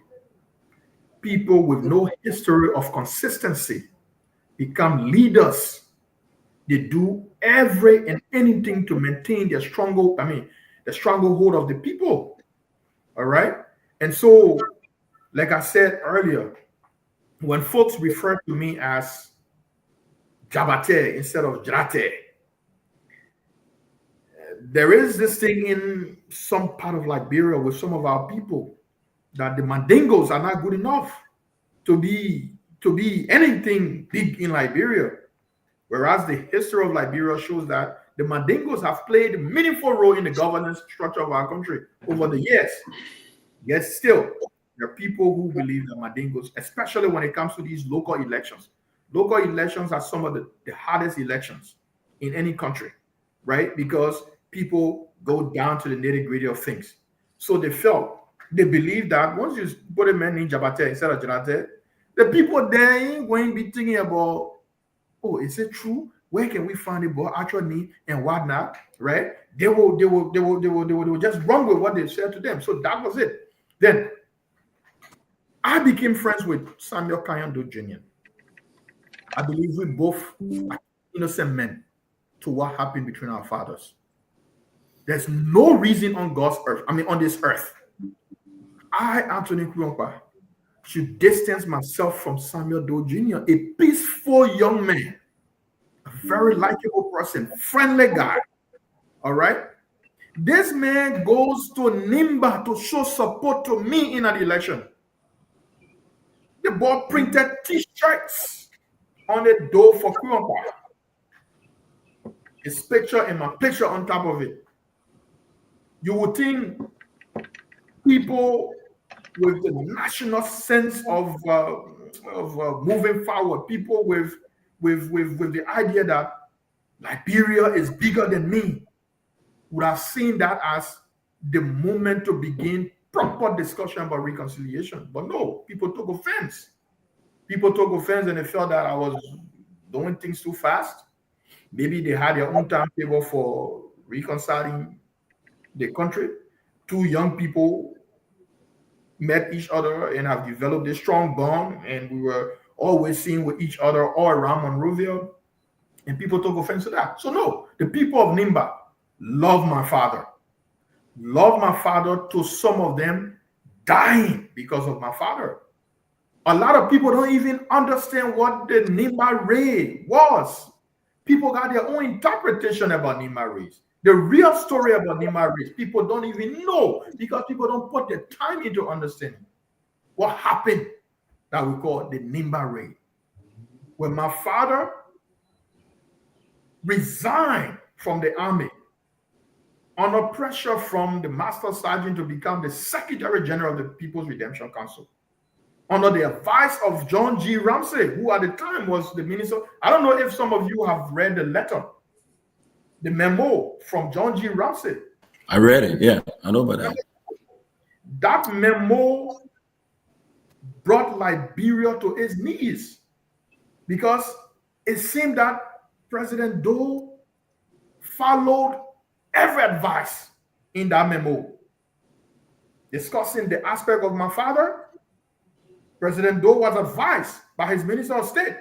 Speaker 4: people with no history of consistency become leaders, they do every and anything to maintain their stronghold, the stronghold of the people. All right. And so, like I said earlier, when folks refer to me as Jabate instead of Jrate, there is this thing in some part of Liberia with some of our people that the Mandingos are not good enough to be anything big in Liberia. Whereas the history of Liberia shows that the Mandingos have played a meaningful role in the governance structure of our country over the years. Yet still, there are people who believe that Mandingos, especially when it comes to these local elections. Local elections are some of the hardest elections in any country, right? Because people go down to the nitty-gritty of things. So they believe that once you put a man in Jabate instead of Janate, the people there ain't going to be thinking about, oh, is it true? Where can we find it? But actual need and whatnot, right? They will just run with what they said to them. So that was it. Then I became friends with Samuel Kayando Jr. I believe we both are innocent men to what happened between our fathers. There's no reason on God's earth, on this earth, I, Anthony Kuompa, should distance myself from Samuel Doe Jr., a peaceful young man, a very likable person, friendly guy. All right? This man goes to Nimba to show support to me in an election. The boy printed T-shirts on the door for Kuompa. His picture and my picture on top of it. You would think people with the national sense of moving forward, people with the idea that Liberia is bigger than me, would have seen that as the moment to begin proper discussion about reconciliation. But no, people took offense. People took offense and they felt that I was doing things too fast. Maybe they had their own timetable for reconciling the country. Two young people met each other and have developed a strong bond, and we were always seen with each other all around Monrovia, and people took offense to that. So no, the people of Nimba love my father. Love my father to some of them dying because of my father. A lot of people don't even understand what the Nimba raid was. People got their own interpretation about Nimba raids. The real story about Nimba raids, people don't even know because people don't put the time into understanding what happened that we call the Nimba raid. When my father resigned from the army under pressure from the Master Sergeant to become the Secretary General of the People's Redemption Council, under the advice of John G. Ramsey, who at the time was the minister. I don't know if some of you have read the letter, the memo from John G. Ramsey.
Speaker 7: I read it. Yeah, I know about that.
Speaker 4: That memo brought Liberia to its knees because it seemed that President Doe followed every advice in that memo. Discussing the aspect of my father, President Doe was advised by his Minister of State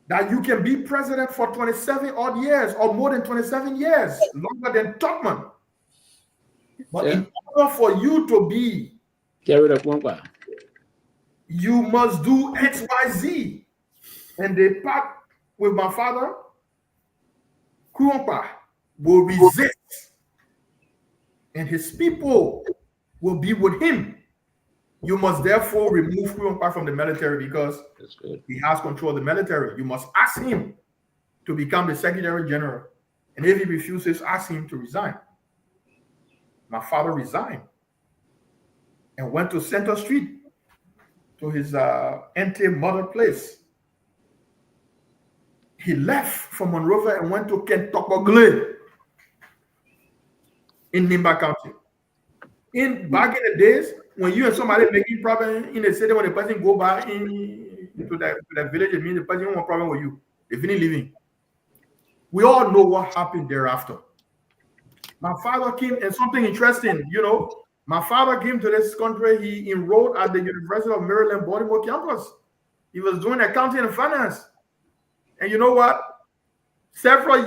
Speaker 4: that you can be president for 27 odd years or more than 27 years, longer than Tubman. But in order for you to be, you must do X, Y, Z. And the part with my father, Kuompa will resist, and his people will be with him. You must therefore remove Kuompa from the military because he has control of the military. You must ask him to become the Secretary General. And if he refuses, ask him to resign. my father resigned and went to Center Street to his auntie mother place. He left from Monrovia and went to Kehleboe Gongloe in Nimba County. Back in the days, when you and somebody making problem in the city, when the person go back to that village, it means the person won't problem with you. They finish living. We all know what happened thereafter. My father came, and something interesting, my father came to this country. He enrolled at the University of Maryland, Baltimore campus. He was doing accounting and finance. And you know what? Several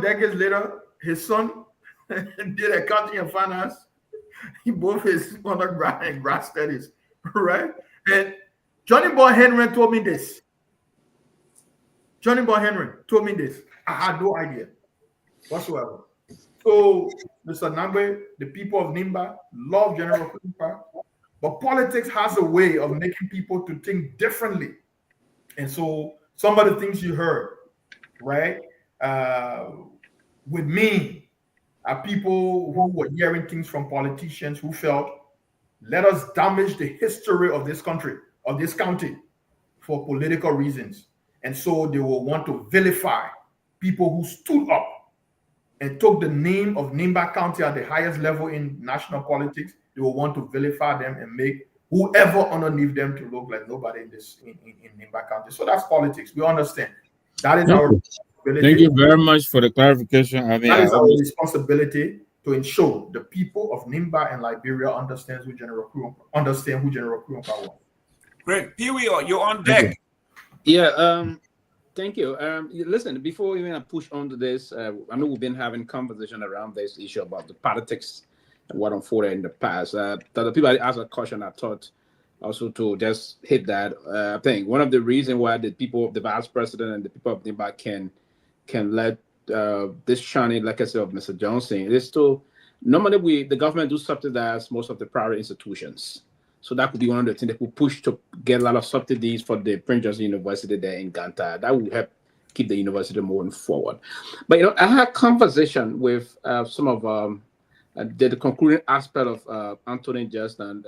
Speaker 4: decades later, his son did accounting and finance. He both his undergrad and grad studies, right? And Johnny Boy Henry told me this. I had no idea whatsoever. So, Mr. Nambe, the people of Nimba love General Kurumpa, but politics has a way of making people to think differently. And so, some of the things you heard, right, with me, are people who were hearing things from politicians who felt, let us damage the history of this country, of this county, for political reasons. And so they will want to vilify people who stood up and took the name of Nimba County at the highest level in national politics. They will want to vilify them and make whoever underneath them to look like nobody in Nimba County. So that's politics. We understand. That is our responsibility.
Speaker 9: Thank you very much for the clarification.
Speaker 4: That is our responsibility to ensure the people of Nimba and Liberia understand who General Kurumpa was.
Speaker 2: Great. Pewee, you're on deck.
Speaker 5: Yeah, thank you. Listen, before we even push on to this, I know we've been having conversation around this issue about the politics and what unfolded in the past. The people asked a question, I thought also to just hit that. I think one of the reasons why the people, the vice president and the people of Nimba can let this shining legacy of Mr. Johnson is to, normally the government do subsidize most of the private institutions. So that could be one of the things that could push to get a lot of subsidies for the Prince George University there in Ganta. That would help keep the university moving forward. But I had a conversation with some of the concluding aspect of Anthony just and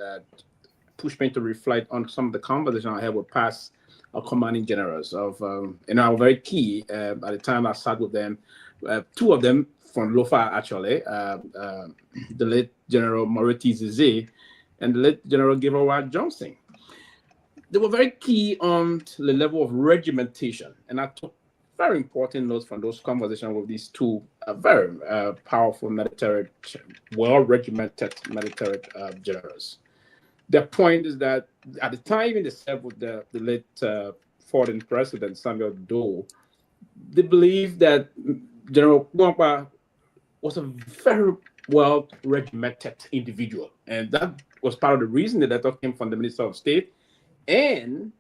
Speaker 5: pushed me to reflect on some of the conversation I had with past commanding generals of are very key at the time I sat with them. Two of them from Lofa, actually, the late General Moriti Zizi and the late General Guar Johnson. They were very key on the level of regimentation, and I took very important notes from those conversations with these two very powerful military, well-regimented military generals. The point is that at the time, even they served with the late foreign president, Samuel Doe, they believed that General Kurumpa was a very well-regimented individual. And that was part of the reason that letter came from the Minister of State. And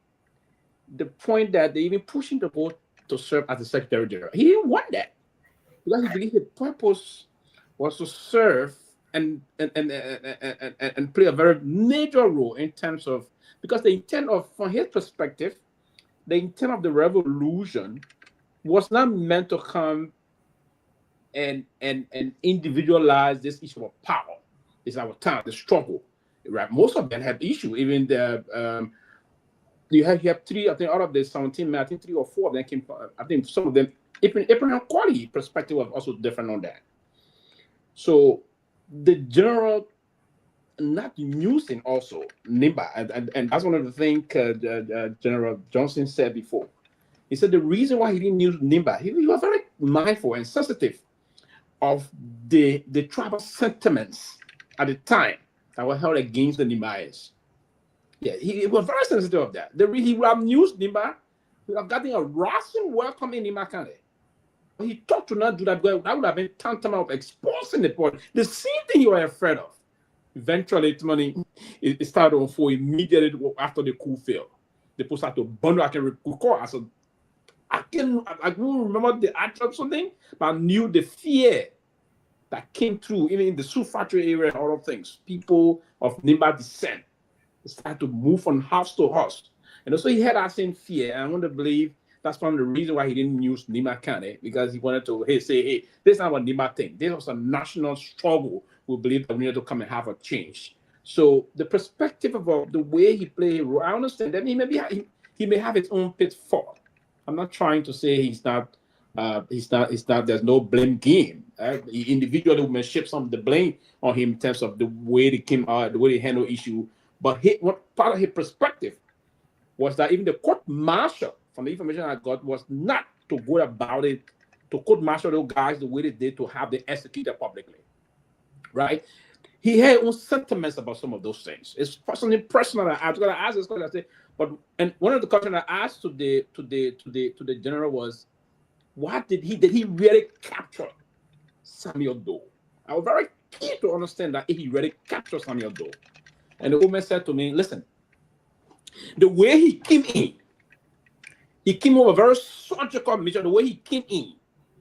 Speaker 5: the point that they even pushed him to go to serve as the Secretary General. He didn't want that because he believed the purpose was to serve and play a very major role in terms of, because the intent of, from his perspective, the intent of the revolution was not meant to come and individualize this issue of power. It's our time, the struggle, right? Most of them have issue. Even the you have three, I think out of the 17 men, I think 3 or 4 of them came from, I think some of them, Abraham quality perspective was also different on that. So the general not using also Nimba, and that's one of the things General Johnson said before. He said the reason why he didn't use Nimba, he was very mindful and sensitive of the tribal sentiments at the time that were held against the Nimbayans. Yeah, he was very sensitive of that. He would have used Nimba, he would have gotten a rousing welcome in Nimba County. But he thought to not do that because that would have been tantamount of exposing the port. The same thing he was afraid of. Eventually, it started on 4 immediately after the coup failed. The people started to bundle. I can recall. I don't remember the actual something, but I knew the fear that came through, even in the Sioux factory area and all of things. People of Nimba descent started to move from house to house. And so he had that same fear. And I want to believe that's one of the reasons why he didn't use Nimba County, because he wanted to say, hey, this is not a Nimba thing. This was a national struggle who believe that we need to come and have a change. So the perspective of the way he played, I understand that he may have his own pitfall. I'm not trying to say he's not. There's no blame game. Individually, we may shift some of the blame on him in terms of the way they came out, the way they handle issue. But what part of his perspective was that even the court martial, from the information I got, was not to go about it, to court martial those guys the way they did, to have them executed publicly, right? He had own sentiments about some of those things. It's something personal. I was going to ask this question. I say, and one of the questions I asked to the general was, what did he really capture Samuel Doe? I was very keen to understand that if he really captured Samuel Doe. And the woman said to me, listen, the way he came over very surgical mission. The way he came in,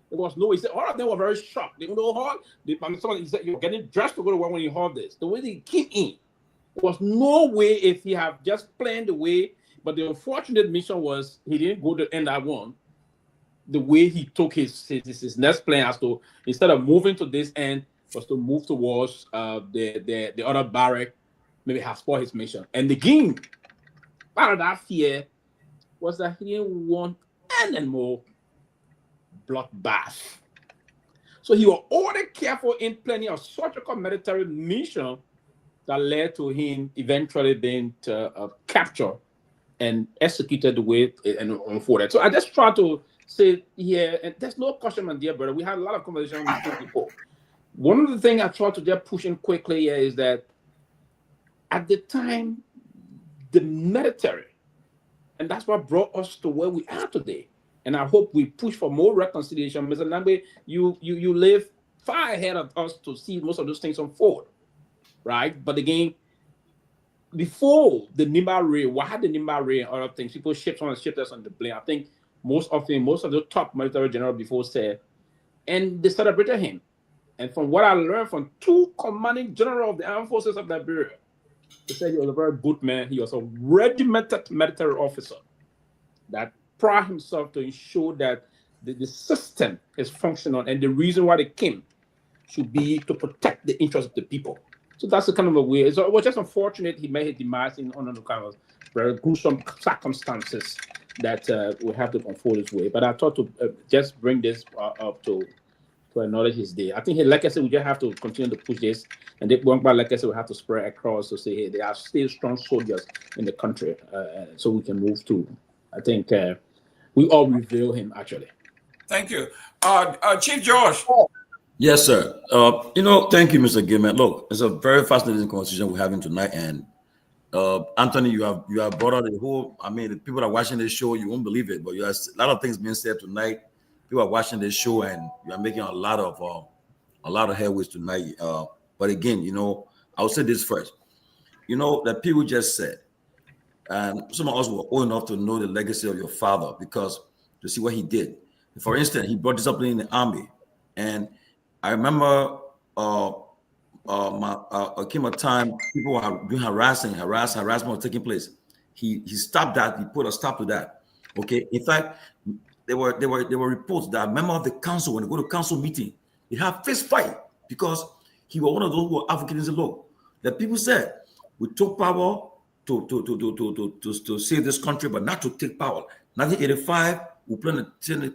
Speaker 5: there was no. He said all of them were very shocked. They know how. He said you're getting dressed to go to work when you heard this. The way they came in, there was no way if he had just planned the way. But the unfortunate mission was he didn't go to end that one. The way he took his next plan as to, instead of moving to this end, was to move towards the other barrack, maybe have spoiled his mission. And the king, part of that fear was that he didn't want any more bloodbath. So he was already careful in planning a surgical military mission that led to him eventually being captured and executed the way and unfolded. So I just try to say here, and there's no question, my dear brother, we had a lot of conversations with people. One of the things I try to just push in quickly here is that at the time, the military, and that's what brought us to where we are today. And I hope we push for more reconciliation. Mr. Lambe, you live far ahead of us to see most of those things unfold, right? But again, before the Nimba Raid, what had the Nimba Raid and other things, people shipped us on the blame. I think most of the top military general before said, and they celebrated him. And from what I learned from two commanding generals of the armed forces of Liberia, they said he was a very good man. He was a regimented military officer that prided himself to ensure that the system is functional, and the reason why they came should be to protect the interests of the people. So that's the kind of a way. So it was just unfortunate he made his demise in under kind of very gruesome circumstances that we have to unfold this way. But I thought to just bring this up to acknowledge his day. I think, like I said, we just have to continue to push this, and like I said, we have to spread across to say, hey, there are still strong soldiers in the country, so we can move to. I think we all reveal him actually.
Speaker 2: Thank you, Chief George.
Speaker 7: Yes, sir. Thank you, Mr. Gilman. Look, it's a very fascinating conversation we're having tonight, and Anthony, you have brought out the whole. I mean, the people that are watching this show, you won't believe it, but you have a lot of things being said tonight. People are watching this show, and you are making a lot of headways tonight. But again, I'll say this first. That people just said, and some of us were old enough to know the legacy of your father because to see what he did. For instance, he brought discipline in the army, and I remember came a time people were doing harassment was taking place. He stopped that. He put a stop to that. Okay. In fact, there were reports that a member of the council, when they go to council meeting, they have fist fight because he was one of those who were advocating the law. That people said we took power to save this country, but not to take power. 1985, we plan to turn the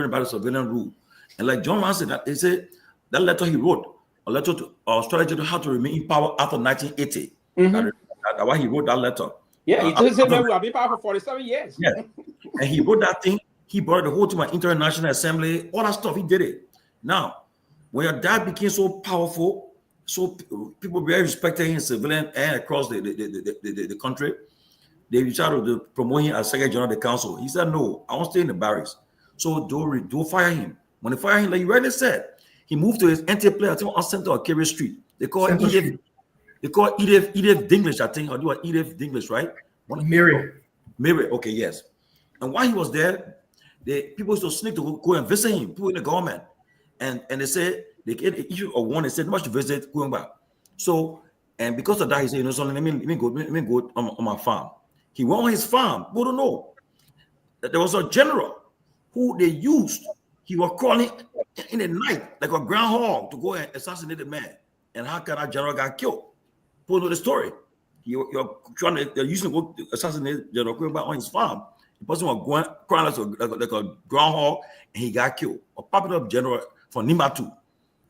Speaker 7: about the surveillance rule. And like John Mann said, he said that letter he wrote, a letter to strategy to how to remain in power after 1980. That's why he wrote that letter.
Speaker 5: Yeah, he just said that we have been power for 47 years.
Speaker 7: Yeah, and he wrote that thing. He brought the whole to my International Assembly, all that stuff. He did it. Now, when your dad became so powerful, so people very respected him in civilian and across the country, they tried to promote him as Secretary General of the Council. He said, "No, I want to stay in the barracks." So don't fire him. When they fire him, like you already said, he moved to his NT player, I think on Center or Carey Street. They call Edith Dinglish, I think, or do Edith Dinglish, right? Mary. Okay, yes. And while he was there, people used to sneak to go and visit him, people in the government. And they said they get issue a warning, said much to visit going back. So, and because of that, he said, so let me go on my farm. He went on his farm. We don't know that there was a general who they used. He was crawling in the night like a groundhog to go and assassinate the man. and how can that general got killed? People know the story. They're using to assassinate General Kweba on his farm. The person was crying like a groundhog, and he got killed. A popular general from Nima too.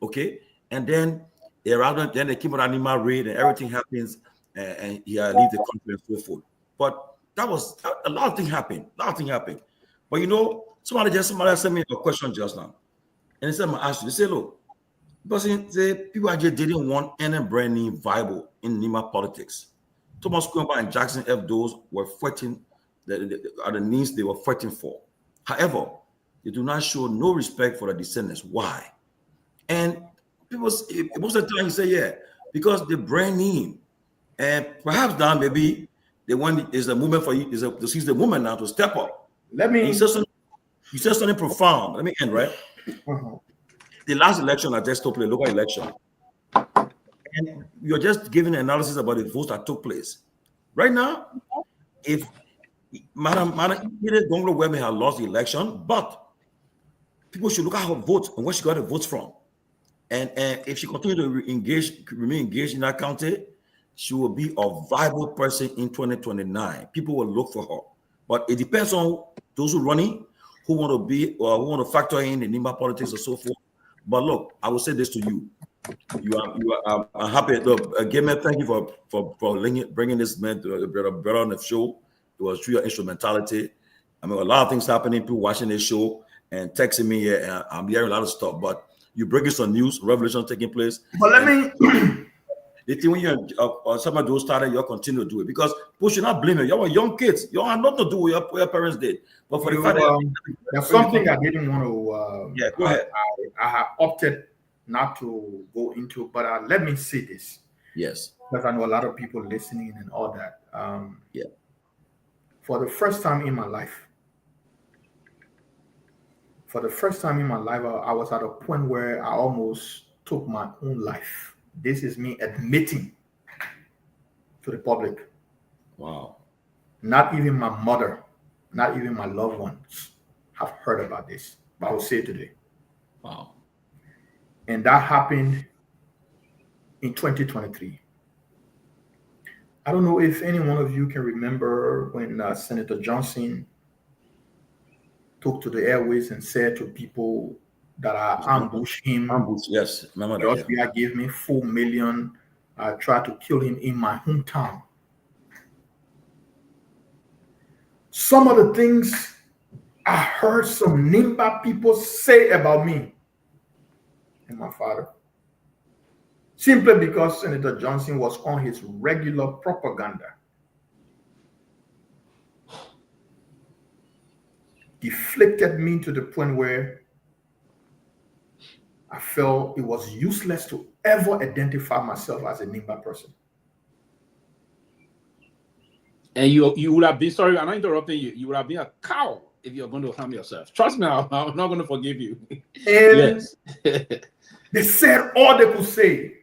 Speaker 7: Okay, and then they came on an Nima raid, and everything happens, and he leave the country and so forth. But that was a lot of things happened. But you know, somebody sent me a question just now, and they said, "I asked you." They say, "Look, because people just didn't want any brand new viable in Nima politics. Thomas Kweba and Jackson F. Does were fighting the needs they were fighting for. However, they do not show no respect for the descendants. Why? And people, most of the time, you say, yeah, because the brand new, and perhaps now maybe they want is a movement for you, this is the moment now to step up. You said something profound. Let me end, right? The last election I just took place, local election. And you're just giving an analysis about the votes that took place. Right now, if Madam Kehleboe Gongloe had lost the election, but people should look at her votes and where she got the votes from. And if she continues to remain engaged in that county, she will be a viable person in 2029. People will look for her. But it depends on those who are running, who want to be, or who want to factor in the Nimba politics and so forth. But look, I will say this to you. I'm happy. Again, man, thank you for bringing this man to brother on the show. It was through your instrumentality. I mean, a lot of things happening. People watching this show and texting me here, and I'm hearing a lot of stuff. But you bringing some news, revolution taking place.
Speaker 4: But let me.
Speaker 7: The thing when you're some of those started, you'll continue to do it because people should not blame you. You're young kids. You have nothing to do with what your parents did. But for the fact that
Speaker 4: there's something I didn't want to.
Speaker 7: Yeah, go ahead.
Speaker 4: I have opted not to go into, but let me say this.
Speaker 7: Yes.
Speaker 4: Because I know a lot of people listening and all that.
Speaker 7: Yeah.
Speaker 4: For the first time in my life, I was at a point where I almost took my own life. This is me admitting to the public.
Speaker 7: Wow.
Speaker 4: Not even my mother, not even my loved ones have heard about this, but I will say it today.
Speaker 7: Wow.
Speaker 4: And that happened in 2023. I don't know if any one of you can remember when Senator Johnson took to the airways and said to people that I ambushed him.
Speaker 7: Yes, remember that.
Speaker 4: Garguah gave me $4 million. I tried to kill him in my hometown. Some of the things I heard some Nimba people say about me and my father, simply because Senator Johnson was on his regular propaganda, deflected me to the point where I felt it was useless to ever identify myself as a Nimba person.
Speaker 5: And you would have been, sorry, I'm not interrupting you. You would have been a cow if you're going to harm yourself. Trust me, I'm not going to forgive you.
Speaker 4: And
Speaker 5: yes.
Speaker 4: They said all they could say.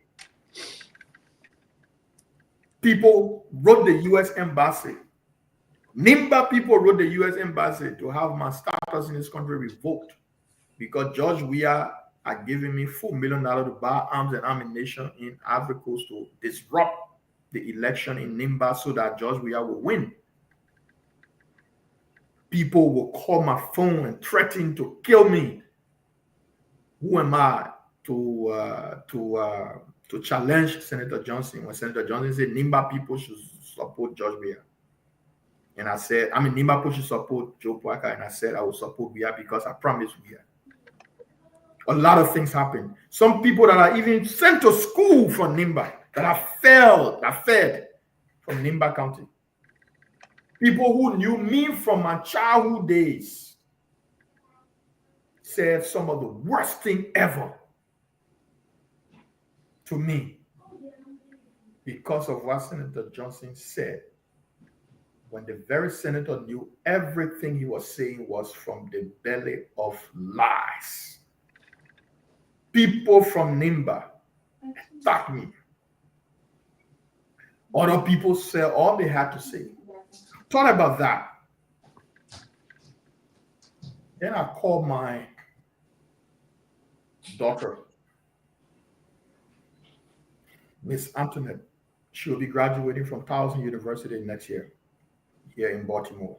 Speaker 4: People wrote the U.S. Embassy. Nimba people wrote the U.S. Embassy to have my status in this country revoked because George Weah had given me $4 million to buy arms and ammunition in Ivory Coast to disrupt the election in Nimba so that George Weah will win. People will call my phone and threaten to kill me. Who am I to challenge Senator Johnson when Senator Johnson said Nimba people should support George Weah? And I said, Nimba people should support Joe Parker, and I said I will support Weah because I promised Weah. A lot of things happened. Some people that are even sent to school from Nimba that are fed from Nimba County. People who knew me from my childhood days said some of the worst thing ever to me because of what Senator Johnson said, when the very senator knew everything he was saying was from the belly of lies. People from Nimba attacked me. Other people said all they had to say. Thought about that. Then I called my daughter. Miss Antoinette. She will be graduating from Towson University next year here in Baltimore.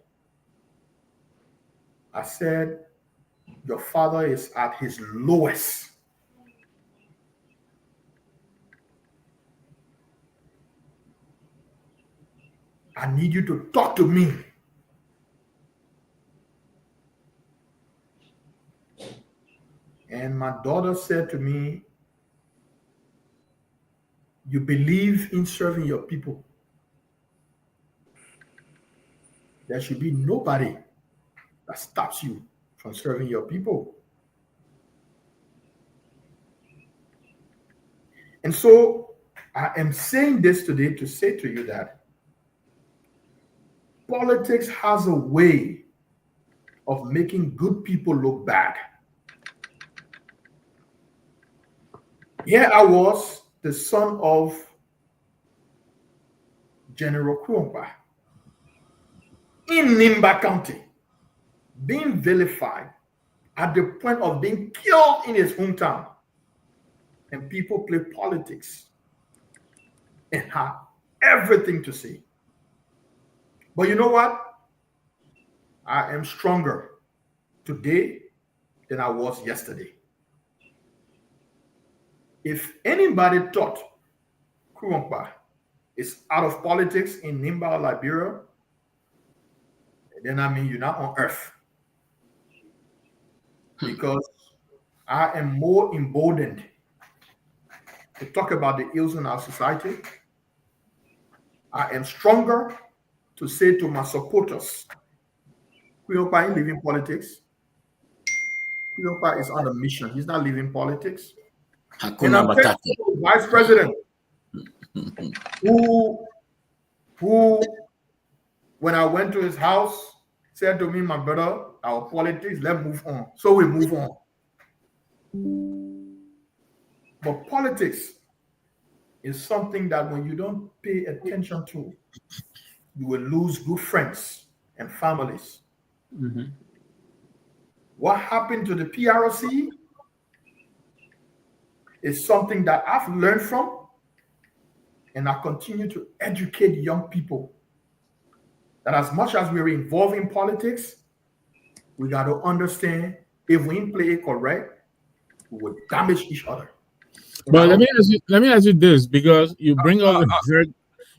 Speaker 4: I said, your father is at his lowest. I need you to talk to me. And my daughter said to me, you believe in serving your people. There should be nobody that stops you from serving your people. And so I am saying this today to say to you that politics has a way of making good people look bad. Here I was, the son of General Kuompa in Nimba County, being vilified at the point of being killed in his hometown. And people play politics and have everything to say. But you know what? I am stronger today than I was yesterday. If anybody thought Kuompa is out of politics in Nimba, Liberia, then I mean you're not on earth. Because I am more emboldened to talk about the ills in our society. I am stronger to say to my supporters, Kuompa ain't leaving politics. Kuompa is on a mission. He's not leaving politics. And I'm thankful to the Vice President who, when I went to his house, said to me, my brother, our politics, let's move on. So we move on. But politics is something that when you don't pay attention to, you will lose good friends and families. Mm-hmm. What happened to the PRC is something that I've learned from, and I continue to educate young people that as much as we're involved in politics, we got to understand if we ain't play it correct, we will damage each other.
Speaker 9: But let me ask you this, because you bring up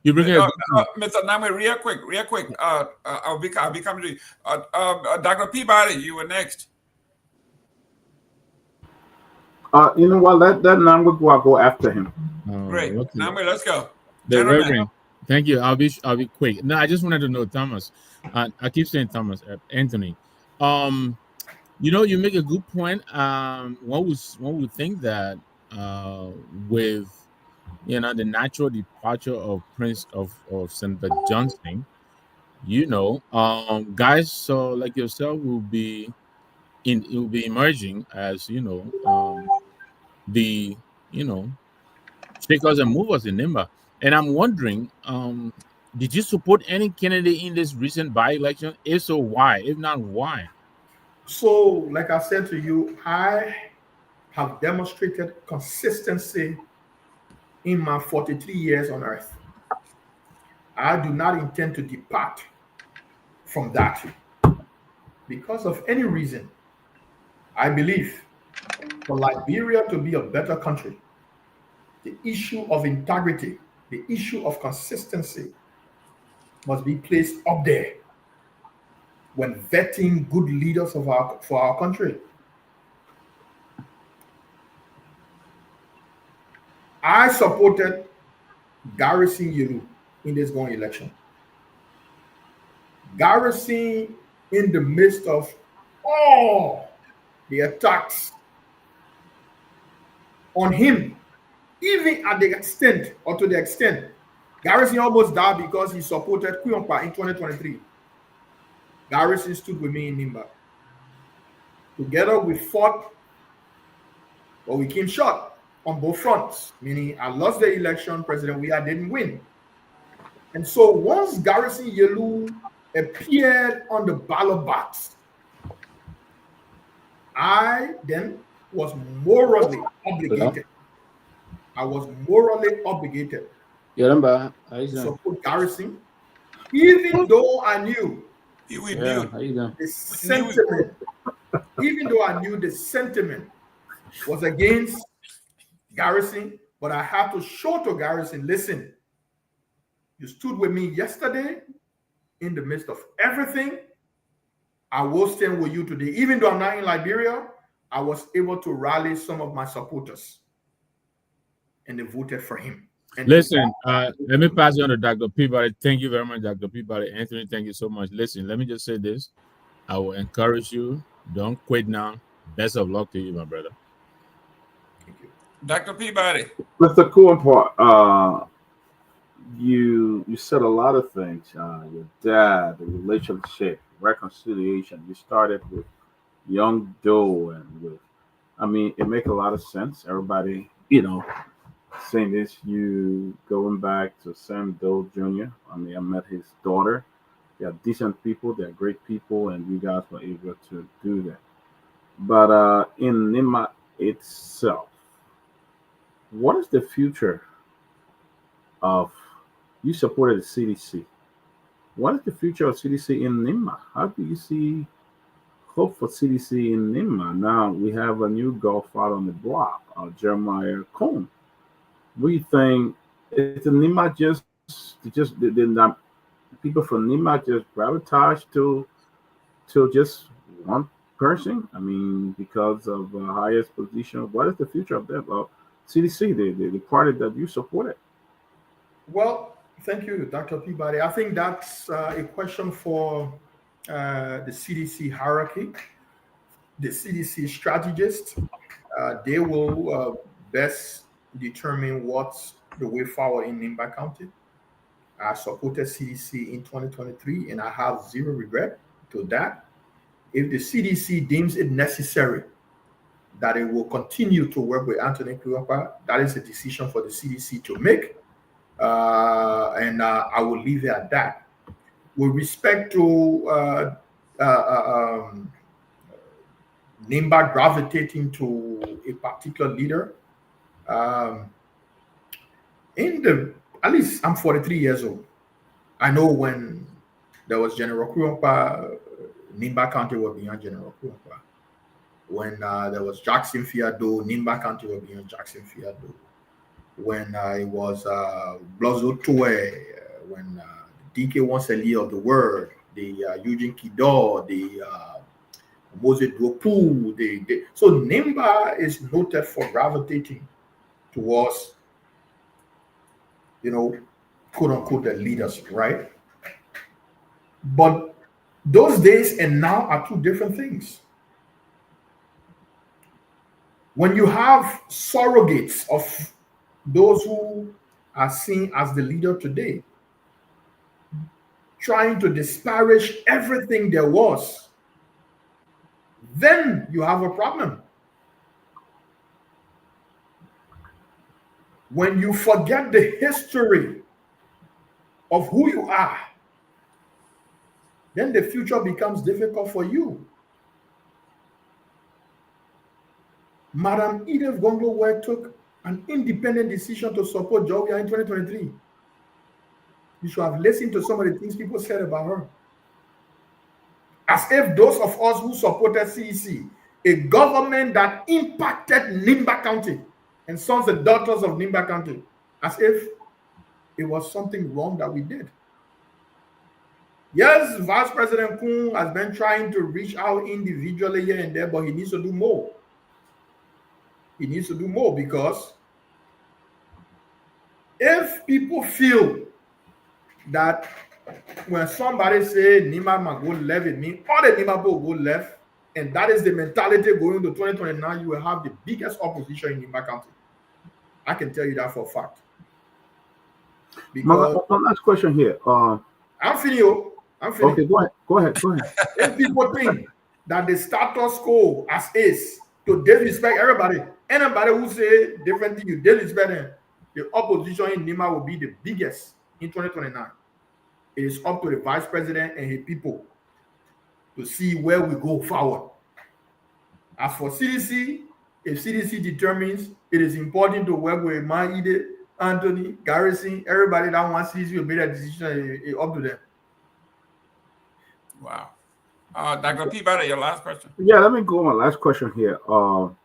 Speaker 9: Mr.
Speaker 2: Name, real quick. I'll be coming to you. Dr. Peabody, you were next.
Speaker 8: You know what? Let Name go after him.
Speaker 2: Great. Okay. Name, let's go.
Speaker 9: The Reverend. Thank you. I'll be quick. No, I just wanted to know, Thomas. I keep saying Thomas, Anthony. You make a good point. One would think that with the natural departure of Prince of Senator Johnson, guys like yourself will be emerging as the shakers and movers in Nimba. And I'm wondering, did you support any candidate in this recent by-election? If so, why? If not, why?
Speaker 4: So, like I said to you, I have demonstrated consistency in my 43 years on earth. I do not intend to depart from that because of any reason. I believe for Liberia to be a better country, the issue of integrity, the issue of consistency must be placed up there when vetting good leaders for our country. I supported Garrison Yelu in this going election. Garrison, in the midst of all the attacks on him, even at the extent, Garrison almost died because he supported Kuompa in 2023. Garrison stood with me in Nimba. Together we fought, but we came short on both fronts, meaning I lost the election, President Weah didn't win. And so once Garrison Yelu appeared on the ballot box, I then was morally obligated. I was morally obligated
Speaker 5: to
Speaker 4: to support Garrison, even though I knew the sentiment, even though I knew the sentiment was against Garrison, but I had to show to Garrison, listen, you stood with me yesterday in the midst of everything. I will stand with you today. Even though I'm not in Liberia, I was able to rally some of my supporters, and they voted for him. And
Speaker 9: listen, let me pass you on to Dr. Peabody. Thank you very much, Dr. Peabody. Anthony, thank you so much. Listen, let me just say this. I will encourage you. Don't quit now. Best of luck to you, my brother.
Speaker 4: Thank you.
Speaker 2: Dr. Peabody.
Speaker 8: Mr. Cohen, you said a lot of things. Your dad, the relationship, reconciliation. You started with young Joe and with, I mean, it makes a lot of sense. Everybody, saying this, you going back to Sam Doe Jr. I mean, I met his daughter. They're decent people, they're great people, and you guys were able to do that. But in Nima itself, what is the future of, you supported the CDC. What is the future of CDC in Nima? How do you see hope for CDC in Nima? Now we have a new godfather on the block, Jeremiah Cohn. What do you think? Is the Nima just the people from Nima just gravitate to just one person? I mean, because of the highest position. What is the future of them? CDC, the party that you supported?
Speaker 4: Well, thank you, Dr. Peabody. I think that's a question for the CDC hierarchy, the CDC strategists. They will best determine what's the way forward in Nimba County. I supported CDC in 2023, and I have zero regret to that. If the CDC deems it necessary that it will continue to work with Anthony Kuapa, that is a decision for the CDC to make. And I will leave it at that. With respect to Nimba gravitating to a particular leader, at least I'm 43 years old. I know when there was General Kuapa, Nimba County was beyond General Kuapa. When there was Jackson Fiado, Nimba County was beyond Jackson Fiado. When it was Blozo Toue, when DK Wanseli of the Word, the Eugene Kidor, the Moses Dwopu, so Nimba is noted for gravitating towards, quote unquote, the leaders, right? But those days and now are two different things. When you have surrogates of those who are seen as the leader today, trying to disparage everything there was, then you have a problem. When you forget the history of who you are, then the future becomes difficult for you. Madam Edith Gongloe took an independent decision to support Georgia in 2023. You should have listened to some of the things people said about her. As if those of us who supported CEC, a government that impacted Nimba County and sons and daughters of Nimba County, as if it was something wrong that we did. Yes, Vice President Kun has been trying to reach out individually here and there, but he needs to do more. He needs to do more, because if people feel that when somebody say Nima might go left, it means all the Nima will go left, and that is the mentality going to 2029, you will have the biggest opposition in Nimba County. I can tell you that for a fact.
Speaker 8: Because one last question here.
Speaker 4: I'm finished.
Speaker 8: Okay, go ahead.
Speaker 4: If people think that the status quo as is to disrespect everybody, anybody who say different thing, you disrespect them, the opposition in Nima will be the biggest in 2029. It is up to the vice president and his people to see where we go forward. As for CDC, If CDC determines it is important to work with Myean, Anthony, Garrison, everybody that wants CDC will make that decision up to them.
Speaker 2: Wow. Dr. Peabody, your last question.
Speaker 8: Yeah, let me go on my last question here. Your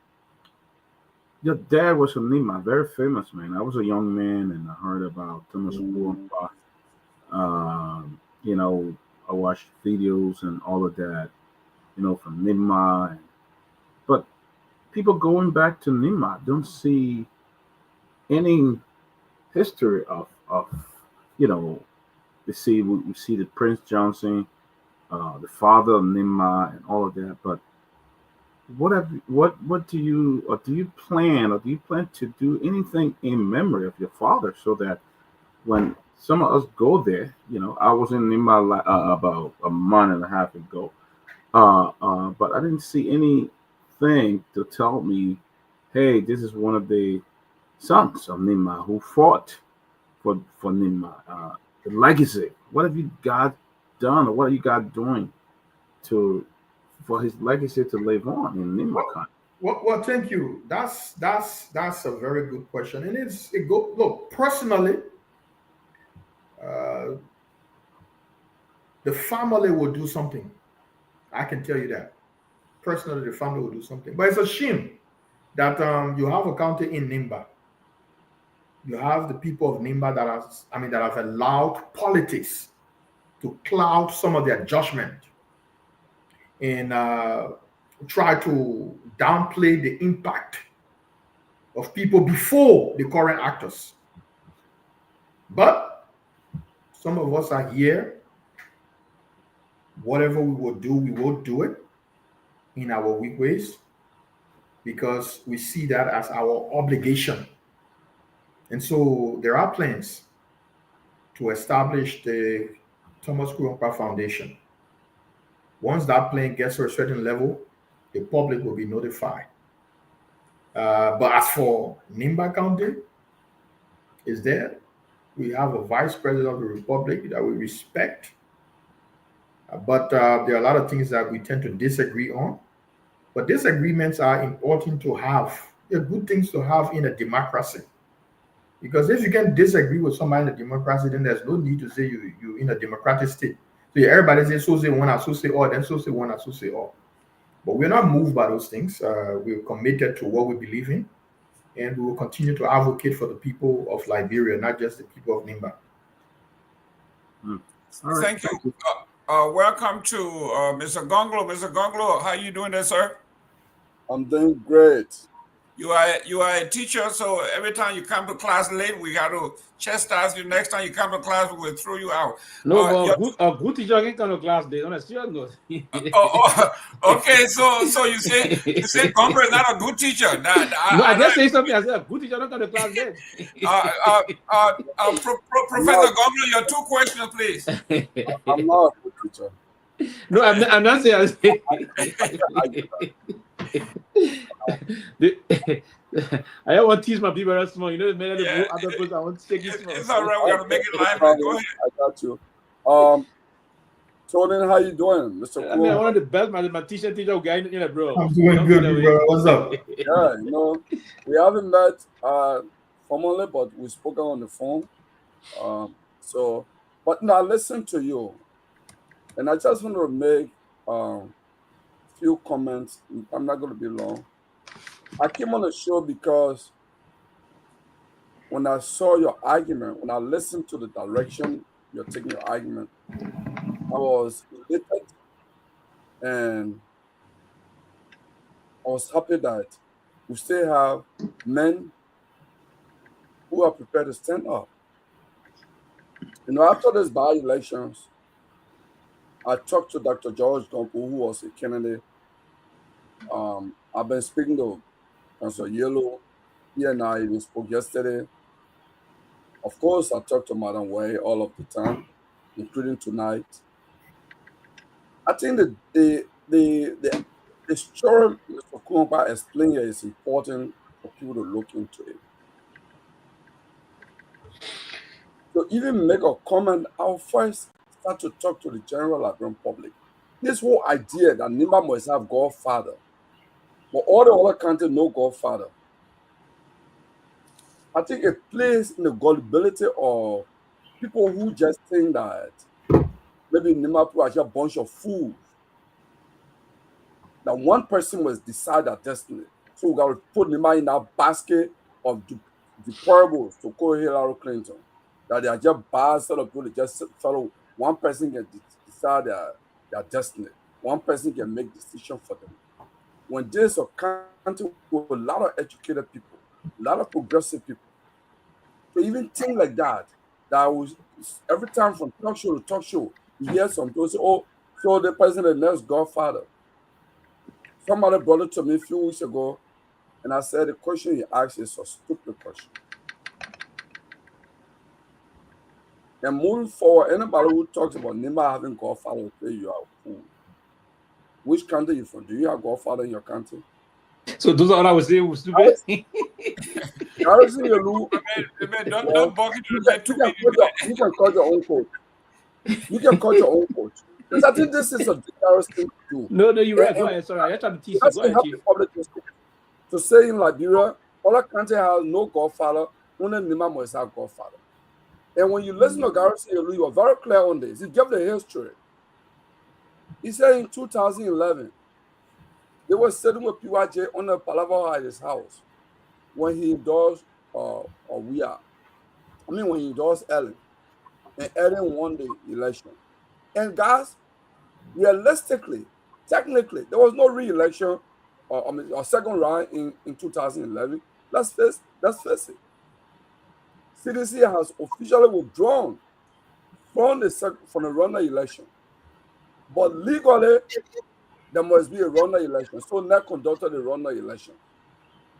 Speaker 8: dad was from Lima, very famous man. I was a young man and I heard about Thomas Guar. You know, I watched videos and all of that, you know, from Nima. But people going back to Nima don't see any history of you know, we see the Prince Johnson, the father of Nima and all of that. But what do you plan to do anything in memory of your father so that when some of us go there, you know, I was in Nima about a month and a half ago, but I didn't see anything to tell me, hey, this is one of the sons of Nima who fought for Nima. The legacy. What have you got done, or what are you guys doing for his legacy to live on in Nima country?
Speaker 4: Well, thank you. That's a very good question, and look, personally. The family will do something. I can tell you that. Personally, the family will do something. But it's a shame that you have a county in Nimba. You have the people of Nimba that have allowed politics to cloud some of their judgment and try to downplay the impact of people before the current actors. But some of us are here. Whatever we will do it in our weak ways because we see that as our obligation. And so there are plans to establish the Thomas Kurunkpa Foundation. Once that plan gets to a certain level, the public will be notified. But as for Nimba County, is there? We have a vice president of the republic that we respect. But there are a lot of things that we tend to disagree on. But disagreements are important to have. They're good things to have in a democracy. Because if you can disagree with somebody in a democracy, then there's no need to say you're in a democratic state. So everybody says, so say one, so say all, then so say one, so say all. But we're not moved by those things. We're committed to what we believe in. And we will continue to advocate for the people of Liberia, not just the people of Nimba.
Speaker 2: Thank you. Welcome to Mr. Gongloe. Mr. Gongloe, how are you doing there, sir?
Speaker 10: I'm doing great.
Speaker 2: You are a teacher, so every time you come to class late, we got to chastise you. Next time you come to class, we will throw you out.
Speaker 5: No, but a good teacher can come to class late. On a serious note.
Speaker 2: Okay. So you say Gongloe is not a good teacher.
Speaker 5: I just say something. I said a good teacher don't come to class late.
Speaker 2: Professor Gongloe, your 2 questions, please.
Speaker 10: I'm not a good teacher.
Speaker 5: No, I'm not saying. I don't want to tease my people that small. You know, many of the other people I want to take it small.
Speaker 2: It's all right. We got to make it live. Go ahead.
Speaker 10: I got you. Tomalin, how you doing, Mr.
Speaker 5: I mean, one of the best my teacher guy, you know, bro.
Speaker 4: I'm doing good, bro. What's up?
Speaker 10: Yeah, you know, we haven't met formally, but we've spoken on the phone. But now listen to you, and I just want to make few comments. I'm not going to be long. I came on the show because when I saw your argument, when I listened to the direction you're taking your argument, I was elated and I was happy that we still have men who are prepared to stand up. You know, after these by-elections, I talked to Dr. George Gompo, who was a candidate. I've been speaking to Councilor Yellow. He and I even spoke yesterday. Of course, I talk to Madam Way all of the time, including tonight. I think that the story Mr. Kurunkpa explained here is important for people to look into it. So even make a comment, I'll first start to talk to the general Liberian public. This whole idea that Nimba must have Godfather, but all the other countries no Godfather. I think it plays in the gullibility of people who just think that maybe Nima people are just a bunch of fools. That one person must decide their destiny. So we got to put Nima in that basket of deplorables to call Hillary Clinton. That they are just bad sort of people that just follow. One person can decide their destiny. One person can make decisions for them. When there's a country with a lot of educated people, a lot of progressive people, to even think like that was every time from talk show to talk show, you hear some people say, oh, so the president next Godfather. Somebody brought it to me a few weeks ago, and I said the question he asked is a stupid question. And moving forward, anybody who talks about Nima having Godfather will say you are a fool. Which country you from? Do you have Godfather in your country?
Speaker 5: So those are what I was saying was stupid.
Speaker 10: Garrison Yelu,
Speaker 2: don't bug it
Speaker 10: you can call your own coach. You can call your own coach. Because I think this is a dangerous thing to do.
Speaker 5: No, you're right. Go ahead. Sorry, I tried to teach you. Go ahead, Chief.
Speaker 10: To say in Liberia, all country has no Godfather, only Nima must have Godfather. And when you listen to Garrison Yelu, you are very clear on this. He gave the history. He said in 2011, they were sitting with PYJ on the Palaver at his house when he endorsed when he endorsed Ellen. And Ellen won the election. And guys, realistically, technically, there was no re-election or second round in 2011. Let's face it. CDC has officially withdrawn from the runner election. But legally, there must be a runner election. So now conducted a runner election.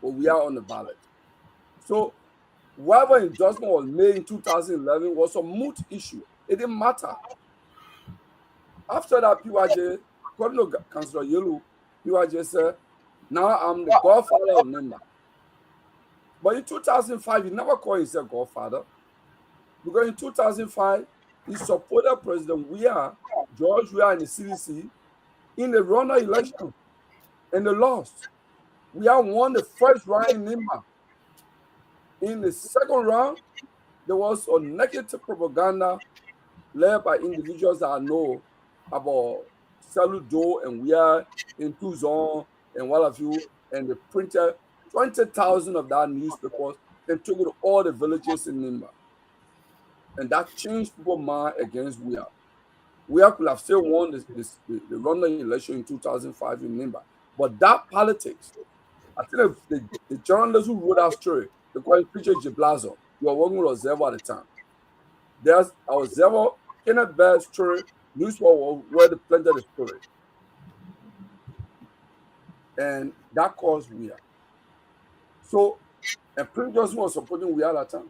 Speaker 10: But we are on the ballot. So whatever endorsement was made in 2011 was a moot issue. It didn't matter. After that, PYJ, according to Councillor Yelu, PYJ said, now I'm the Godfather of Nima. But in 2005, he never called himself Godfather. Because in 2005, he supported President George Weah in the CDC in the runner election. And they lost. Weah won the first round in Nima. In the second round, there was a negative propaganda led by individuals that I know about Saludo and Weah in Tuzon and what have you, and they printed 20,000 of that newspapers and took it to all the villages in Nimba. And that changed people's mind against Weah. Weah could have still won the runner election in 2005 in Nimba. But that politics, I think the journalist who wrote that story, they call him Preacher Jiblazo, you were working with Ozevo at the time. There's our Ozevo, Kenneth Bear's story, newspaper where they planted the story. And that caused Weah. So, and Prince Johnson was supporting Weah at that time.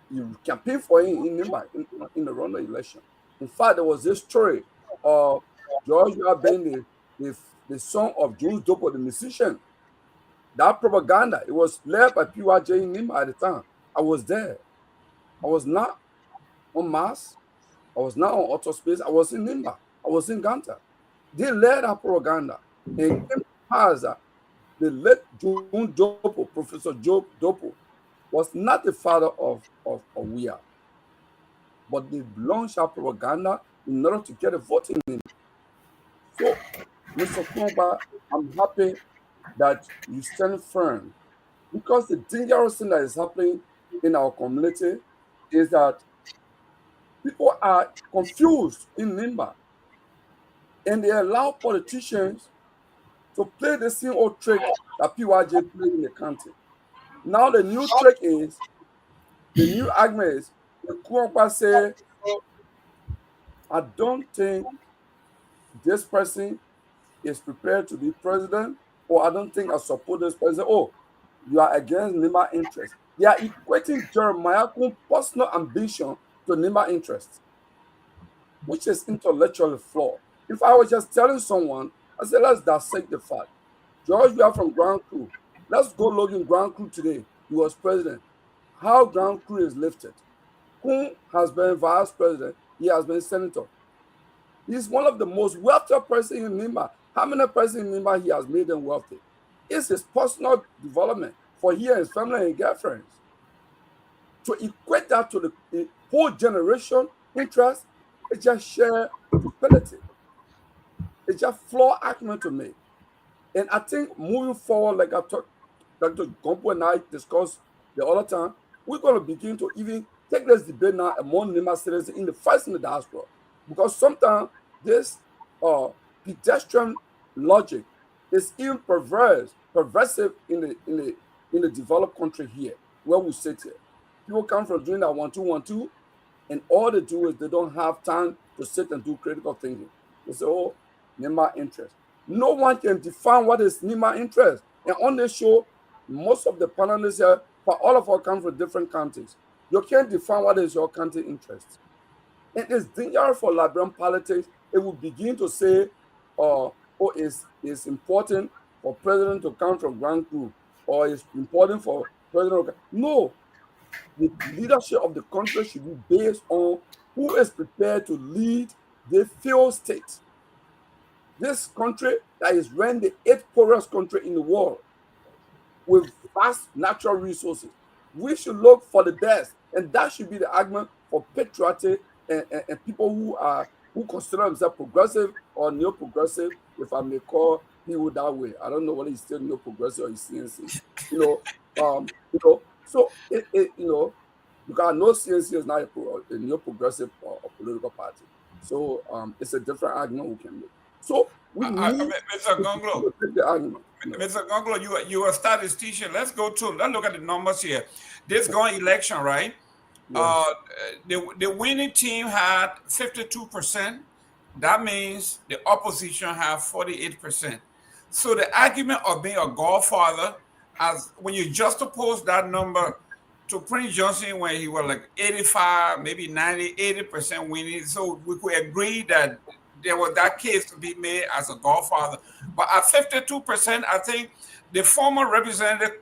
Speaker 10: You campaigned for him in Nimba in the runner election. In fact, there was this story of George Weah being the son of Jules Dopo, the musician. That propaganda, it was led by PYJ in Nimba at the time. I was there. I was not on Mars. I was not on Autospace. I was in Nimba. I was in Ganta. They led that propaganda. And the late June Dopo, Professor Joe Dopo, was not the father of Weah. But they launched our propaganda in order to get a vote in him. So, Mr. Kumba, I'm happy that you stand firm, because the dangerous thing that is happening in our community is that people are confused in Nimba, and they allow politicians to play the same old trick that PYJ played in the country. Now the new trick is, the new argument is, the Kumba say, I don't think this person is prepared to be president, or I don't think I support this president. Oh, you are against Nima interest. They are equating Jeremiah's personal ambition to Nima interest, which is intellectually flawed. If I was just telling someone, I said, let's dissect the fact. George, we are from Ground Crew. Let's go look in Ground Crew today. He was president. How Ground Crew is lifted. Who has been vice president? He has been senator. He's one of the most wealthy persons in Nimba. How many persons in Nima he has made them wealthy? It's his personal development for he and his family and girlfriends. To equate that to the whole generation interest, it's just sheer stupidity. It's just flawed argument to make. And I think moving forward, like I talked, Dr. Gompo and I discussed the other time, we're going to begin to even take this debate now among Nima citizens in the diaspora. Because sometimes this pedestrian logic is even perversive in the developed country here, where we sit here. People come from doing that 1-2-1-2, and all they do is they don't have time to sit and do critical thinking. They say, oh, Nima interest. No one can define what is Nima interest. And on this show, most of the panelists here, for all of us come from different countries. You can't define what is your country interest. And it's dangerous for Liberian politics. It will begin to say, it's important for president to come from Grand Group, or it's important for president. No, the leadership of the country should be based on who is prepared to lead the failed state. This country that is ranked the 8th poorest country in the world with vast natural resources. We should look for the best, and that should be the argument for patriotic and people who consider themselves progressive or neo-progressive, if I may call people that way. I don't know whether he's still neo-progressive or he's CNC. So because I know CNC is not a neo-progressive or political party. So it's a different argument we can make. So we need
Speaker 2: Mr. Gongloe,
Speaker 10: to take the argument.
Speaker 2: Mr. Gongloe, you are a statistician. Let's look at the numbers here. This going election, right?
Speaker 10: Yes.
Speaker 2: The winning team had 52%. That means the opposition have 48%. So the argument of being a godfather, as when you juxtapose that number to Prince Johnson when he was like 85, maybe 90, 80% winning, so we could agree that there was that case to be made as a godfather. But at 52%, I think the former representative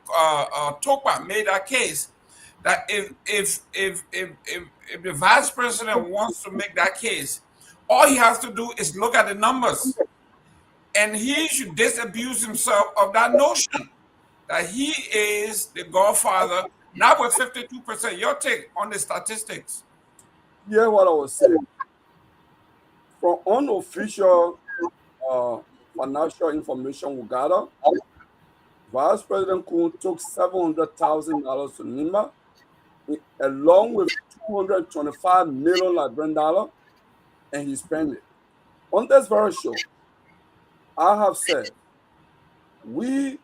Speaker 2: Torgbean made that case that if the vice president wants to make that case, all he has to do is look at the numbers, and he should disabuse himself of that notion that he is the godfather, not with 52%. Your take on the statistics?
Speaker 10: Yeah, what I was saying. From unofficial financial information we gather, Vice President Kun took $700,000 to Nima, along with $225 million Liberian, and he spent it. On this very show, I have said we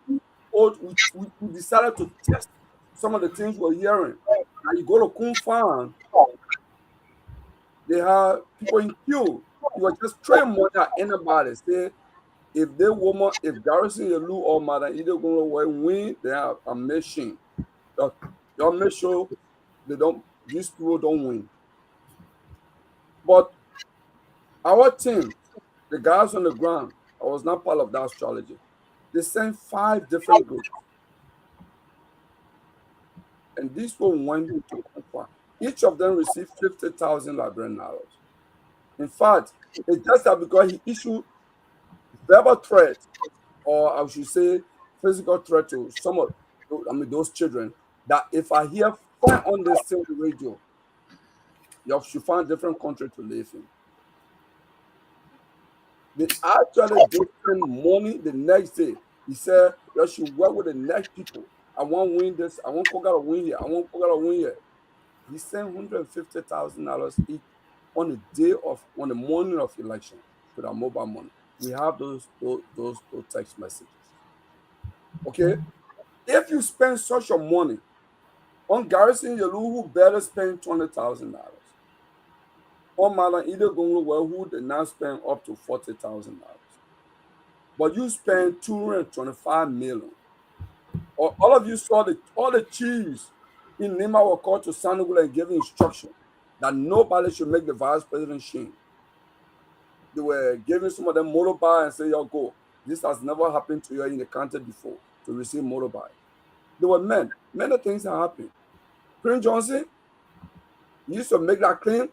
Speaker 10: decided to test some of the things we're hearing. Now you go to Kun Farm, they have people in queue. You are just throwing money at anybody. Say if Garrison Yelu or Madam either going to win, they have a machine. Y'all make sure these people don't win. But our team, the guys on the ground, I was not part of that strategy. They sent 5 different groups. And this one went to Guar. Each of them received 50,000 Liberian dollars. In fact, it's just that because he issued verbal threat, or I should say physical threat to some of those children, that if I hear fire on the same radio, you should find a different country to live in. They actually did spend money the next day. He said, you should work with the next people. I want to win this. I want Koga to win here. I want Koga to win here. He sent $150,000 each on the morning of election to their mobile money. We have those text messages. Okay? If you spend such a money on Garrison Yelu, who better spend $20,000. On Malan Ide Gongloe, who did not spend up to $40,000. But you spend $225 million. All of you saw all the chiefs in Nima were called to Sanugula and given instruction that nobody should make the vice president shame. They were giving some of them motorbike and say, yo, go. This has never happened to you in the country before, to receive motorbike. They were men. Many things have happened. Prince Johnson used to make that claim,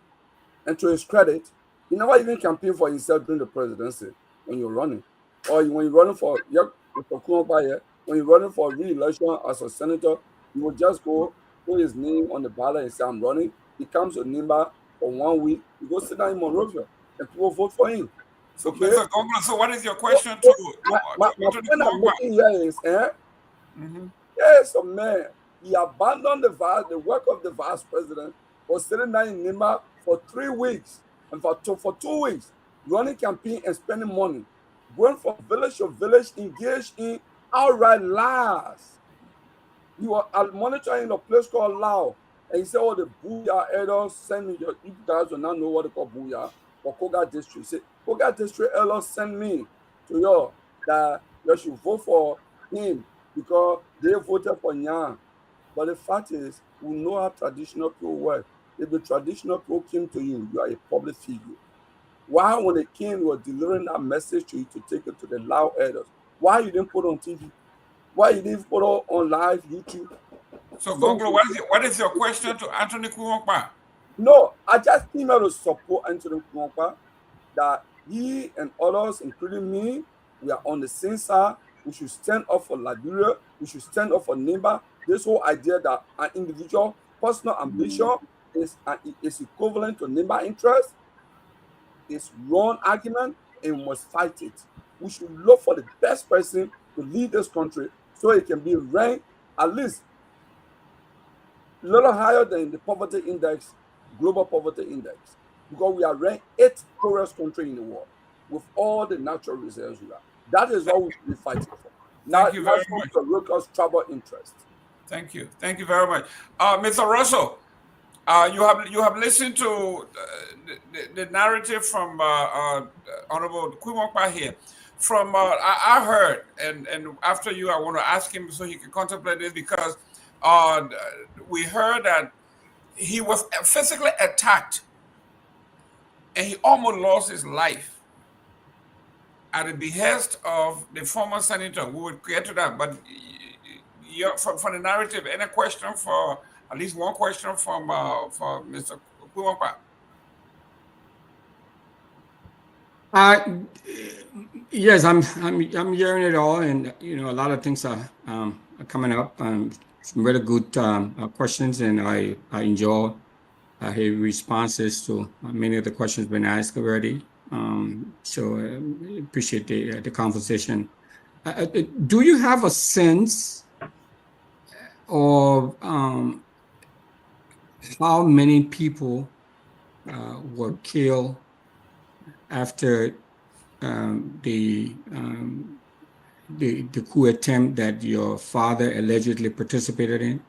Speaker 10: and to his credit, he never even campaigned for himself during the presidency when you're running. or when you're running for when you're running for re-election as a senator, you will just go put his name on the ballot and say, I'm running. He comes to Nimba for 1 week. You go sit down in Monrovia and people vote for him.
Speaker 2: So,
Speaker 10: okay?
Speaker 2: Mr. Gongloe, so what is your question to
Speaker 10: My point I'm making here is, yes, a man, he abandoned the work of the vice president, was sitting down in Nimba for 3 weeks, and for 2 weeks, running campaign and spending money, going from village to village, engaged in outright lies. You are monitoring a place called Lao, and he said, oh, the Booyah elders send me, you guys will not know what they call Booyah, or Koga district. He said, Koga district elders send me to you that you should vote for him because they voted for Nyean. But the fact is, we know how traditional people work. If the traditional people came to you, you are a public figure. Why, when the king was delivering that message to you to take it to the Lao elders, why you didn't put it on TV? Why you didn't put it on live YouTube?
Speaker 2: So, Gongloe, what is your question to Anthony Kuwokpa?
Speaker 10: No, I just came out to support Anthony Kuwokpa, that he and others, including me, we are on the same side. We should stand up for Liberia. We should stand up for neighbor. This whole idea that an individual personal ambition is equivalent to neighbor interest is wrong argument, and we must fight it. We should look for the best person to lead this country so it can be ranked at least a little higher than the poverty index, global poverty index, because we are ranked 8th poorest country in the world with all the natural reserves we have. That is what we should be fighting for.
Speaker 2: Thank you very much.
Speaker 10: To local tribal interest.
Speaker 2: Thank you. Thank you very much. Mr. Russell, you have listened to the narrative from Honorable Kuwokpa here. From I heard, and after you, I want to ask him so he can contemplate this, because we heard that he was physically attacked and he almost lost his life at the behest of the former senator. We will get to that, but for the narrative, any question for at least one question from for Mr. Kuwokpa?
Speaker 6: Yes, I'm hearing it all, and a lot of things are coming up. Some really good questions, and I enjoy his responses to many of the questions been asked already. So I appreciate the conversation. Do you have a sense of how many people were killed after the coup attempt that your father allegedly participated in?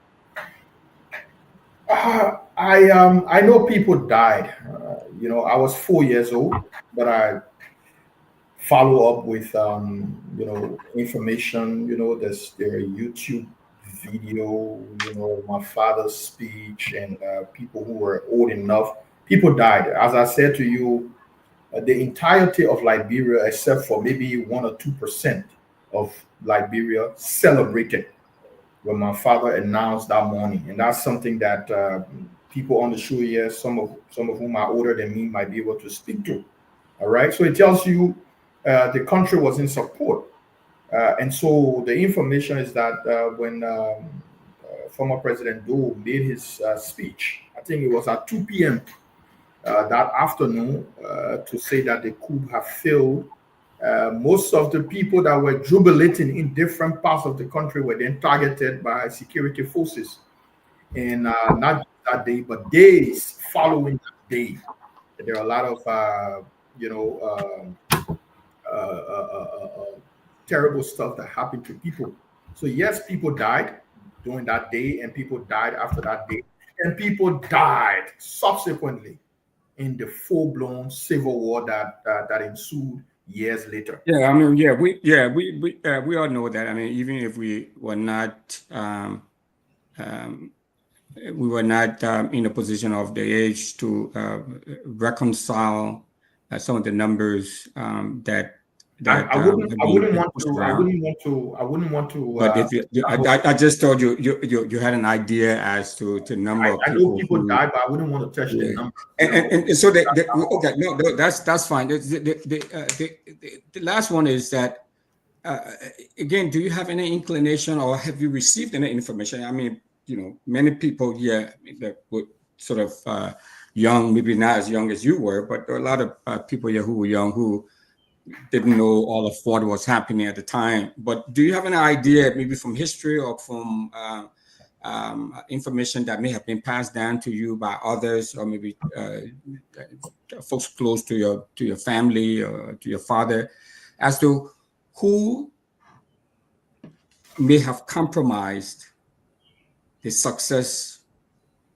Speaker 4: I know people died. I was 4 years old, but I follow up with information. There's a YouTube video, my father's speech, and people who were old enough. People died. As I said to you, the entirety of Liberia, except for maybe 1 or 2% of Liberia, celebrated when my father announced that morning, and that's something that people on the show here, some of whom are older than me, might be able to speak to. All right, so it tells you the country was in support, and so the information is that when former President Doe made his speech, I think it was at 2 p.m. That afternoon, to say that the coup had failed. Most of the people that were jubilating in different parts of the country were then targeted by security forces. And not just that day, but days following that day, there are a lot of, terrible stuff that happened to people. So yes, people died during that day, and people died after that day, and people died subsequently in the full-blown civil war that ensued years later.
Speaker 6: Yeah, I mean, we all know that. I mean, even if we were not in a position of the age to reconcile some of the numbers that
Speaker 4: I wouldn't want to.
Speaker 6: But I just told you you had an idea as to the number of people.
Speaker 4: I know people died, but I wouldn't want to touch the number.
Speaker 6: And so okay, no, that's fine. The last one is that again, do you have any inclination or have you received any information? I mean, many people here that were sort of young, maybe not as young as you were, but there are a lot of people here who were young who didn't know all of what was happening at the time. But do you have an idea, maybe from history or from information that may have been passed down to you by others, or maybe folks close to your family or to your father, as to who may have compromised the success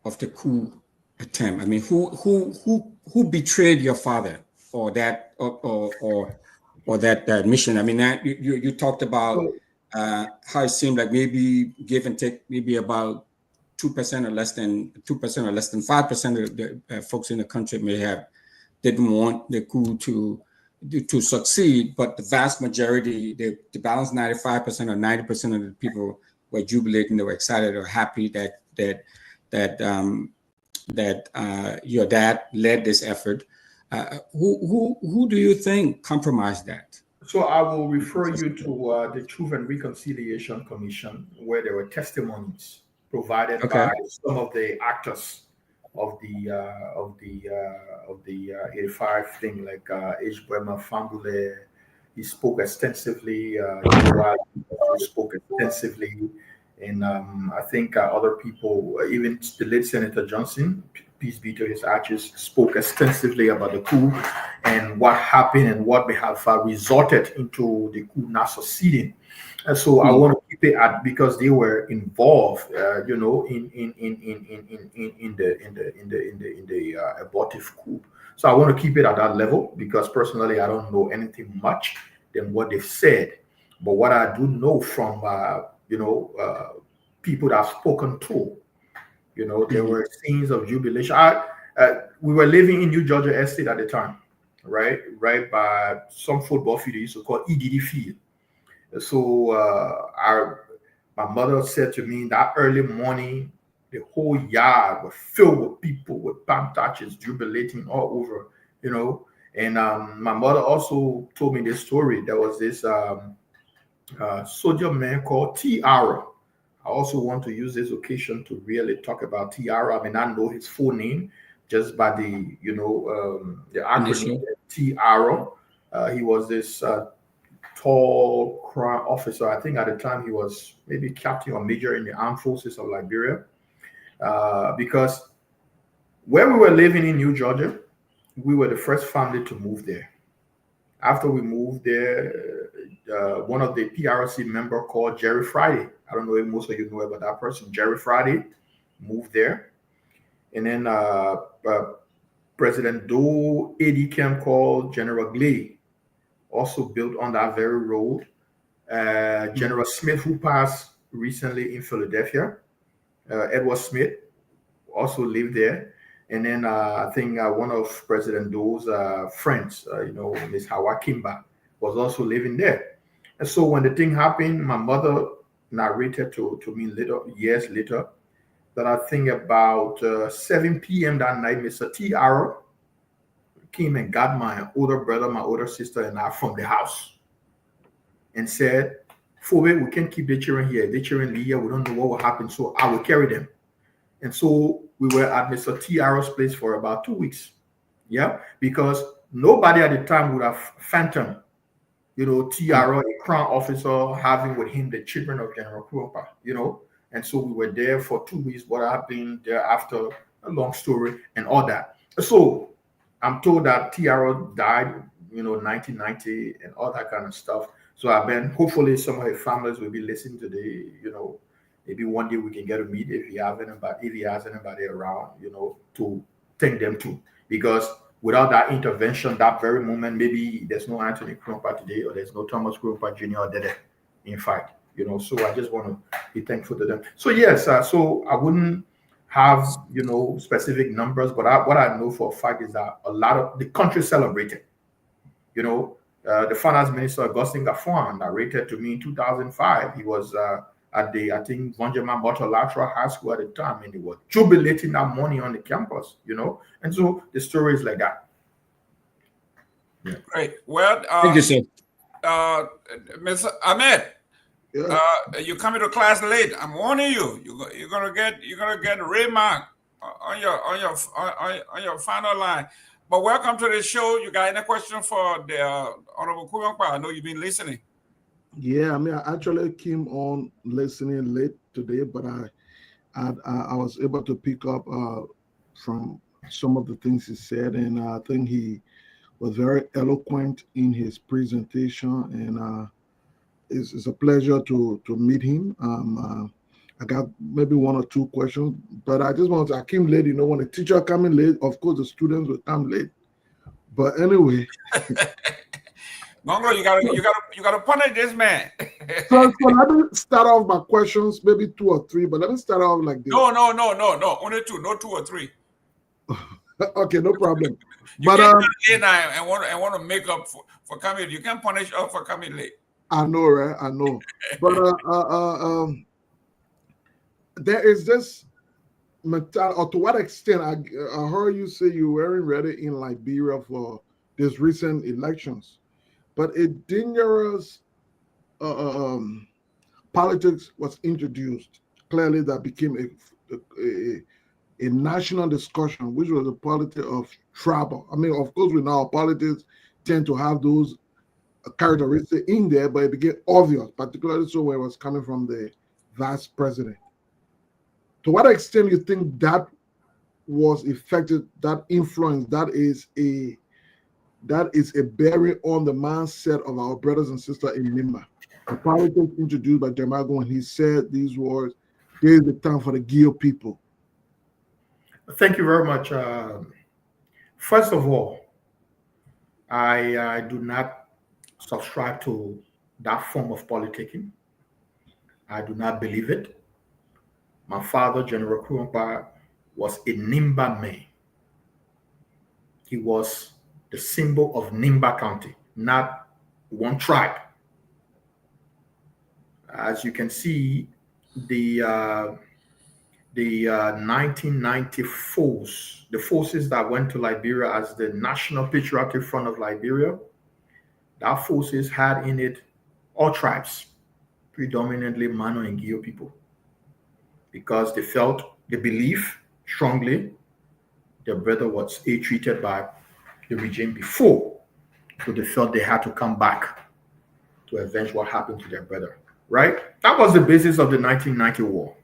Speaker 6: of the coup attempt? I mean, who betrayed your father or that or that mission? I mean, that you talked about how it seemed like maybe give and take, maybe about 2% or less than 2% or less than 5% of the folks in the country didn't want the coup to succeed, but the vast majority, the balance 95% or 90% of the people were jubilating, they were excited or happy that your dad led this effort. Who do you think compromised that?
Speaker 4: So I will refer you to the Truth and Reconciliation Commission, where there were testimonies provided by some of the actors of the 85 thing, like H. Bremer Fambule. He spoke extensively. Guar spoke extensively, and I think other people, even the late Senator Johnson, peace be to his ashes, spoke extensively about the coup and what happened and what may have resulted into the coup not succeeding. And so I want to keep it at, because they were involved, in the abortive coup. So I want to keep it at that level, because personally I don't know anything much than what they've said. But what I do know from people that I've spoken to, there were scenes of jubilation. We were living in New Georgia Estate at the time, right by some football field they used to call EDD Field. So my mother said to me that early morning, the whole yard was filled with people with palm touches jubilating all over, And my mother also told me this story. There was this soldier man called Tiara. I also want to use this occasion to really talk about Tiara. I mean, I know his full name just by the acronym Tiara. He was this tall crime officer. I think at the time he was maybe captain or major in the armed forces of Liberia. Because where we were living in New Georgia, we were the first family to move there. After we moved there, one of the PRC member called Jerry Friday, I don't know if most of you know about that person, Jerry Friday, moved there. And then President Doe AD camp called General Glay also built on that very road. General Smith, who passed recently in Philadelphia, Edward Smith also lived there. And then I think one of President Doe's friends, Miss Hawa Kimba, was also living there. And so when the thing happened, my mother narrated to me years later, that I think about 7 p.m. that night, Mr. T.R. came and got my older brother, my older sister, and I from the house and said, Phoebe, we can't keep the children here. The children leave here, we don't know what will happen, so I will carry them. And so we were at Mr. T.R.'s place for about 2 weeks. Yeah, because nobody at the time would have fathomed, T.R., a crown officer, having with him the children of General Krupa, And so we were there for 2 weeks. What happened thereafter, a long story and all that. So I'm told that T.R. died, 1990 and all that kind of stuff. So hopefully some of his families will be listening today, maybe one day we can get a meet if he has anybody around, to thank them too. Because without that intervention, that very moment, maybe there's no Anthony Krumpa today, or there's no Thomas Krumpa Jr. or Dede, in fact, So I just want to be thankful to them. So yes, so I wouldn't have, specific numbers, but what I know for a fact is that a lot of the country celebrated. The finance minister, Augustine Gaffon, narrated to me in 2005. He was at the, I think, Vonjama Multilateral High School at the time, and they were jubilating that morning on the campus, And so the story is like that.
Speaker 2: Yeah. Great. Well,
Speaker 6: thank you, sir.
Speaker 2: Mr. Ahmed,
Speaker 11: Yeah.
Speaker 2: you coming to class late. I'm warning you. You're gonna get a red mark on your final line. But welcome to the show. You got any question for the Honorable Kuyongpa? I know you've been listening.
Speaker 11: Yeah, I mean, I actually came on listening late today, but I was able to pick up from some of the things he said, and I think he was very eloquent in his presentation, and it's a pleasure to meet him. I got maybe one or two questions, but I came late. You know, when a teacher coming late, of course the students will come late. But anyway.
Speaker 2: Gongloe, you gotta punish this man.
Speaker 11: so let me start off my questions, maybe 2 or 3, but let me start off like this.
Speaker 2: No, only 2, no 2 or 3.
Speaker 11: Okay, no problem.
Speaker 2: You
Speaker 11: but
Speaker 2: can't come late and want to make up for coming. You can't punish us for coming late.
Speaker 11: I know, right? I know. But there is this mentality, or to what extent I heard you say you weren't ready in Liberia for these recent elections. But a dangerous politics was introduced. Clearly, that became a national discussion, which was a politics of tribal. I mean, of course, we know politics tend to have those characteristics in there, but it became obvious, particularly so when it was coming from the vice president. To what extent do you think that was effective, that influence, that is a bearing on the mindset of our brothers and sisters in Nimba? The politics introduced by Jamago when he said these words, "There is the time for the Guar people."
Speaker 4: Thank you very much. First of all, I do not subscribe to that form of politicking. I do not believe it. My father, General Kuyongpa, was a Nimba man. He was the symbol of Nimba County, not one tribe. As you can see, the 1990 force, the forces that went to Liberia as the National Patriotic Front of Liberia, that forces had in it all tribes, predominantly Mano and Guar people, because they believed strongly their brother was ill-treated by the regime before, so they felt they had to come back to avenge what happened to their brother, right? That was the basis of the 1990 war.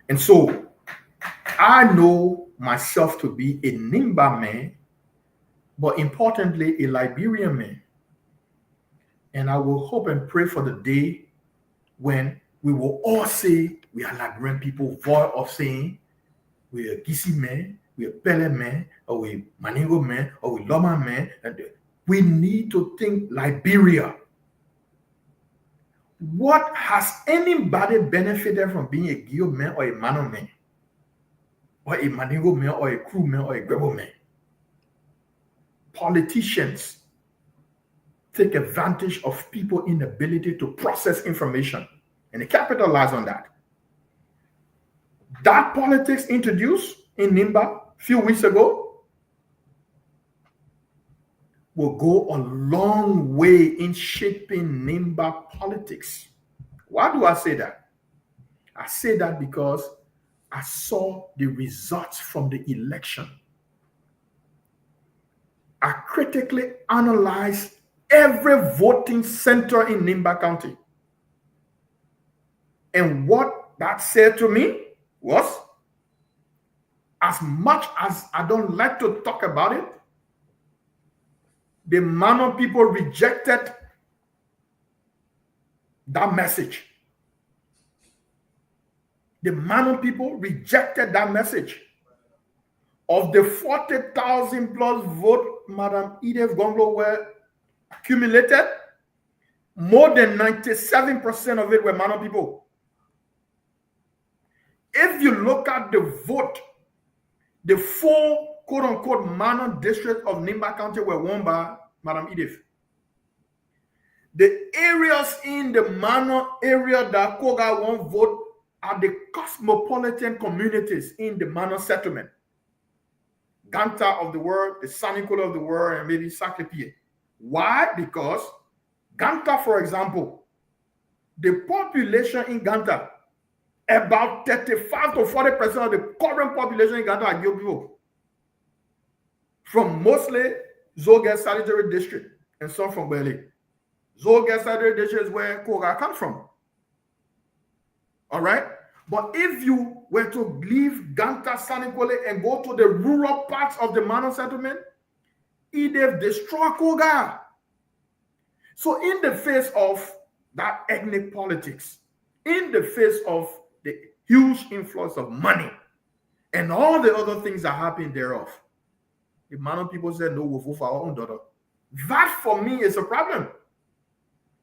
Speaker 4: And so I know myself to be a Nimba man, but importantly, a Liberian man. And I will hope and pray for the day when we will all say we are Liberian people, void of saying we are Gisi man, we are Pele man, or we Maningo man, or we Loma man. And we need to think Liberia. What has anybody benefited from being a Guar man or a Mano man, or a Maningo man, or a Crew man, or a Grebo man? Politicians take advantage of people's inability to process information, and they capitalize on that. That politics introduced in Nimba a few weeks ago will go a long way in shaping Nimba politics. Why do I say that? I say that because I saw the results from the election. I critically analyzed every voting center in Nimba County. And what that said to me was, as much as I don't like to talk about it, the Mano people rejected that message. The Mano people rejected that message. Of the 40,000 plus vote Madam Kehleboe Gongloe were accumulated, more than 97% of it were Mano people. If you look at the vote, the 4 quote-unquote Mano districts of Nimba County were won by Madam Kehleboe. The areas in the Mano area that Koga won vote are the cosmopolitan communities in the Mano settlement. Ganta of the world, the Sanikola of the world, and maybe Saklepie. Why? Because Ganta, for example, the population in Ganta, about 35 to 40% of the current population in Ganta are Gio people. From mostly Zoga Sanitary District and some from Beli. Zoga Sanitary District is where Koga comes from. All right? But if you were to leave Ganta Sanikwale and go to the rural parts of the Mano settlement, it have destroyed Koga. So in the face of that ethnic politics, in the face of the huge influx of money and all the other things that happen thereof, the Mano people said, no, we'll vote for our own daughter. That for me is a problem.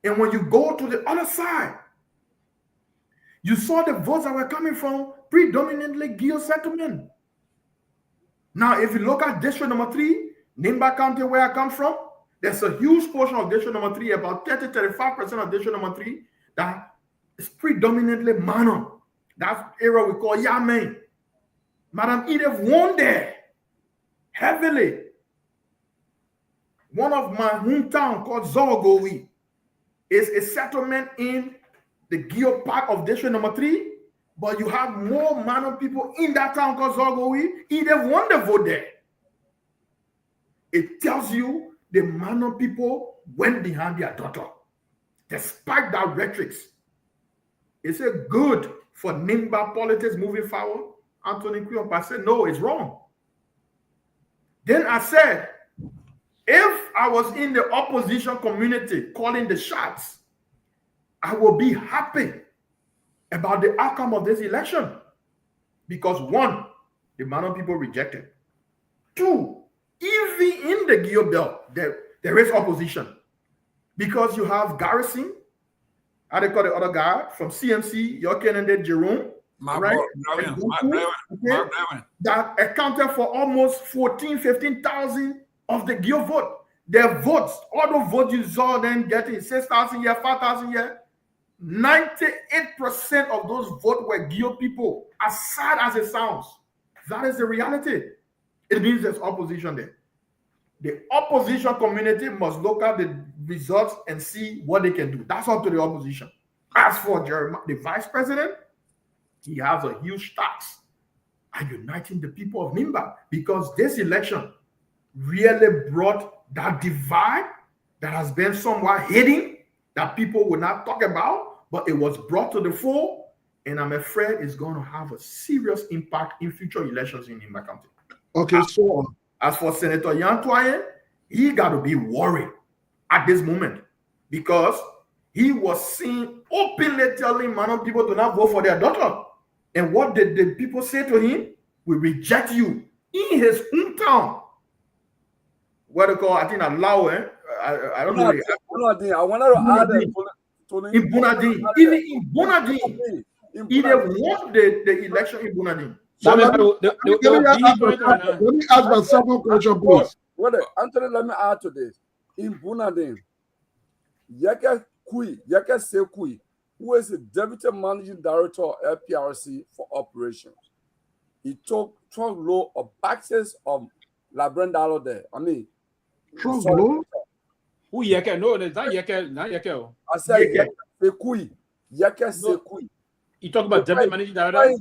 Speaker 4: And when you go to the other side, you saw the votes that were coming from predominantly Gio settlement. Now, if you look at district number 3, Nimba County, where I come from, there's a huge portion of district number 3, about 30-35% of district number 3, that is predominantly Mano. That's area we call Yamen. Madam Edith won there heavily. One of my hometown called Zorgowi is a settlement in the Gio part of district number 3, but you have more Mano people in that town called Zorgowi. Edith won the vote there. It tells you the Mano people went behind their daughter. Despite that rhetoric, is it good for Nimba politics moving forward? Anthony Kwiyompa said, no, it's wrong. Then I said, if I was in the opposition community calling the shots, I will be happy about the outcome of this election. Because 1, the Mano people rejected. 2, even in the Gio belt, there is opposition. Because you have Garrison, how they call the other guy from CMC, your candidate Jerome, right? That accounted for almost 15,000 of the Gio vote. Their votes, all the votes you saw them getting 6,000 here, 5,000 here, 98% of those votes were Gio people, as sad as it sounds. That is the reality. It means there's opposition there. The opposition community must look at the results and see what they can do. That's up to the opposition. As for Jeremiah, the vice president, he has a huge task at uniting the people of Nimba, because this election really brought that divide that has been somewhat hidden, that people will not talk about, but it was brought to the fore, and I'm afraid it's going to have a serious impact in future elections in Nimba County.
Speaker 11: Okay, so
Speaker 4: as for Senator Yantoye, he got to be worried at this moment, because he was seen openly telling Mano people to not vote for their daughter. And what did the people say to him? We reject you in his hometown. What they call, I think, Alawe. I don't know.
Speaker 10: I wanted to add
Speaker 4: in Bunadin. Even in Bunadin, he won the election in Bunadin.
Speaker 11: So let me ask my second question, please.
Speaker 10: Wait, Anthony, let me add to this. In Bunadin, Yeke Sekui, who is the Deputy Managing Director of LPRC for operations, he talked low of access of Labrendalo there. I mean,
Speaker 11: Low?
Speaker 5: Who Yeke? No, it's not Yeke. Not Yeke.
Speaker 10: I said Sekui. Yeke Sekui.
Speaker 5: You talk about Deputy Managing Director?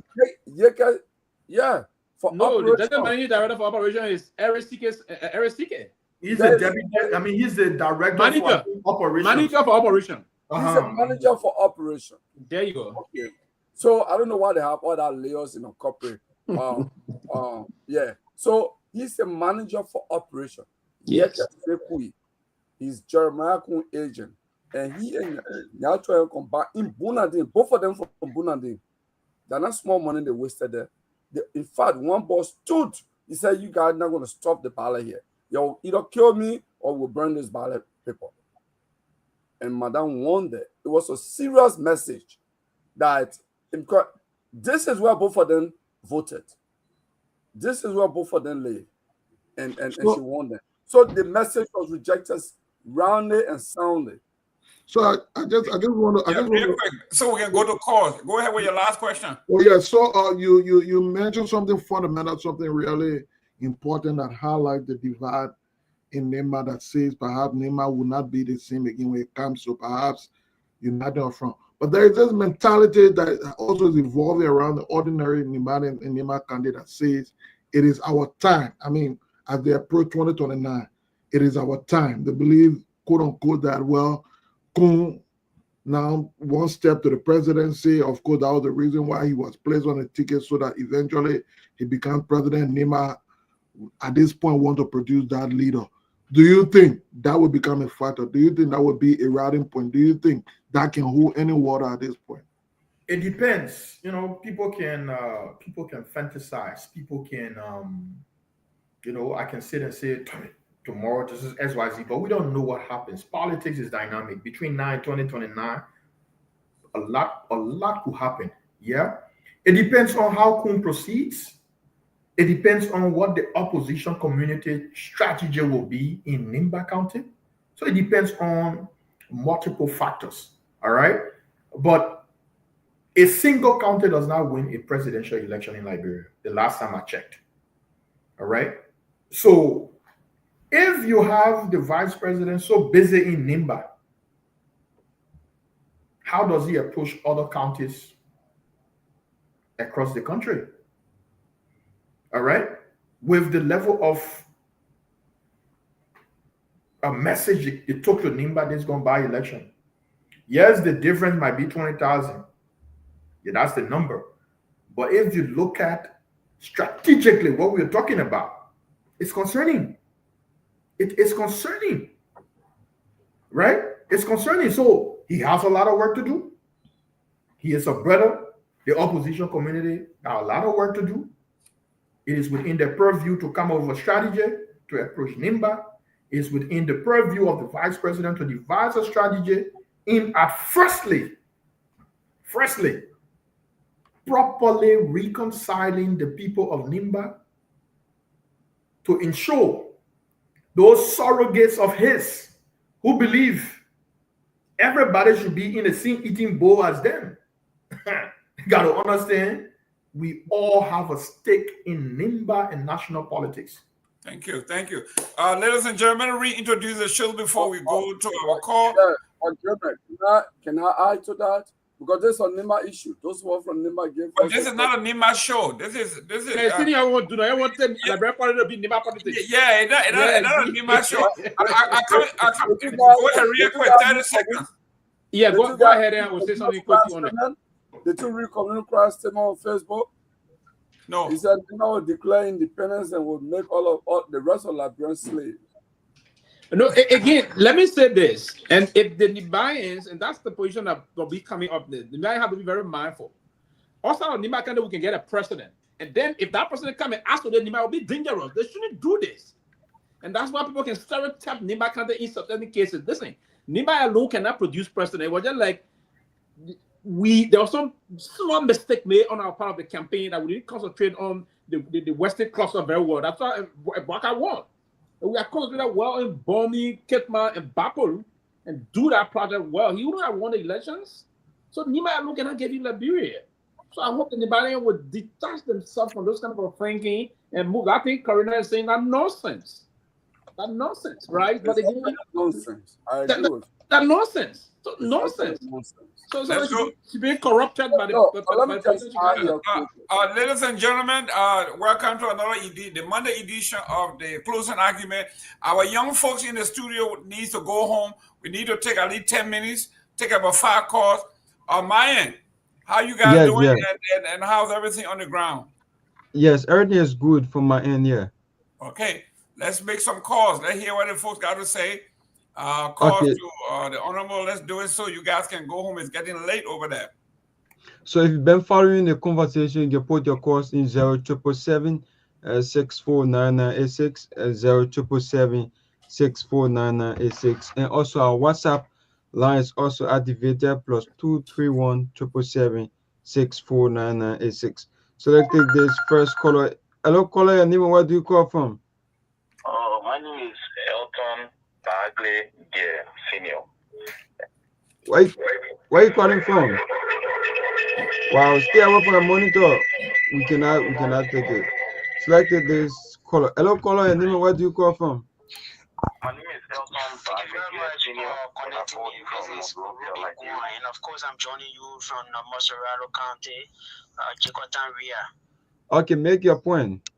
Speaker 10: Yeke, yeah. For
Speaker 5: no, the Deputy Managing Director for operation is Eric Sike.
Speaker 4: He's a deputy. I mean, he's the director for operation.
Speaker 5: Manager for operation.
Speaker 10: He's a manager for operation.
Speaker 5: There you go.
Speaker 10: Okay. So I don't know why they have all that layers in a corporate. Yeah. So he's a manager for operation.
Speaker 5: Yes.
Speaker 10: He's Jeremiah Kun agent, and he and Nyatoye combine in Bunadin. Both of them from Bunadin. They're not small money they wasted there. In fact, one boss stood. He said, "You guys are not going to stop the ballot here. You'll either kill me or we'll burn this ballot paper." And Madame won there. It was a serious message that this is where both of them voted. This is where both of them live. And she won there. So the message was rejected roundly and soundly.
Speaker 11: So I just want to.
Speaker 2: So we can go to calls. Go ahead with your last question.
Speaker 11: Oh yeah. So you mentioned something fundamental, something really important that highlight the divide in Nema that says perhaps Nema will not be the same again when it comes to perhaps uniting our front. But there is this mentality that also is evolving around the ordinary Nema candidate that says it is our time. I mean, as they approach 2029, it is our time. They believe, quote unquote, that, well, Kun now one step to the presidency. Of course, that was the reason why he was placed on the ticket so that eventually he became president. Nema, at this point, want to produce that leader. Do you think that will become a factor? Do you think that would be a routing point? Do you think that can hold any water at this point?
Speaker 4: It depends. You know, people can fantasize. People can, you know, I can sit and say tomorrow this is XYZ, but we don't know what happens. Politics is dynamic. Between now and 2029, a lot could happen. Yeah, it depends on how Kun proceeds. It depends on what the opposition community strategy will be in Nimba County. So it depends on multiple factors. All right. But a single county does not win a presidential election in Liberia, the last time I checked. All right. So if you have the vice president so busy in Nimba, how does he approach other counties across the country? All right, with the level of a message it took to Nimba this going by election. Yes, the difference might be 20,000. Yeah, that's the number. But if you look at strategically what we're talking about, it's concerning. It is concerning, right? It's concerning. So he has a lot of work to do. He is a brother. The opposition community got a lot of work to do. It is within their purview to come up with a strategy to approach Nimba. It is within the purview of the vice president to devise a strategy in at firstly, properly reconciling the people of Nimba to ensure those surrogates of his who believe everybody should be in the same eating bowl as them. You got to understand, we all have a stake in Nimba and national politics.
Speaker 2: Thank you. Thank you. Ladies and gentlemen, reintroduce the show before we go to our call.
Speaker 10: Can I add to that? Because this is a Nimba issue. Those who are from Nimba give.
Speaker 2: But this is not a Nimba show. This is.
Speaker 5: I want to know. I want to be Nimba politics.
Speaker 2: Yeah, it's not a Nimba show. I come. Go ahead, real quick. 30 seconds.
Speaker 5: Yeah, go ahead and we'll say something quickly on it.
Speaker 10: Did you read Communal Cry statement on Facebook?
Speaker 2: No.
Speaker 10: He said Nimba will declare independence and will make all the rest of Liberians slaves.
Speaker 5: No, again, let me say this. And if the Nibians, and that's the position that will be coming up, the Nibians have to be very mindful. Also, on Nimba County, we can get a precedent. And then if that person come and ask for the Nimba, it will be dangerous. They shouldn't do this. And that's why people can stereotype Nimba County in certain cases. Listen, Nimba alone cannot produce precedent. It was just like there was some small mistake made on our part of the campaign that we didn't concentrate on the western cluster very well. That's why Baka won. We are concentrated well in Bomi, Ketma, and Bapol and do that project well. He wouldn't have won the elections. So Nimba alone cannot give you Liberia. So I hope the Nibalians would detach themselves from those kind of thinking and move. I think Karina is saying that nonsense. That nonsense, right? But again,
Speaker 10: nonsense. I agree with
Speaker 5: that nonsense. So nonsense. So it's being corrupted by the.
Speaker 2: Ladies and gentlemen, welcome to another the Monday edition of the closing argument. Our young folks in the studio need to go home. We need to take at least 10 minutes, take about 5 calls. Myean, how you guys doing? Yes. And how's everything on the ground?
Speaker 12: Yes, everything is good from my end, yeah.
Speaker 2: Okay, let's make some calls. Let's hear what the folks got to say. Calls to the honorable. Let's do it so you guys can go home. It's getting late over there.
Speaker 12: So if you've been following the conversation, you can put your calls in 0777 649986 0777 649986, and also our WhatsApp line is also activated +231 777 649986. So let's take this first caller. Hello, caller. Your name, where do you call from?
Speaker 13: My name is Elton Bagley Senior.
Speaker 12: Where are you calling from? Wow, stay away from the monitor. We cannot take it. Selected this caller. Hello, caller. Your name, where do you call from?
Speaker 13: My name is Elton.
Speaker 14: Thank you very much for connecting me. This is Guar, and of course, I'm joining you from Moserado County, Chicotan Ria.
Speaker 12: Okay, make your point.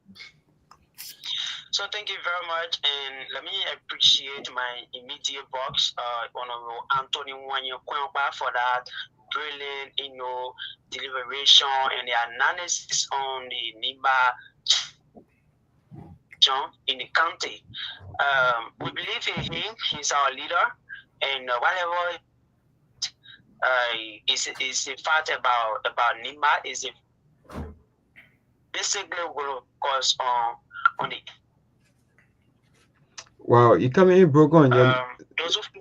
Speaker 14: So thank you very much, and let me appreciate my immediate boss, Honorable Anthony Nyenwolo, for that brilliant, deliberation and the analysis on the NIBA in the county. We believe in him. He's our leader, and whatever is the fact about NIBA is basically will cause on the.
Speaker 12: Wow, you coming in broke on.
Speaker 14: Those who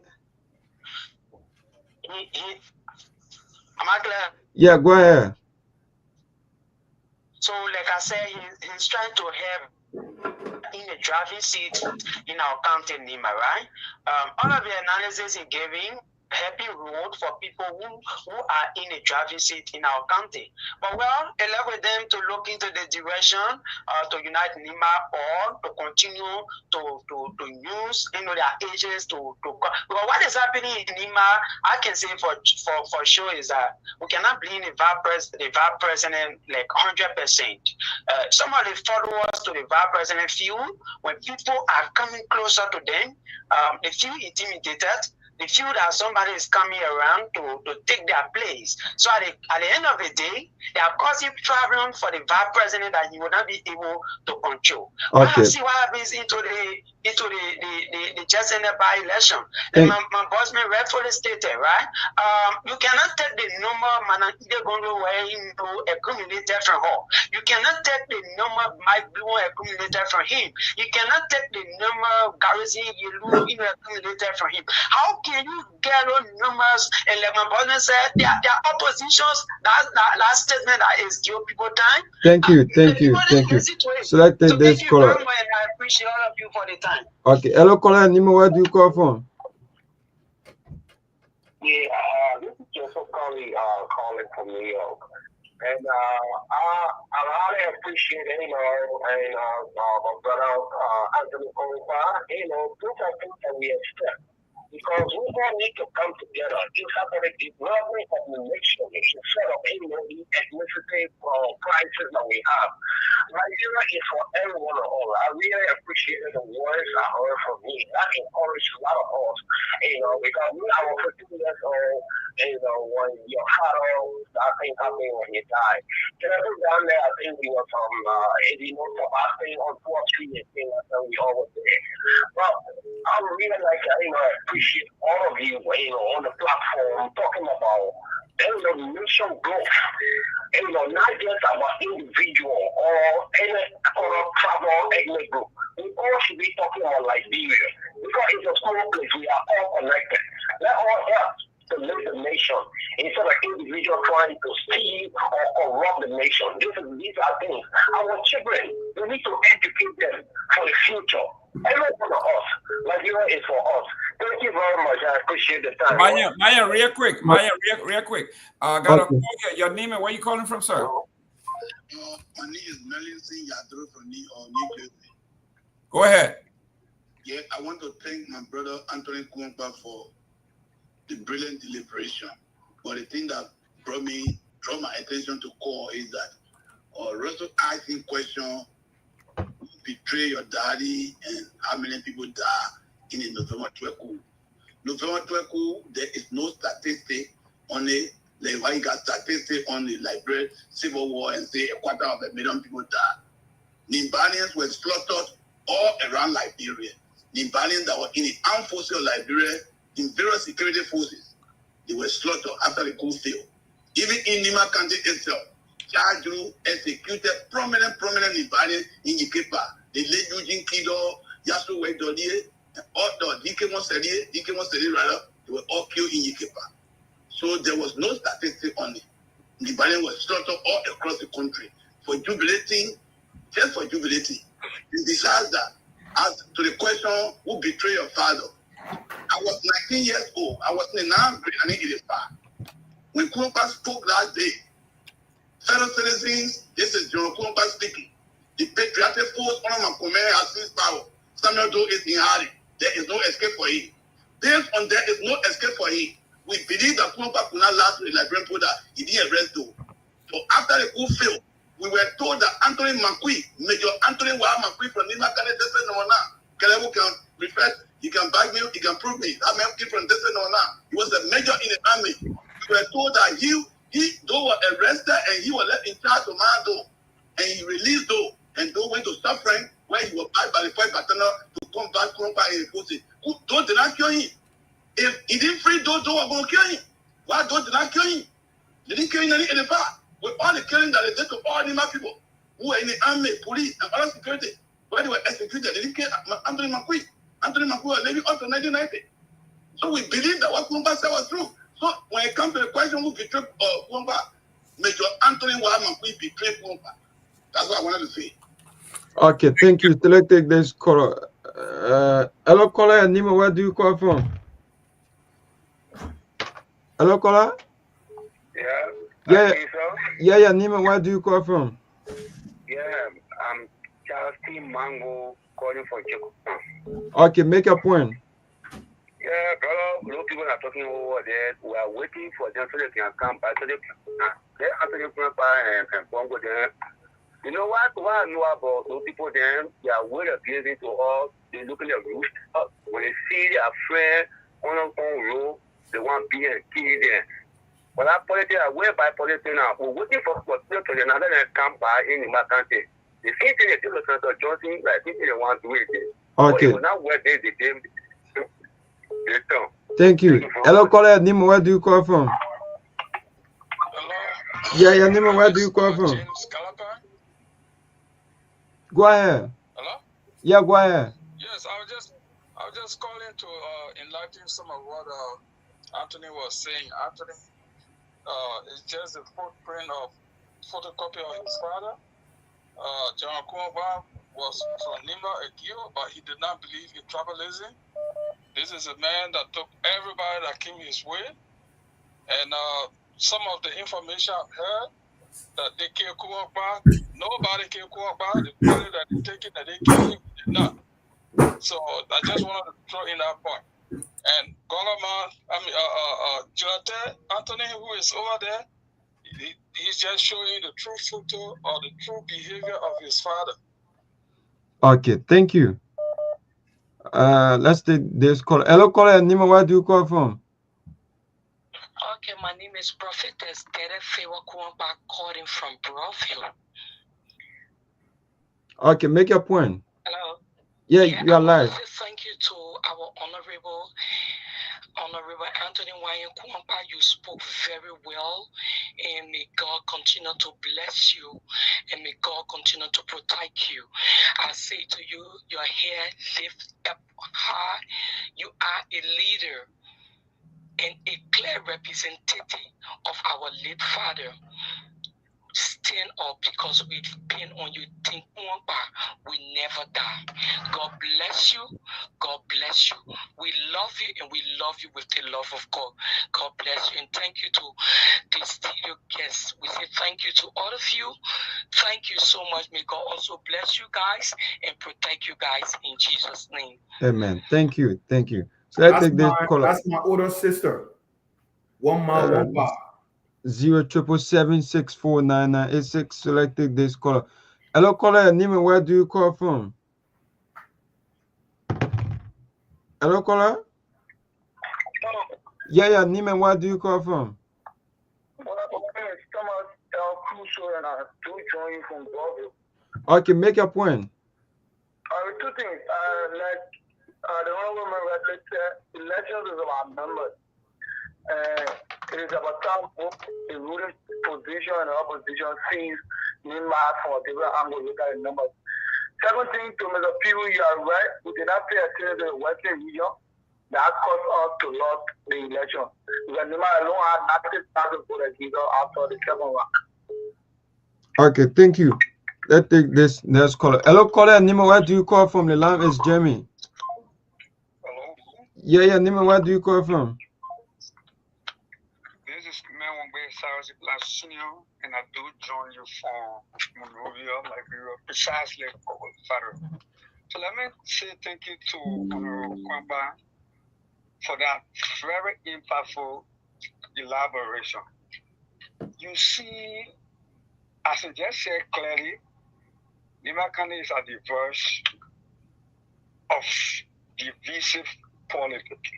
Speaker 14: am I clear?
Speaker 12: Yeah, go ahead.
Speaker 14: So, like I said, he's trying to have in the driving seat in our county, Nima, right? All of the analysis he gave in happy road for people who are in a driving seat in our county. But well, allow them to look into the direction to unite Nima or to continue to use their agents to because what is happening in Nima, I can say for sure is that we cannot blame the vice president like 100%. Some of the followers to the vice president feel when people are coming closer to them, they feel intimidated. They feel that somebody is coming around to take their place. So at the end of the day, they are causing problem for the vice president that he will not be able to control. Okay. But see what happens into the just in the by-election. My bossman rightfully stated, right? You cannot take the number Manakide Gongloe accumulated from her. You cannot take the number Mike Blue accumulated from him. You cannot take the number Garrison Yelu accumulated from him. How can you get those numbers? And like my bossman said, there are oppositions. That statement that is give people time.
Speaker 12: Thank you. So let's take this caller.
Speaker 14: Thank you very much, and I appreciate all of you for the time.
Speaker 12: Okay, hello caller, Nima, where do you call from?
Speaker 13: Yeah, this is Joseph Curry calling from New York. And I really appreciate it, and my brother Anthony Nyenwolo, those are things that we expect. Because we all need to come together. It's happening development of the nation instead of the ethnicity crisis that we have. Nigeria is for everyone and all. I really appreciated the words I heard from me. That encouraged a lot of us, because we are 15 years old, when your heart that thing happened when you die. Can I go down there? I think we were from, Sebastian on 4 Street, and we all were there. But I really like, appreciate all of you, on the platform talking about nation growth. Not just about individual or any other tribal ethnic group. We all should be talking about Liberia because it's a small place. We are all connected. Let all help to lift the nation instead of individual trying to steal or corrupt the nation. These are things. Our children, we need to educate them for the future. Every one of us, Nigeria is for us. Thank you very much. I appreciate the time.
Speaker 2: Myean, real quick. Real quick. Your name and where you calling from, sir?
Speaker 15: My name is Melinson Yadro from New Jersey.
Speaker 2: Go ahead.
Speaker 15: Yeah, I want to thank my brother Anthony Nyenwolo for the brilliant deliberation. But the thing that draw my attention to core is that Russell asking question, betray your daddy and how many people die in the November 12. November 12, there is no statistic on it. Like why you got statistics on the Liberia Civil War and say 250,000 people died. Nimbanians were slaughtered all around Liberia. Nimbanians that were in the armed forces of Liberia, in various security forces, they were slaughtered after the coup failed. Even in Nima County itself, Chaju executed prominent Nimbanians in Ikepa. The late Eugene Kido, Yasu Wedodie, or Dikemo Sedi rather, they were all killed in Ikepa. So there was no statistic on it. Nimbanians were slaughtered all across the country for jubilating, just for jubilating. And besides that, as to the question, who betrayed your father? I was 19 years old. I was in the 9th grade, I didn't get it far. When Nyenwolo spoke last day, fellow citizens, this is General Nyenwolo speaking. The patriotic force on my command has seized power. Samuel Doe is in Hardy. there is no escape for him. Based on there is no escape for him, we believe that Kumba could not last with the Liberian product. He didn't arrest though. So after the coup failed, we were told that Anthony Makui, Major Anthony Makui from Nima Kehleboe can refer, he can back me, he can prove me. That man came from he was a major in the army. We were told that he though was arrested and he was left in charge of Mando, and he released though, and though went to suffering where he was backed by the fight partner to come back in the pussy. Those did not kill him. If he didn't free those were going to kill him. Why those did not kill him? They didn't kill him in the past. With all the killing that they did to all Nima people who were in the army, police, and other security, where they were executed, they didn't kill Anthony Makui. Anthony Makui was living up to 1990. So we believe that what Kumba said was true. So when it comes to the question who betrayed Kumba, Major Anthony Makui betrayed Kumba. That's what I wanted to say.
Speaker 12: Okay, thank you. So let's take this caller. Hello, caller. Nima, where do you call from? Hello, caller. Yeah, Nima, where do you call from?
Speaker 16: Yeah, I'm Charles T. Mango calling from Jacob.
Speaker 12: Okay, make a point.
Speaker 16: Yeah, brother, a lot of people are talking over there. We are waiting for them so they can come back. So they Anthony and Bongo there. You know what? What I know about those people then, they are well appeasing to all. They look at their roof. When they see their friend on road, they want to be and kill them. But that politics are way by politics now. We're waiting for people to another come by in my country. The same thing they do with Senator Johnson, I think they want to do it.
Speaker 12: Okay.
Speaker 16: So now where they came.
Speaker 12: Thank you. Hello, caller. Nima, where do you call from?
Speaker 17: Hello.
Speaker 12: Yeah, Nima, where do you call from?
Speaker 17: James Calapan.
Speaker 12: Go ahead.
Speaker 17: Hello?
Speaker 12: Yeah, go ahead.
Speaker 17: Yes, I was just calling to enlighten some of what Anthony was saying. Anthony is just a footprint of photocopy of his father. John Kumba was from Nima Egio, but he did not believe in tribalism. This is a man that took everybody that came his way. And some of the information I've heard that they killed Kumba, nobody killed Kumba. The people that they take it, that they killed him, did not. So I just wanted to throw in that part. And Jonathan Anthony, who is over there, he's just showing the true photo or the true behavior of his father.
Speaker 12: Okay, thank you. Let's take this call. Hello, caller. Nima, where do you call from?
Speaker 18: Okay, my name is Prophetess Dere Fewa Kumba, calling from Broadview.
Speaker 12: Okay, make your point.
Speaker 18: Hello.
Speaker 12: Yeah, you are live.
Speaker 18: Thank you to our honorable Anthony Myean Kumba. You spoke very well, and may God continue to bless you, and may God continue to protect you. I say to you, your hair lift up high. You are a leader and a clear representative of our late father. Stand up, because we've been on you. Think we never die. God bless you. God bless you. We love you, and we love you with the love of God. God bless you, and thank you to the studio guests. We say thank you to all of you. Thank you so much. May God also bless you guys and protect you guys in Jesus' name.
Speaker 12: Amen. Thank you. Thank you. So let's take this call.
Speaker 4: That's my older sister. One mile, one bar.
Speaker 12: 077764986. Selected this caller. Hello, caller. Nima, where do you call from? Hello, caller. Yeah, Nima, where do you call from? Okay, make your point.
Speaker 13: Two things. The honorable member said elections is about numbers. It is about time the ruling position and opposition sees Myanmar from a different angle, look at the numbers. Second thing, to Mr. Pewee, you are right. We did not pay attention to the Western region. That caused us to lose the election. Because Myanmar alone had 90,000 voters after the second round.
Speaker 12: Okay, thank you. Let's take this next caller. Hello, caller. Nima, where do you call from? The line is Jamie.
Speaker 17: Hello?
Speaker 12: Yeah, Nima, where do you call from?
Speaker 17: This is Nyenwolo Senior, and I do join you from Monrovia, Liberia, precisely for father. So let me say thank you to Honorable Kwamba for that very impactful elaboration. You see, as I just said clearly, Nimakani is at the verge of divisive politics.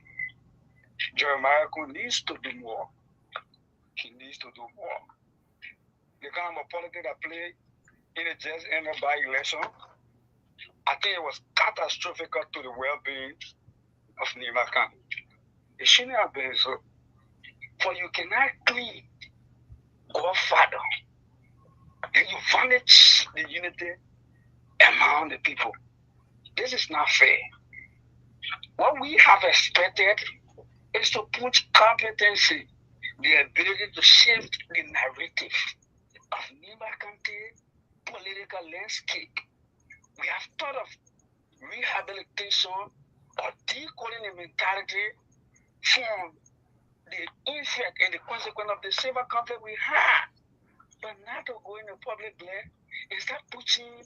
Speaker 17: Jeremiah needs to do more. He needs to do more. The kind of politics that played in the just ended by-election, I think it was catastrophic to the well-being of Nimakani. It shouldn't have been so. For you cannot claim Godfather, and you vanish the unity among the people. This is not fair. What we have expected is to put competency, the ability to shift the narrative of Nimakante political landscape. We have thought of rehabilitation or decoding the mentality from the effect and the consequence of the civil conflict we had, but not to go in the public glare and start putting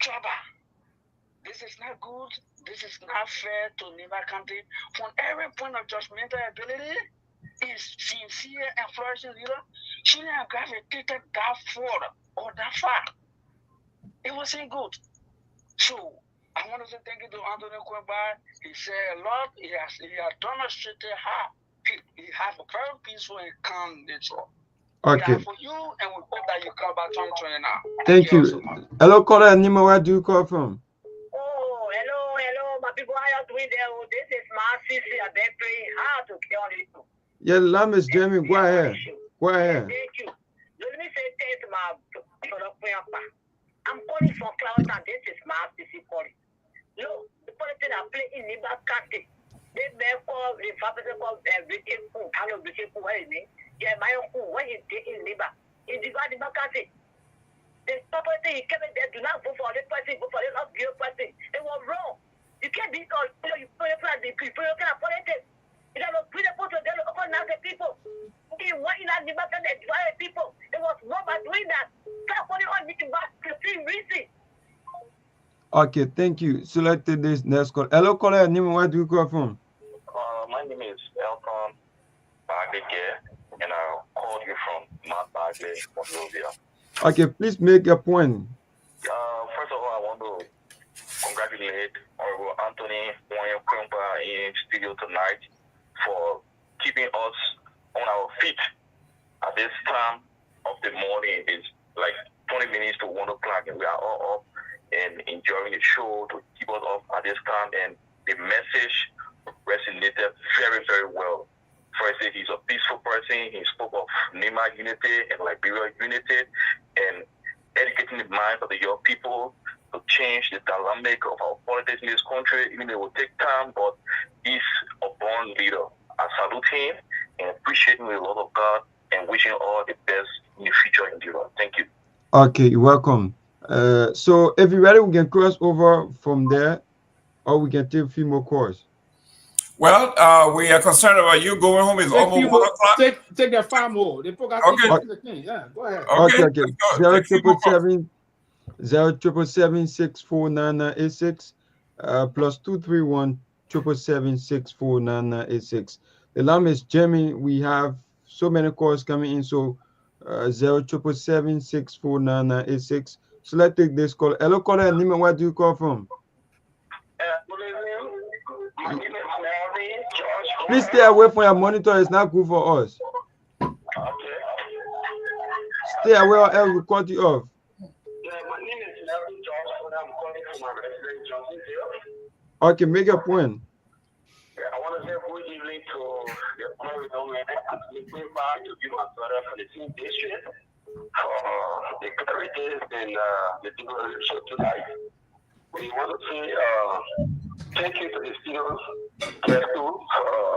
Speaker 17: trouble. This is not good. This is not fair to Nimakante. From every point of judgmental ability, is sincere and flourishing leader, shouldn't have gravitated that far or that far. It wasn't good. So I want to say thank you to Anthony Kwamba. He said a lot. He has demonstrated how he has a very peaceful and calm nature.
Speaker 12: Okay.
Speaker 17: We are for you, and we hope that you come back 2020 now.
Speaker 12: Thank you. Hello, caller. Nima, where do you call from?
Speaker 19: Oh, hello, my people. How are you doing there? Oh, this is my sister. I've been praying hard to get on it.
Speaker 12: Yeah, Lam is Jamie. Go ahead. Go ahead.
Speaker 19: Thank you. Let me say thanks to my brother. I'm calling from Cloud, and this is my sister calling. Look, the politics I play in Niba County. They may call the family called Britain Fu. I know Britain Fu, what is it? Yeah, my uncle, what is it in Niba? In the Niba County. The property he came in there, do not vote for this person, vote for this other person. It was wrong. You can't be called, you put it for the people, you can't politics. You don't know, put the photo, they don't open out the people. Okay, what in that Niba County, the people. It was wrong by doing that. Stop putting on the same reason.
Speaker 12: Okay, thank you. Selected this next call. Hello, caller. Name, where do you call from?
Speaker 20: My name is Elton Bagage, and I called you from Mount Bagage, Monrovia.
Speaker 12: Okay, please make a point.
Speaker 20: First of all, I want to congratulate Honorable Anthony Myean in studio tonight for keeping us on our feet at this time of the morning. It's like 20 minutes to 1 o'clock, and we are all up and enjoying the show to keep us up at this time. And the message resonated very, very well. First, he's a peaceful person. He spoke of Nima unity and Liberia unity and educating the minds of the young people to change the dynamic of our politics in this country. Even though it will take time, but he's a born leader. I salute him and appreciate him with a lot of God and wishing all the best in the future in Europe. Thank you.
Speaker 12: Okay, you're welcome. So if you're ready, we can cross over from there, or we can take a few more calls.
Speaker 2: Well, we are concerned about you going home. It's almost 1 o'clock.
Speaker 5: Take your 5 more. They put
Speaker 2: okay.
Speaker 5: Yeah, go ahead.
Speaker 12: Okay. 077-649-86 plus 231-777-649-86. The line is Jimmy. We have so many calls coming in. So 077-649-86. So let's take this call. Hello, caller. Nima, where do you call from? Please stay away from your monitor. It's not good for us. Stay away or else we'll cut you off.
Speaker 15: My name is Larry Jones, and I'm calling from my resident Johnsonville.
Speaker 12: Okay, make a point.
Speaker 15: I want to say good evening to the honorable man and looking back to you, my brother, for the team district, for the clarities and the people of the show tonight. We want to say thank you to the students for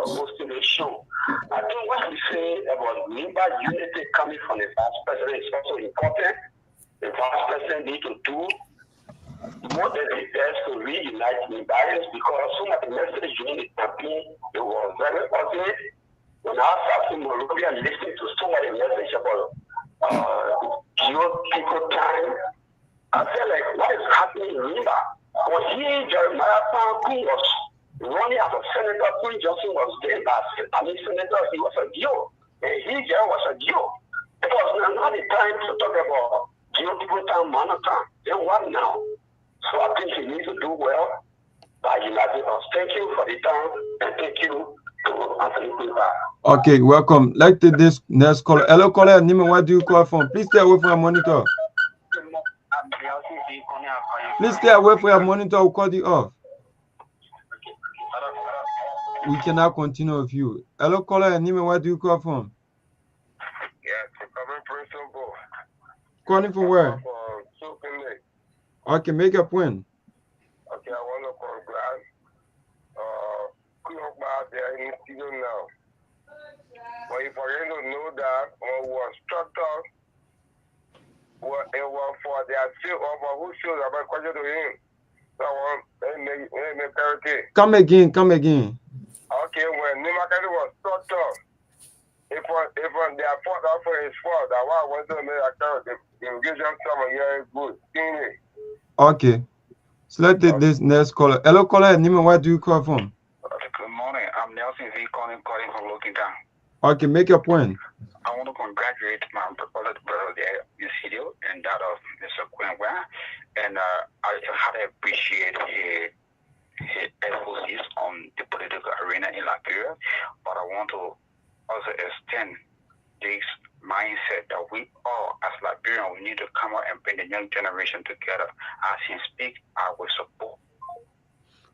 Speaker 15: hosting the show. I think what we say about Nimba unity coming from the vice president is also important. The vice president need to do more than his best to reunite Nimbarians because some of the message during the campaign it was very positive. When I was in Monrovia listening to so many messages about give people time,
Speaker 13: I felt like, what is happening in Limba? Was here Jeremiah Pound was running as a senator? Queen Johnson was there as senator. He was a Gio. And he was a Gio. It was not the time to talk about geopolitical time, monotone. Then what now? So I think he needs to do well by uniting us. Thank you for the time, and thank you to Anthony Cooper.
Speaker 12: Okay, welcome. Like to this next caller. Hello, caller. Nima, what do you call from? Please stay away from your monitor. Please stay away from your monitor. We'll cut you off. We cannot continue with you. Hello, caller. Nima, what do you call from? Calling from where? Okay, make a point.
Speaker 13: Okay, I want to congratulate Kuhokba there in the studio now. But if I don't know that, was structured, it was for their sale over who shows about question to him. So I want to make clarity.
Speaker 12: Come again, come again.
Speaker 13: Okay, when Nimakari was structured, if they are fought out for his fault, that's why I want to make a clarity. The engagement someone here is good.
Speaker 12: Okay. So let's take this next caller. Hello, caller. Nima, where do you call from?
Speaker 21: Good morning. I'm Nelson V. calling from Lokintown.
Speaker 12: Okay, make your point.
Speaker 21: I want to congratulate my brother there in studio and that of Mr. Guar. And I had to appreciate his emphasis on the political arena in Liberia. But I want to also extend this mindset that we all, as Liberians, we need to come out and bring the young generation together. As he speaks, I will support.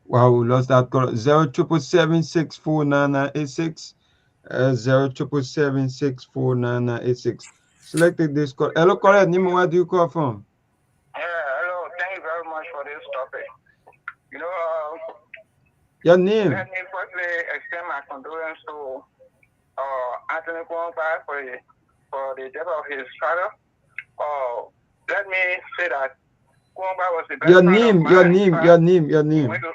Speaker 12: Wow, we lost that call. 077764986. 077764986. Selected this call. Hello, caller. Nima, where do you call from?
Speaker 21: Hello. Thank you very much for this topic. You know,
Speaker 12: Your name?
Speaker 21: Let me firstly extend my condolence to Anthony Guar for the death of his father. Let me say that Guar was the best
Speaker 12: Your
Speaker 21: friend
Speaker 12: name,
Speaker 21: of
Speaker 12: your
Speaker 21: mine.
Speaker 12: name, your name, your
Speaker 21: We
Speaker 12: name.
Speaker 21: went to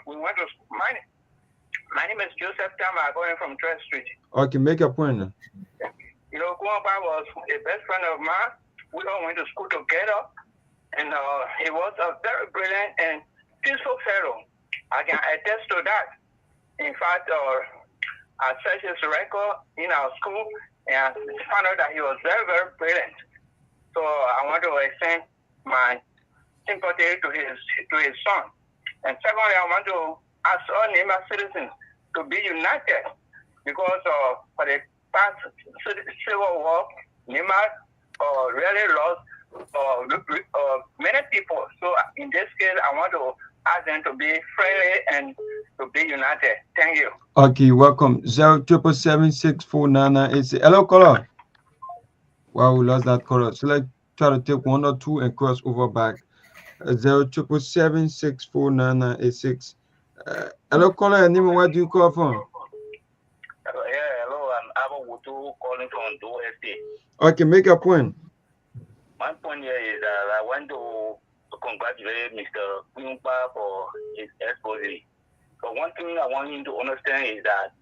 Speaker 21: my name is Joseph Tama, going from Trent Street.
Speaker 12: Okay, make a point.
Speaker 21: You know, Guar was a best friend of mine. We all went to school together, and he was a very brilliant and peaceful fellow. I can attest to that. In fact, I searched his record in our school and found out that he was very, very brilliant. So I want to extend my sympathy to his son. And secondly, I want to ask all Nima citizens to be united because for the past civil war, Nima really lost many people. So in this case, I want to ask them to be friendly and to be united. Thank you.
Speaker 12: Okay, welcome. 077764986. Hello, caller. Wow, we lost that caller. So let's try to take one or two and cross over back. 077764986. Hello, caller. Nima, where do you call from?
Speaker 21: Hello, I'm Abo Wutu calling from Do Estate.
Speaker 12: Okay, make a point.
Speaker 21: My point here is that I want to congratulate Mr. Guar for his exposure. But one thing I want him to understand is that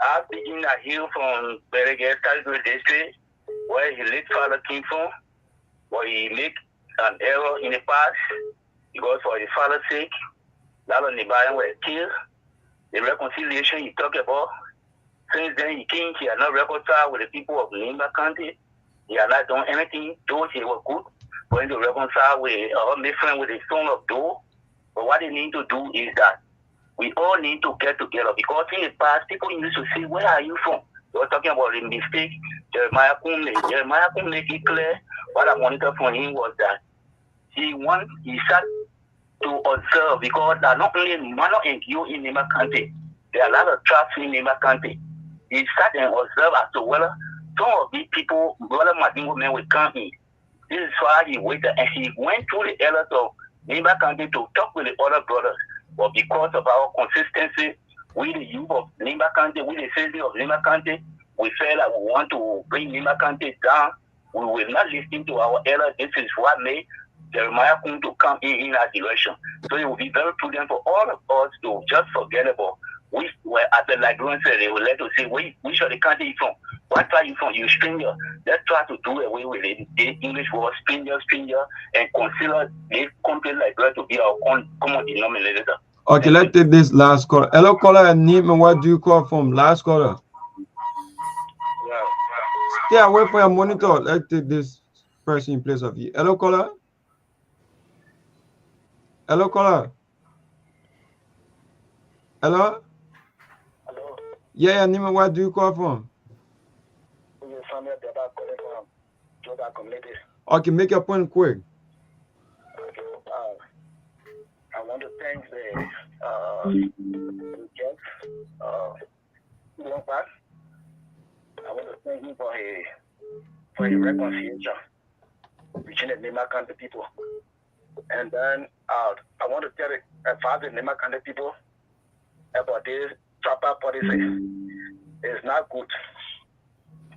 Speaker 21: I begin to heal from Bereguer district, where his late father came from, where he made an error in the past, because for his father's sake, a lot of Nigerians were killed. The reconciliation he talked about, since then he came, he had not reconciled with the people of Limba County. He had not done anything, though he was good, for him to reconcile with friend with the son of Do. But what they need to do is that we all need to get together, because in the past, people used to say, where are you from? They were talking about the mistake Jeremiah Coon made. Jeremiah Coon made it clear. What I wanted from him was that he sat to observe, because there are not only Mano and you in Nima County, there are a lot of tribes in Nima County. He sat and observed as to whether some of these people, brother Madingo men, will come in. This is why he waited, and he went through the elders of Nima County to talk with the other brothers. But because of our consistency with the youth of Nima County, with the city of Nima County, we felt that we want to bring Nima County down. We will not listen to our elders. This is what made Jeremiah Kun to come in our direction. So it will be very prudent for all of us to just forget about well, as the Liberian said, they would like to say, which of the country you from? What tribe you from? You stranger. Let's try to do away with it. The English word stranger, and consider this country Liberia to be our common denominator.
Speaker 12: Okay, let's take this last caller. Hello, caller, and name and what do you call from? Last caller. Stay away from your monitor. Let's take this person in place of you. Hello, caller. Hello, caller. Hello?
Speaker 21: Hello.
Speaker 12: Yeah, name and what do you call from? Okay, make your point quick.
Speaker 21: Okay, I want to thank the judge, Guar. I want to thank him for a reconciliation between the Nema County people. And then I want to tell the Nema County people about this trapper policy. It's not good.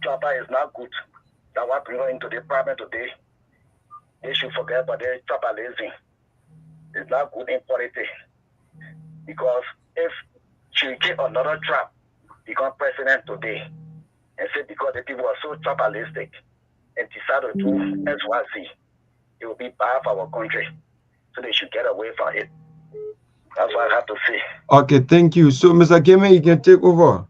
Speaker 21: Trapper is not good. That what bring into the parliament today. They should forget about the trapper lazy. It's not good in politics. Because if she get another trap, become president today, and say because the people are so trapalistic and decide to do XYZ, it will be bad for our country. So they should get away from it. That's what I have to say.
Speaker 12: Okay, thank you. So, Mr. Keme, you can take over.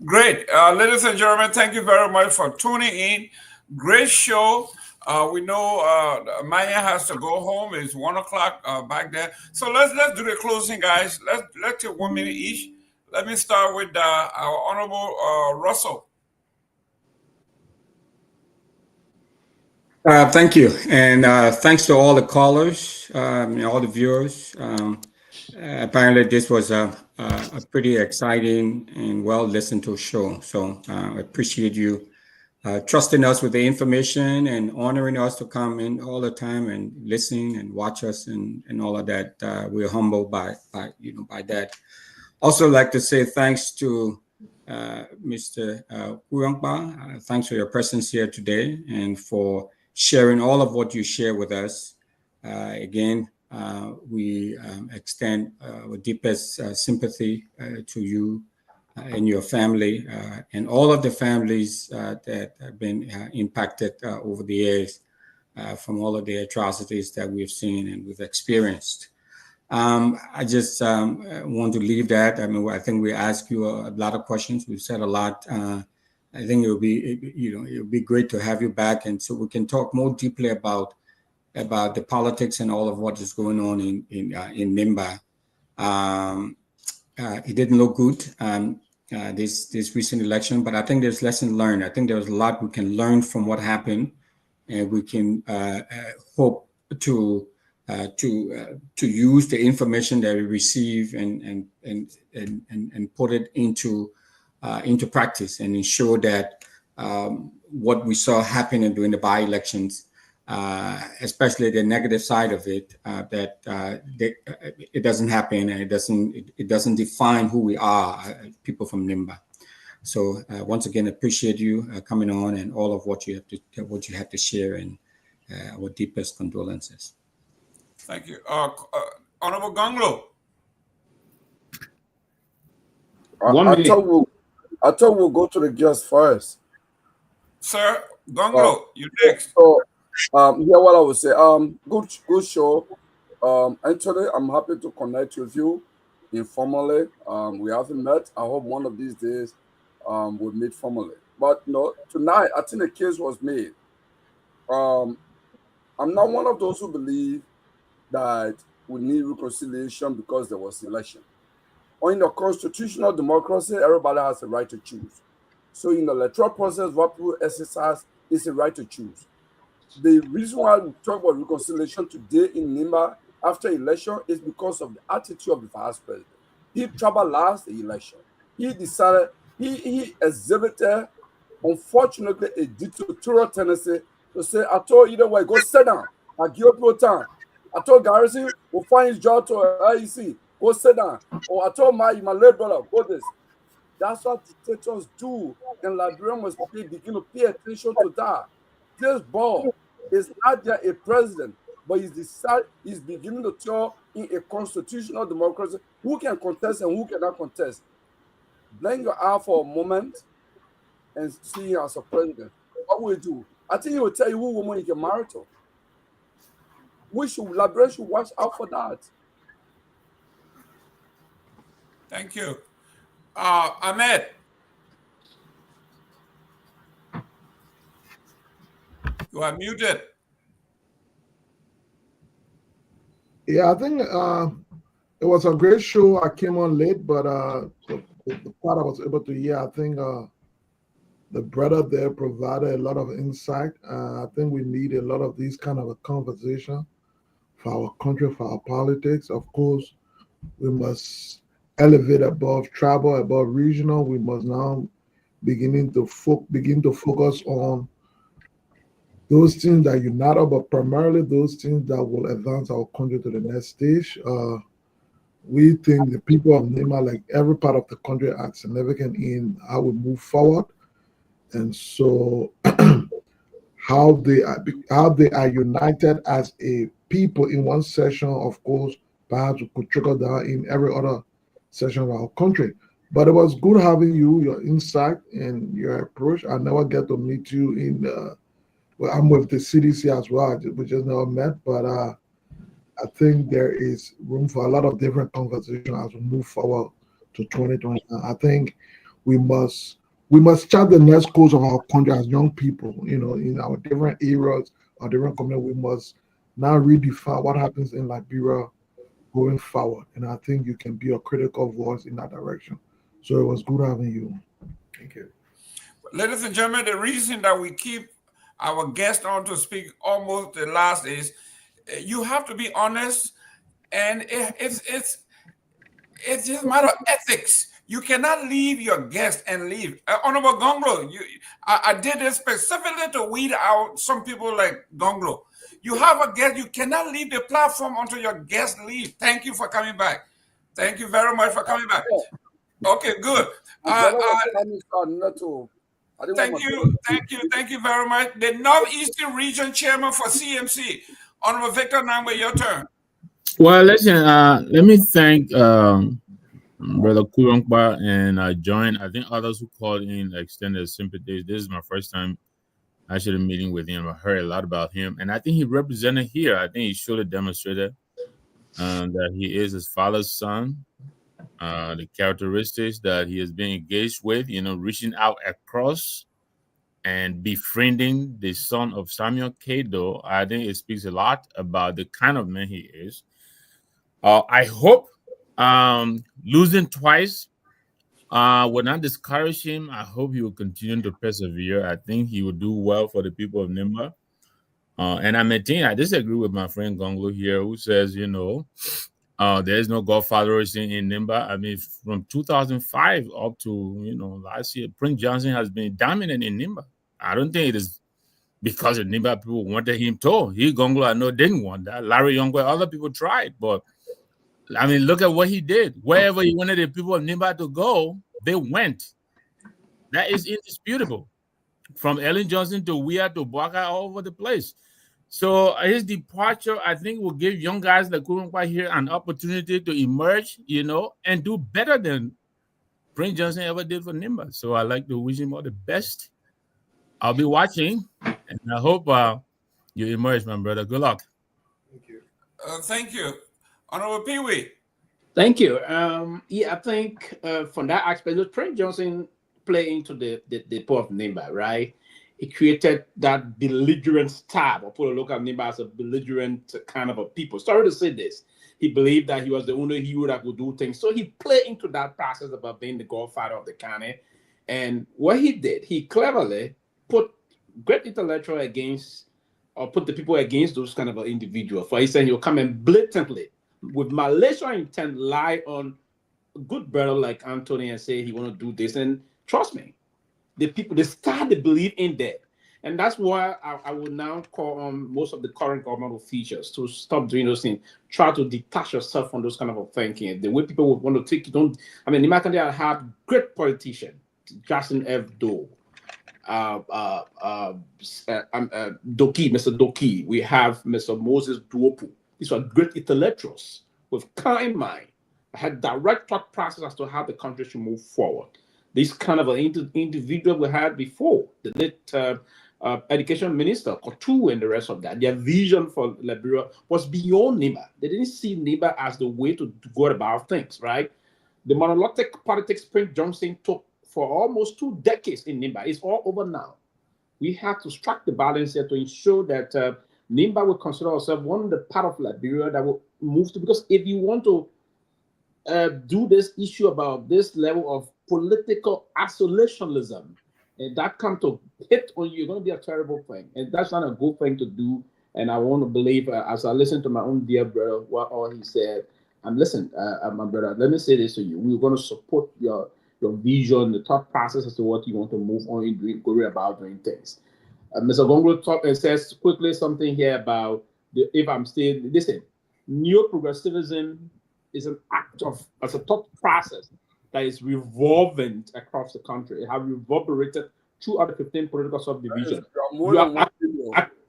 Speaker 2: Great. Ladies and gentlemen, thank you very much for tuning in. Great show. We know Myean has to go home. It's 1 o'clock back there. So let's do the closing, guys. Let's take 1 minute each. Let me start with our Honorable Russell.
Speaker 6: Thank you. And thanks to all the callers, all the viewers. Apparently, this was a pretty exciting and well listened to show. So I appreciate you trusting us with the information and honoring us to come in all the time and listen and watch us and all of that. We're humbled by that. Also, like to say thanks to Mr. Kuyongba. Thanks for your presence here today and for sharing all of what you share with us. Again, we extend our deepest sympathy to you and your family and all of the families that have been impacted over the years from all of the atrocities that we've seen and we've experienced. I just want to leave that. I mean, I think we asked you a lot of questions. We've said a lot. I think it would be great to have you back, and so we can talk more deeply about the politics and all of what is going on in Nimba. It didn't look good this recent election, but I think there's lessons learned. I think there's a lot we can learn from what happened, and we can hope to use the information that we receive and put it into practice and ensure that what we saw happening during the by-elections, especially the negative side of it, that it doesn't happen and it doesn't define who we are, people from Nimba. So once again, appreciate you coming on and all of what you have to share, and our deepest condolences.
Speaker 2: Thank you. Honorable Gongloe.
Speaker 10: I thought we'll go to the guest first.
Speaker 2: Sir, Gongloe, you next.
Speaker 10: So, yeah, what I would say. Good show. Anthony, I'm happy to connect with you informally. We haven't met. I hope one of these days we'll meet formally. But tonight I think the case was made. I'm not one of those who believe that we need reconciliation because there was election. Or in a constitutional democracy, everybody has a right to choose. So in the electoral process, what people exercise is a right to choose. The reason why we talk about reconciliation today in Nimba after election is because of the attitude of the vice president. He traveled last the election. He decided, he exhibited, unfortunately, a dictatorial tendency to say, I told you either way, go sit down. I give you more time. I told Garrison, we'll find his job to IEC. Go sit down. Or I told my late brother, go this. That's what dictators do. And Liberia must begin to pay attention to that. This ball is not just a president, but he's beginning to tell in a constitutional democracy who can contest and who cannot contest. blink your eye for a moment and see him as a president, what will you do? I think he will tell you who woman you can marry to. Liberia should watch out for that.
Speaker 2: Thank you. Ahmed. You are muted.
Speaker 11: Yeah, I think it was a great show. I came on late, but the part I was able to hear, I think the brother there provided a lot of insight. I think we need a lot of these kind of a conversation for our country, for our politics. Of course, we must elevate above tribal, above regional. We must now begin to focus on those things that unite us, but primarily those things that will advance our country to the next stage. We think the people of Nema, like every part of the country, are significant in how we move forward. And so how they are united as a people in one session, of course, perhaps we could trickle down in every other section of our country. But it was good having you, your insight and your approach. I never get to meet you in well, I'm with the CDC as well. We just never met, but I think there is room for a lot of different conversation as we move forward to 2020. I think we must chart the next course of our country as young people, in our different eras or different communities. We must now redefine what happens in Liberia going forward. And I think you can be a critical voice in that direction. So it was good having you.
Speaker 2: Thank you. Ladies and gentlemen, the reason that we keep our guest on to speak almost the last is you have to be honest, and it's just a matter of ethics. You cannot leave your guest and leave. Honorable Gongloe, I did this specifically to weed out some people like Gongloe. You have a guest, you cannot leave the platform until your guest leaves. Thank you for coming back. Thank you very much for coming back. Okay, good. Thank you very much. The Northeastern Region Chairman for CMC, Honorable Victor Nangwe, your turn.
Speaker 9: Well, listen, let me thank Brother Kuronkpa and Join. I think others who called in extended sympathies. This is my first time actually meeting with him. I heard a lot about him, and I think he represented here. I think he should have demonstrated that he is his father's son. The characteristics that he has been engaged with, reaching out across and befriending the son of Samuel Kehleboe, I think it speaks a lot about the kind of man he is. I hope losing twice will not discourage him. I hope he will continue to persevere. I think he will do well for the people of Nimba. And I disagree with my friend Gongloe here, who says, there is no godfatherism in Nimba. I mean, from 2005 up to, last year, Prince Johnson has been dominant in Nimba. I don't think it is because the Nimba people wanted him to. Gongloe, I know, didn't want that. Larry Youngway, other people tried. But, I mean, look at what he did. Wherever he wanted the people of Nimba to go, they went. That is indisputable. From Ellen Johnson to Wea to Bwaka, all over the place. So his departure, I think, will give young guys like Kurunkwa here an opportunity to emerge, and do better than Prince Johnson ever did for Nimba. So I like to wish him all the best. I'll be watching, and I hope you emerge, my brother. Good luck.
Speaker 2: Thank you. Thank you. Honorable Pewee.
Speaker 5: Thank you. I think from that aspect, Prince Johnson play into the poor of Nimba, right? He created that belligerent style, or put a look at Nimba as a belligerent kind of a people. Sorry to say this. He believed that he was the only hero that could do things. So he played into that process about being the godfather of the county. And what he did, he cleverly put great intellectual against, or put the people against those kind of individuals. For instance, he'll come and blatantly, with malicious intent, lie on a good brother like Anthony and say he want to do this. And trust me, the people, they start to believe in that. And that's why I will now call on most of the current government officials to stop doing those things. Try to detach yourself from those kind of thinking. The way people would want to take you, in America, they have great politicians, Jackson F. Doe, Doki, Mr. Doki. We have Mr. Moses Duopu. These are great intellectuals with kind mind, had direct thought process as to how the country should move forward. this kind of an individual we had before, the late education minister, Kotu, and the rest of that. Their vision for Liberia was beyond NIMA. They didn't see NIMA as the way to go about things, right? The monolithic politics Prince Johnson took for almost 2 decades in NIMA is all over now. We have to strike the balance here to ensure that NIMBA will consider ourselves one of the part of Liberia that will move to, because if you want to do this issue about this level of political isolationism, and that comes to hit on you, it's going to be a terrible thing. And that's not a good thing to do. And I want to believe, as I listen to my own dear brother, what all he said, and listen, my brother, let me say this to you. We're going to support your vision, the thought process as to what you want to move on in doing, go about doing things. Mr. Gongloe says quickly something here about if I'm still, listen, neo-progressivism is an act of, as a thought process that is revolvent across the country. It has reverberated through other 15 political subdivisions.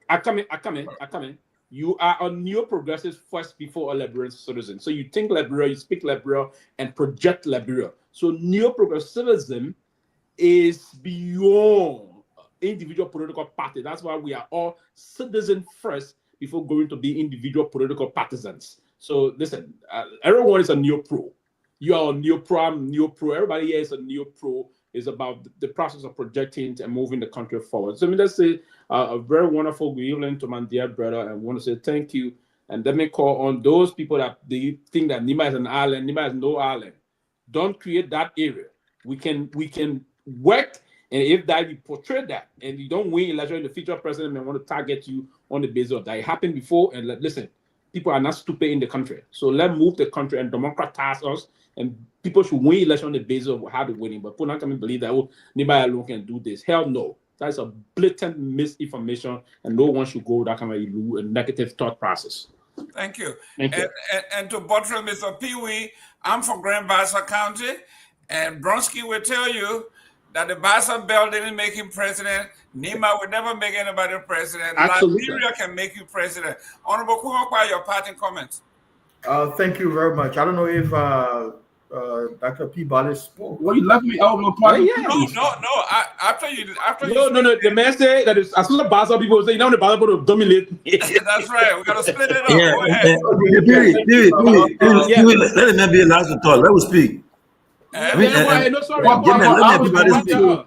Speaker 5: I come in. You are a neo-progressive first before a Liberian citizen. So you think Liberia, you speak Liberia, and project Liberia. So neo-progressivism is beyond individual political party. That's why we are all citizen first before going to be individual political partisans. So listen, everyone is a neo-pro. You are a neo-pro, I'm neo-pro. Everybody here is a neo-pro. It's about the process of projecting and moving the country forward. So let's say a very wonderful good evening to my dear brother, and I want to say thank you. And let me call on those people that they think that NIMA is an island. NIMA is no island. Don't create that area. We can work, and if that you portray that, and you don't win election, the future president may want to target you on the basis of that. It happened before, and listen, people are not stupid in the country. So let's move the country and democratize us, and people should win election on the basis of how they're winning. But people not can believe that, oh, anybody alone can do this. Hell no. That's a blatant misinformation, and no one should go that kind of a negative thought process.
Speaker 2: Thank you.
Speaker 5: Thank you.
Speaker 2: And to buttress Mr. Pewee, I'm from Grand Bassa County, and Bronsky will tell you that the Bassa Bell didn't make him president. NIMA would never make anybody president.
Speaker 5: Absolutely.
Speaker 2: Liberia can make you president. Honorable Kuhokwa, your parting comments.
Speaker 4: Thank you very much. I don't know if Dr. Peabody spoke.
Speaker 8: Well, you left me out no part.
Speaker 2: No. After you.
Speaker 5: No. The man said that as soon as Bassa people say, now the Bassa people dominate.
Speaker 2: That's right. We got to split it up.
Speaker 7: Yeah.
Speaker 2: Go ahead.
Speaker 7: Let him not be allowed to talk. Let us speak.
Speaker 5: Let
Speaker 7: everybody speak.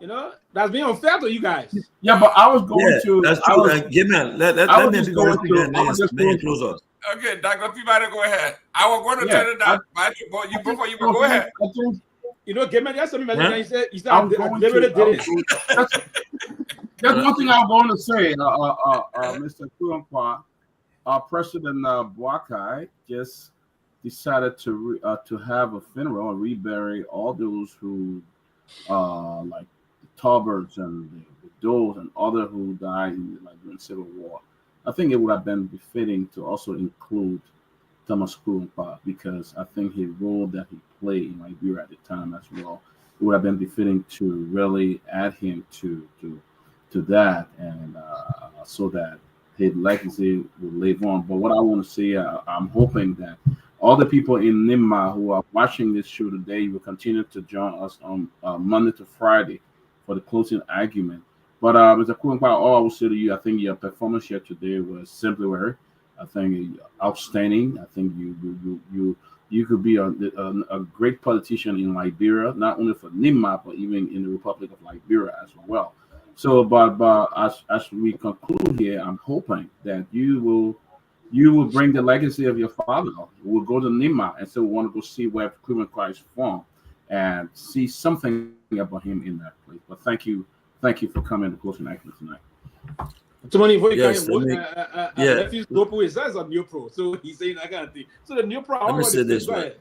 Speaker 5: You know, that's being unfair to you guys.
Speaker 8: Yeah, but I was going to.
Speaker 7: That's true. Let me speak. Close us.
Speaker 2: Okay, Dr. Peabody, go ahead. I was going to turn it down. You before you go ahead.
Speaker 5: You know, Gamer, there's something he said. He said,
Speaker 8: There's one thing I want to say, Mr. Kuankwa, President Boakai just decided to have a funeral and rebury all those who, like the Talberts and the Doles and others who died in the Civil War. I think it would have been befitting to also include Thomas Kuankwa, because I think his role that he played in Liberia at the time as well, it would have been befitting to really add him to that, and so that his legacy will live on. But what I want to say, I'm hoping that all the people in NIMA who are watching this show today will continue to join us on Monday to Friday for the closing argument. But Mr. Kuankwa, all I will say to you, I think your performance here today was exemplary. I think outstanding. I think you could be a great politician in Liberia, not only for NIMA, but even in the Republic of Liberia as well. So, but as we conclude here, I'm hoping that you will bring the legacy of your father. We'll go to NIMA and say we want to go see where Kuankwa is from and see something about him in that place. But thank you for coming to closing argument tonight.
Speaker 5: Yes, is a new pro, so he's saying I can't think. So the new pro.
Speaker 7: Let me say this way.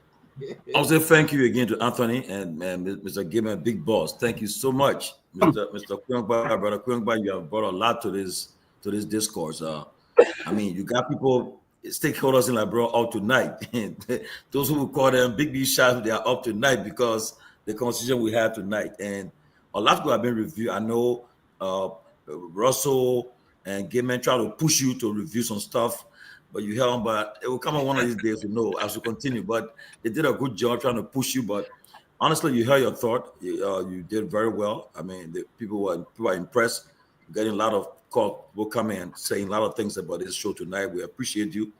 Speaker 7: I'll say thank you again to Anthony and Mr. Gamer, Big Boss. Thank you so much, Mr. Kuankwa, brother Kuankwa. You have brought a lot to this discourse. I mean, you got people, stakeholders in Liberia out tonight. Those who call them big shots, they are up tonight because the conversation we had tonight, and a lot of have been reviewed. I know Russell and Gamer try to push you to review some stuff, but you haven't. But it will come on one of these days to know as we continue. But they did a good job trying to push you. But honestly, you heard your thought. You did very well. I mean, the people were impressed. Getting a lot of calls, will come in saying a lot of things about this show tonight. We appreciate you.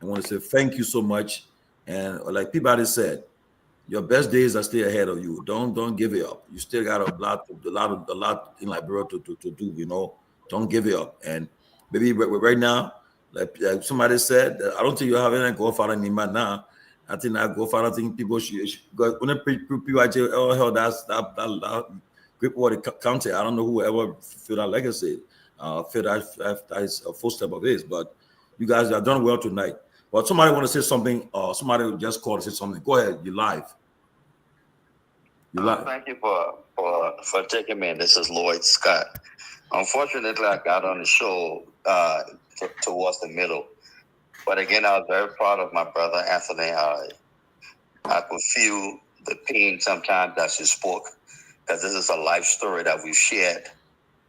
Speaker 7: I want to say thank you so much. And like Peabody said, your best days are still ahead of you. Don't give it up. You still got a lot in Liberia to do. You know, don't give it up. And maybe right now, like somebody said, I don't think you have any Godfather in Nima now. I think that Godfather, I think people should go when people actually, oh hell, that great water county. I don't know whoever feel that legacy, feel that is a full step of this, but you guys have done well tonight. But somebody want to say something, somebody just called to say something. Go ahead, you're live.
Speaker 3: Thank you for taking me. This is Lloyd Scott. Unfortunately, I got on the show towards the middle. But again, I was very proud of my brother, Anthony. I could feel the pain sometimes as you spoke, because this is a life story that we've shared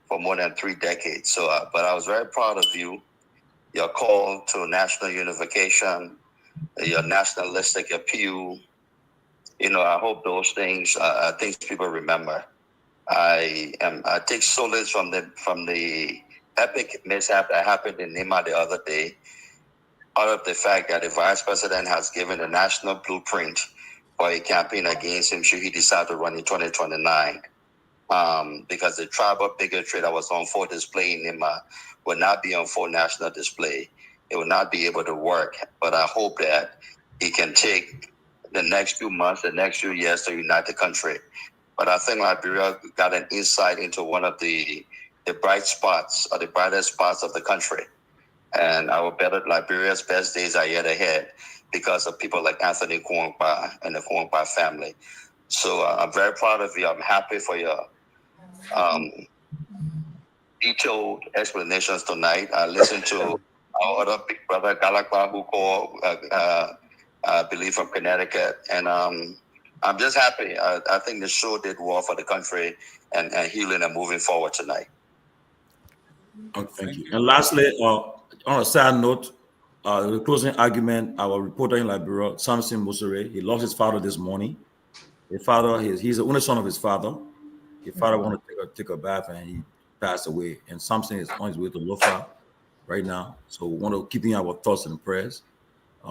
Speaker 3: for more than 3 decades. So, but I was very proud of you, your call to national unification, your nationalistic appeal. You know, I hope those things people remember. I take solace from the epic mishap that happened in Nima the other day, out of the fact that the vice president has given a national blueprint for a campaign against him should he decide to run in 2029. Because the tribal bigotry that was on full display in Nima will not be on full national display. It will not be able to work. But I hope that he can take the next few months, the next few years to unite the country. But I think Liberia got an insight into one of the bright spots or the brightest spots of the country. And Liberia's best days are yet ahead because of people like Anthony Kuongba and the Kuongba family. So I'm very proud of you. I'm happy for your detailed explanations tonight. I listened to our other big brother, Garguah, who called, I believe, from Connecticut. And I'm just happy. I think the show did well for the country and healing and moving forward tonight.
Speaker 7: Okay, thank you. And lastly, on a sad note, the closing argument, our reporter in Liberia, Samson Musere, he lost his father this morning. His father, he's the only son of his father. His father wanted to take a bath and he passed away. And Samson is on his way to Lofa right now. So we want to keep in our thoughts and prayers.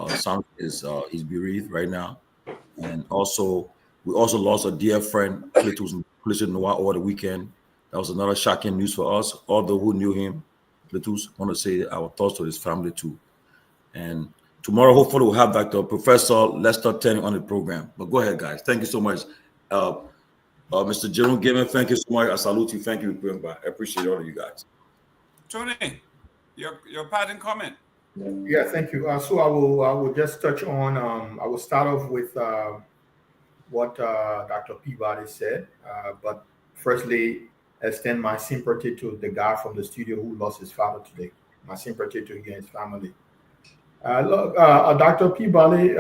Speaker 7: Samson is he's bereaved right now. And also, we also lost a dear friend, Cletus Noah, over the weekend. That was another shocking news for us. Although who knew him, Cletus, want to say our thoughts to his family too. And tomorrow, hopefully, we'll have Dr. Professor Lester Tenney on the program. But go ahead, guys. Thank you so much. Mr. Jerome Gaiman, thank you so much. I salute you. Thank you for being back. I appreciate all of you guys.
Speaker 2: Tony, your parting comment.
Speaker 4: Yeah, thank you. So I will just touch on. I will start off with what Dr. Peabody said. But firstly, extend my sympathy to the guy from the studio who lost his father today. My sympathy to him and his family. Look, Dr. Peabody,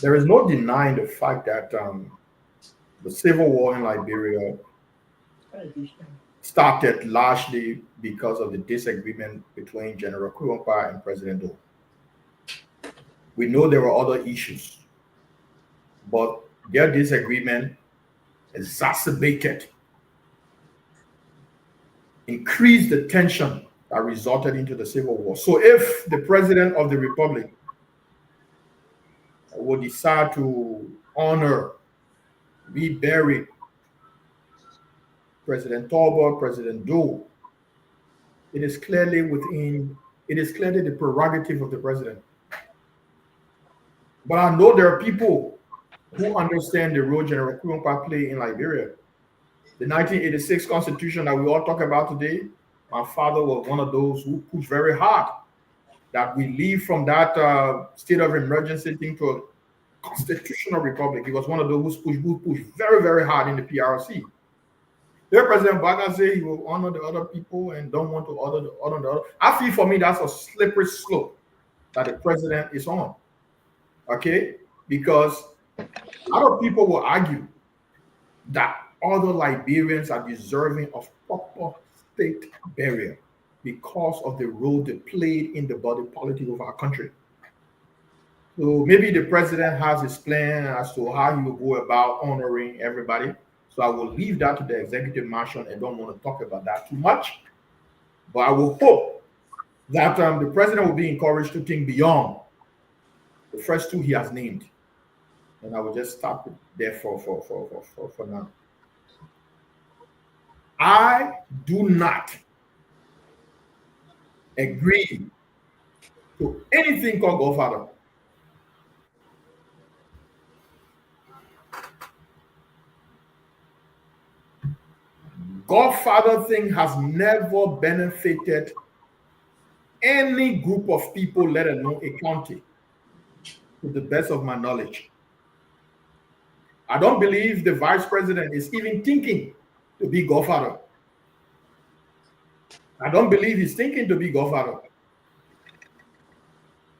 Speaker 4: there is no denying the fact that the civil war in Liberia started largely because of the disagreement between General Kuongba and President Doe. We know there were other issues, but their disagreement exacerbated, increased the tension that resulted into the civil war. So if the President of the Republic would decide to honor, rebury President Torgbean, President Doe, it is clearly the prerogative of the president. But I know there are people who understand the role General Kuongba played in Liberia. The 1986 Constitution that we all talk about today, my father was one of those who pushed very hard that we leave from that state of emergency thing to a constitutional republic. He was one of those who pushed very, very hard in the PRC. There, President Baga said he will honor the other people and don't want to honor the other. I feel for me that's a slippery slope that the president is on. Okay? Because a lot of people will argue that other Liberians are deserving of proper state burial because of the role they played in the body politic of our country. So maybe the president has his plan as to how he will go about honoring everybody. So I will leave that to the executive marshal and don't want to talk about that too much. But I will hope that the president will be encouraged to think beyond the first two he has named. And I will just stop it there for now. I do not agree to anything called Godfather. Godfather thing has never benefited any group of people, let alone a county, to the best of my knowledge. I don't believe the vice president is even thinking to be Godfather. I don't believe he's thinking to be Godfather.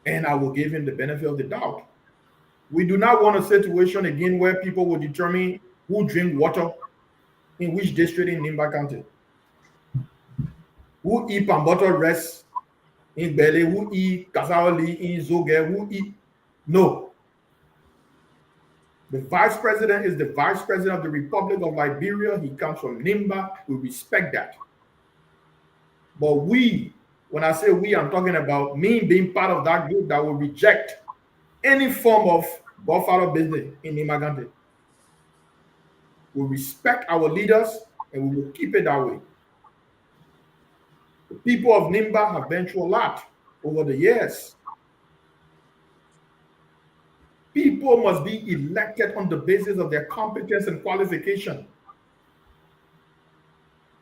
Speaker 4: And I will give him the benefit of the doubt. We do not want a situation again where people will determine who drink water in which district in Nimba County, who eat Pamboto rest in Bele, who eat Kasaoli in Zoge, who eat. No. The vice president is the vice president of the Republic of Liberia. He comes from Nimba. We respect that. But we, when I say we, I'm talking about me being part of that group that will reject any form of Godfather business in Nimba County. We respect our leaders and we will keep it that way. The people of Nimba have been through a lot over the years. People must be elected on the basis of their competence and qualification.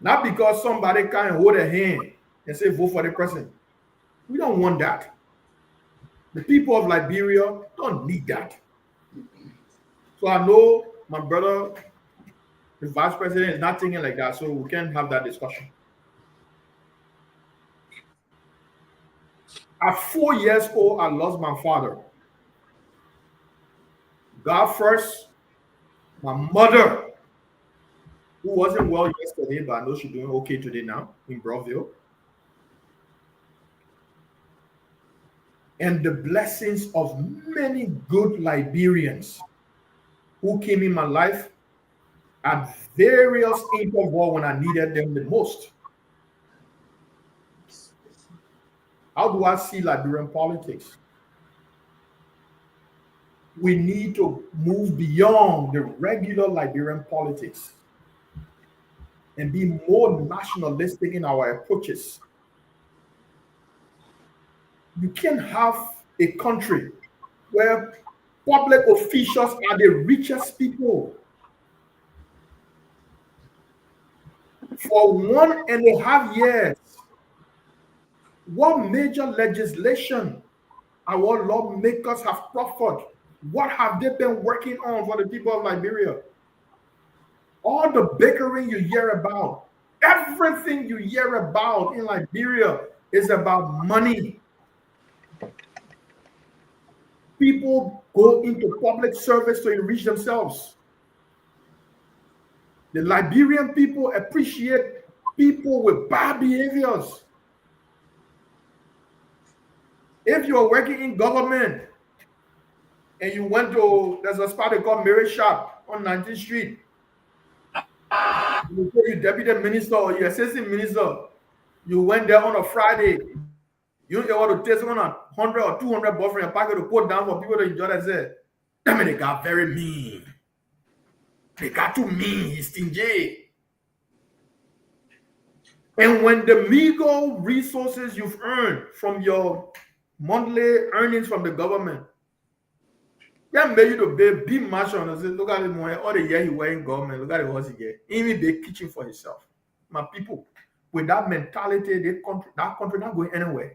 Speaker 4: Not because somebody can hold a hand and say, vote for the person. We don't want that. The people of Liberia don't need that. So I know my brother, the vice president, is not thinking like that, so we can't have that discussion. At 4 years old, I lost my father. God first, my mother, who wasn't well yesterday, but I know she's doing okay today now in Brockville. And the blessings of many good Liberians who came in my life at various intervals when I needed them the most. How do I see Liberian politics? We need to move beyond the regular Liberian politics and be more nationalistic in our approaches. You can't have a country where public officials are the richest people. For 1.5 years, what major legislation our lawmakers have proffered? What have they been working on for the people of Liberia? All the bickering you hear about, everything you hear about in Liberia is about money. People go into public service to enrich themselves. The Liberian people appreciate people with bad behaviors. If you're working in government and you went to, there's a spot they call Mary Shop on 19th Street, you say you're deputy minister or you're assistant minister, you went there on a Friday, you want to take someone 100 or 200 bucks from your pocket to put down for people to enjoy themselves. I mean, they got very mean. They got too mean, he's stingy. And when the meager resources you've earned from your monthly earnings from the government, then made you to be marshal and say, look at him, all the year he wearing government, look at the horse he get. Even the kitchen for himself. My people, with that mentality, that country not going anywhere.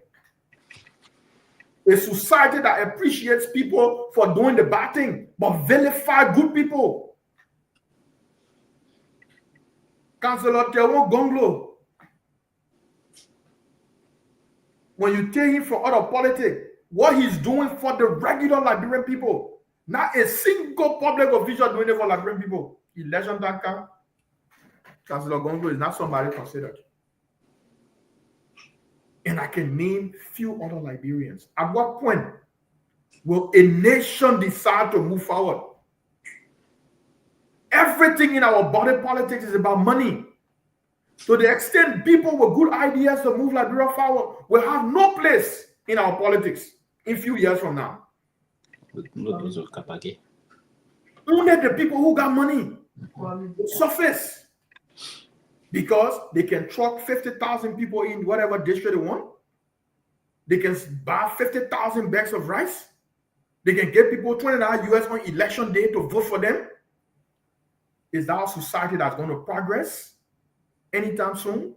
Speaker 4: A society that appreciates people for doing the bad thing, but vilify good people. Councillor Kehleboe Gongloe, when you take him from other politics, what he's doing for the regular Liberian people, not a single public official doing it for Liberian people. Election that can, Councillor Gongloe is not somebody considered. And I can name few other Liberians. At what point will a nation decide to move forward? Everything in our body politics is about money. To the extent people with good ideas to move Liberia forward will have no place in our politics in a few years from now. Only the people who got money will surface because they can truck 50,000 people in whatever district they want. They can buy 50,000 bags of rice. They can get people $20 US on election day to vote for them. Is that a society that's going to progress anytime soon?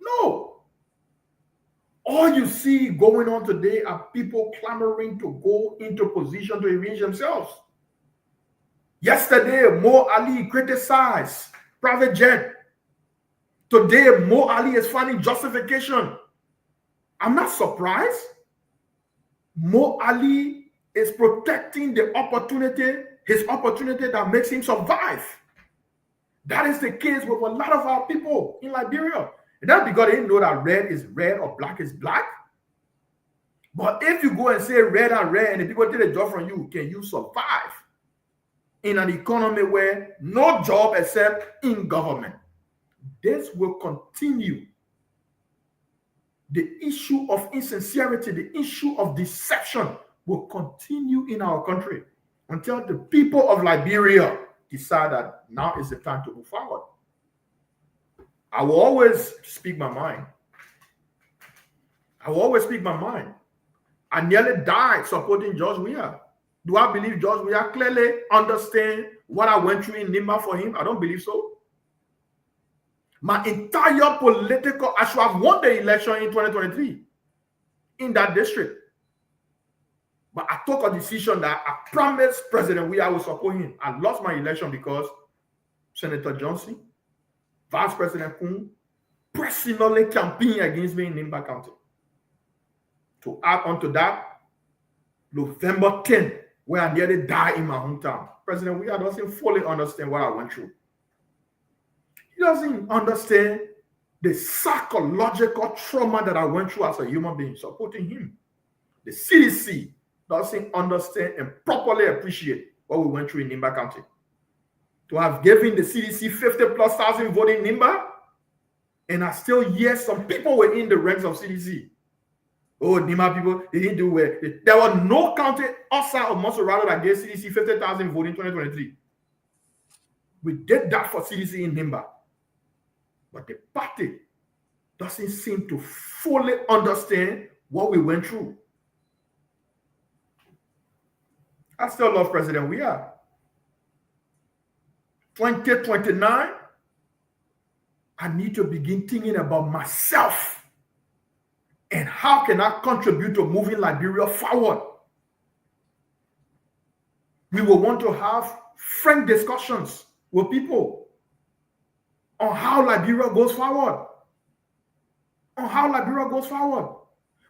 Speaker 4: No. All you see going on today are people clamoring to go into position to enrich themselves. Yesterday, Mo Ali criticized private jet. Today, Mo Ali is finding justification. I'm not surprised. Mo Ali is protecting the opportunity, his opportunity that makes him survive. That is the case with a lot of our people in Liberia. And that's because they know that red is red or black is black. But if you go and say red and red and the people take a job from you, can you survive in an economy where no job except in government? This will continue. The issue of insincerity, the issue of deception will continue in our country until the people of Liberia decide that now is the time to move forward. I will always speak my mind. I will always speak my mind. I nearly died supporting George Weah. Do I believe George Weah clearly understands what I went through in Nimba for him? I don't believe so. My entire political, I should have won the election in 2023 in that district. But I took a decision that I promised President Weah I would support him. I lost my election because Senator Johnson, Vice President Kun, personally campaigned against me in Nimba County. To add on to that, November 10th, where I nearly died in my hometown, President Weah doesn't fully understand what I went through. He doesn't understand the psychological trauma that I went through as a human being, supporting him. The CDC doesn't understand and properly appreciate what we went through in Nimba County. To have given the CDC 50,000+ vote in Nimba, and I still hear some people were in the ranks of CDC. Oh, Nimba people, they didn't do well. There was no county outside of Monserrate that gave CDC 50,000 vote in 2023. We did that for CDC in Nimba. But the party doesn't seem to fully understand what we went through. I still love President Weah. 2029, I need to begin thinking about myself and how can I contribute to moving Liberia forward. We will want to have frank discussions with people on how Liberia goes forward. On how Liberia goes forward.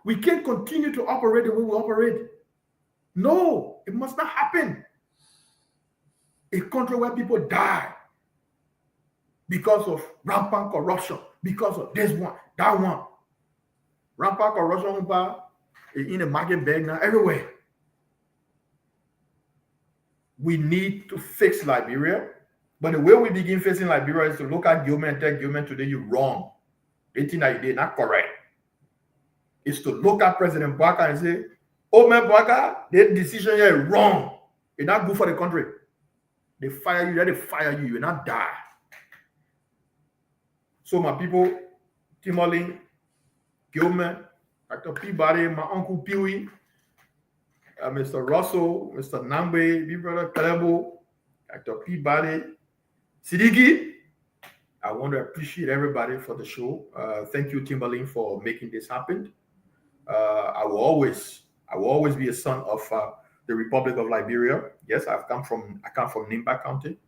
Speaker 4: We can't continue to operate the way we operate. No, it must not happen. A country where people die because of rampant corruption, because of this one, that one. Rampant corruption in the market bag now, everywhere. We need to fix Liberia. But the way we begin facing Liberia is to look at government and tell government today you're wrong. They think that you did not correct. It's to look at President Bwaka and say, oh man, Bwaka, that decision here is wrong. It's not good for the country. They fire you, they fire you, you will not die. So my people, Tomalin, Gilman, Dr. Peabody, my uncle Pewee, Mr. Russell, Mr. Nambe, big brother Kehleboe, Dr. Peabody, Sidiki, I want to appreciate everybody for the show. Thank you, Tomalin, for making this happen. I will always be a son of the Republic of Liberia. Yes, I come from Nimba County.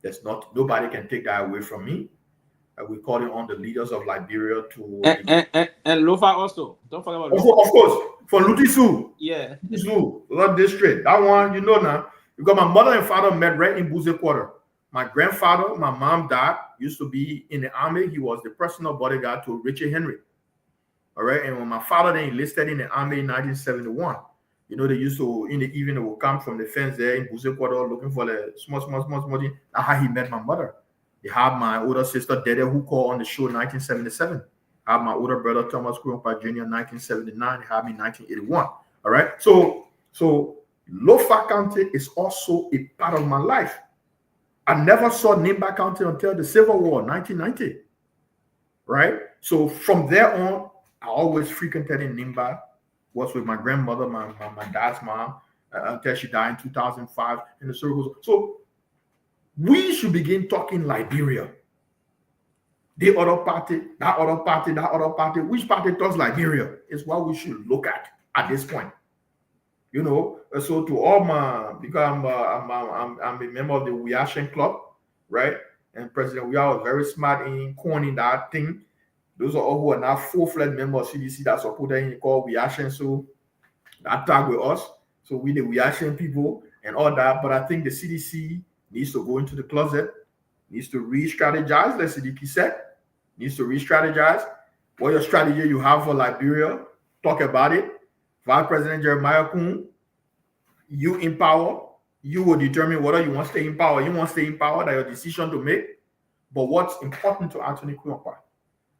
Speaker 4: There's nobody can take that away from me. We're calling on the leaders of Liberia to
Speaker 5: and Lofa also. Don't forget about
Speaker 4: Lofa. Of course, for Lutisu.
Speaker 5: Yeah.
Speaker 4: Lutisu, Lord District. That one, you know now. Because my mother and father met right in Buze Quarter. My grandfather, my mom, dad used to be in the army. He was the personal bodyguard to Richard Henry. All right. And when my father then enlisted in the army in 1971, You know, they used to, in the evening, they would come from the fence there in Buzekwado looking for the small thing. That's how he met my mother. They had my older sister, Dede, who called on the show in 1977. I had my older brother, Thomas Kurumpa Jr. in 1979. They had me in 1981. All right. So Lofa County is also a part of my life. I never saw Nimba County until the Civil War, 1990. Right? So from there on, I always frequented in Nimba, was with my grandmother, my dad's mom, until she died in 2005 in the circles. So we should begin talking Liberia. The other party, that other party, that other party. Which party talks Liberia is what we should look at this point. You know, so to all my, because I'm a member of the Uyashen Club, right? And President Uyah was very smart in coining that thing. Those are all who are now full-fledged members of CDC that supported him called Uyashen. So that tag with us. So we the Uyashen people and all that. But I think the CDC needs to go into the closet, needs to re-strategize, like Siddiqui said, needs to re-strategize. What your strategy you have for Liberia, talk about it. Vice President Jeremiah Kuhn, you in power, you will determine whether you want to stay in power. You want to stay in power, that's your decision to make. But what's important to Anthony Kuhn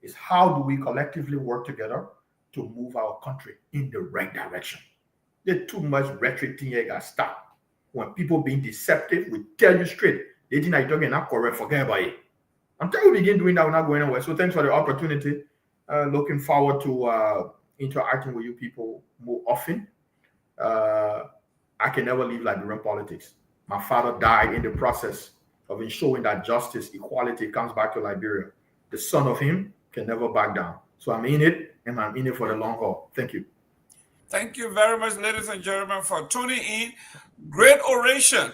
Speaker 4: is how do we collectively work together to move our country in the right direction? There's too much rhetoric thing here got stopped. When people being deceptive, we tell you straight, they think you're talking not correct, forget about it. Until we begin doing that, we're not going anywhere. So thanks for the opportunity. Looking forward to interacting with you people more often. I can never leave Liberian politics. My father died in the process of ensuring that justice, equality comes back to Liberia. The son of him can never back down. So I'm in it, and I'm in it for the long haul. Thank you.
Speaker 2: Thank you very much, ladies and gentlemen, for tuning in. Great oration.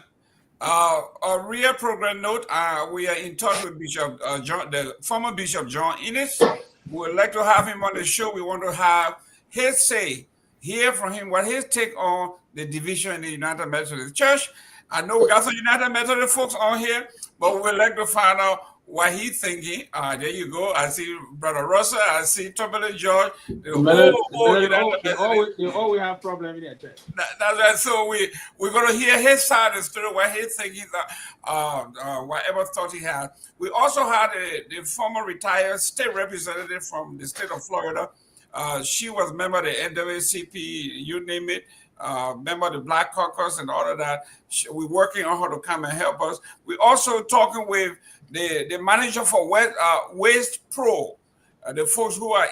Speaker 2: A real program note, we are in touch with Bishop John, the former Bishop John Innes. We would like to have him on the show. We want to have his say, hear from him what his take on the division in the United Methodist Church. I know we got some United Methodist folks on here, but we would like to find out what he's thinking. There you go. I see Brother Russell. I see Tomalin George.
Speaker 5: You always have problems in that church.
Speaker 2: That's right. So we're going to hear his side of the story, what he's thinking, whatever thought he had. We also had the former retired state representative from the state of Florida. She was a member of the NAACP, you name it. Member of the Black Caucus and all of that. We're working on her to come and help us. We're also talking with the manager for Waste Pro. The folks who are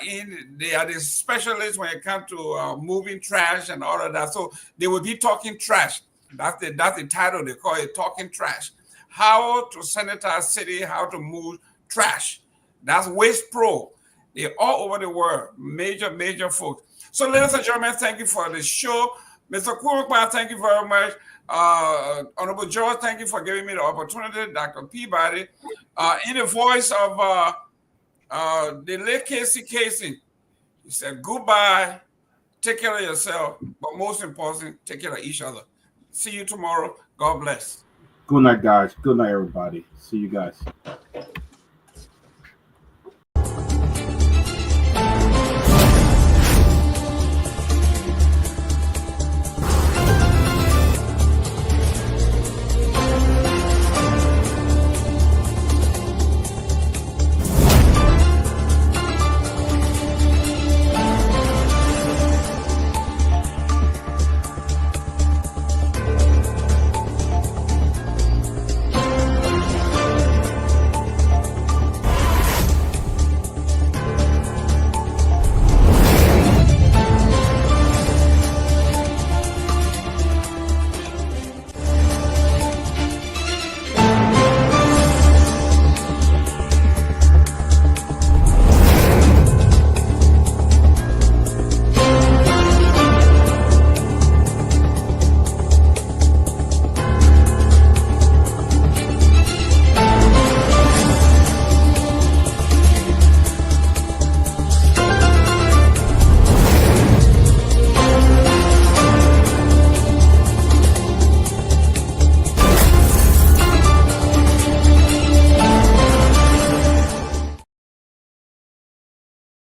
Speaker 2: they are the specialists when it comes to moving trash and all of that. So they will be talking trash. That's the title. They call it Talking Trash. How to sanitize city, how to move trash. That's Waste Pro. They're all over the world. Major folks. So ladies and gentlemen, thank you for the show. Mr. Kurumpa, thank you very much. Honorable George, thank you for giving me the opportunity. Dr. Peabody, in the voice of the late Casey, he said, goodbye, take care of yourself, but most important, take care of each other. See you tomorrow. God bless.
Speaker 8: Good night, guys. Good night, everybody. See you guys.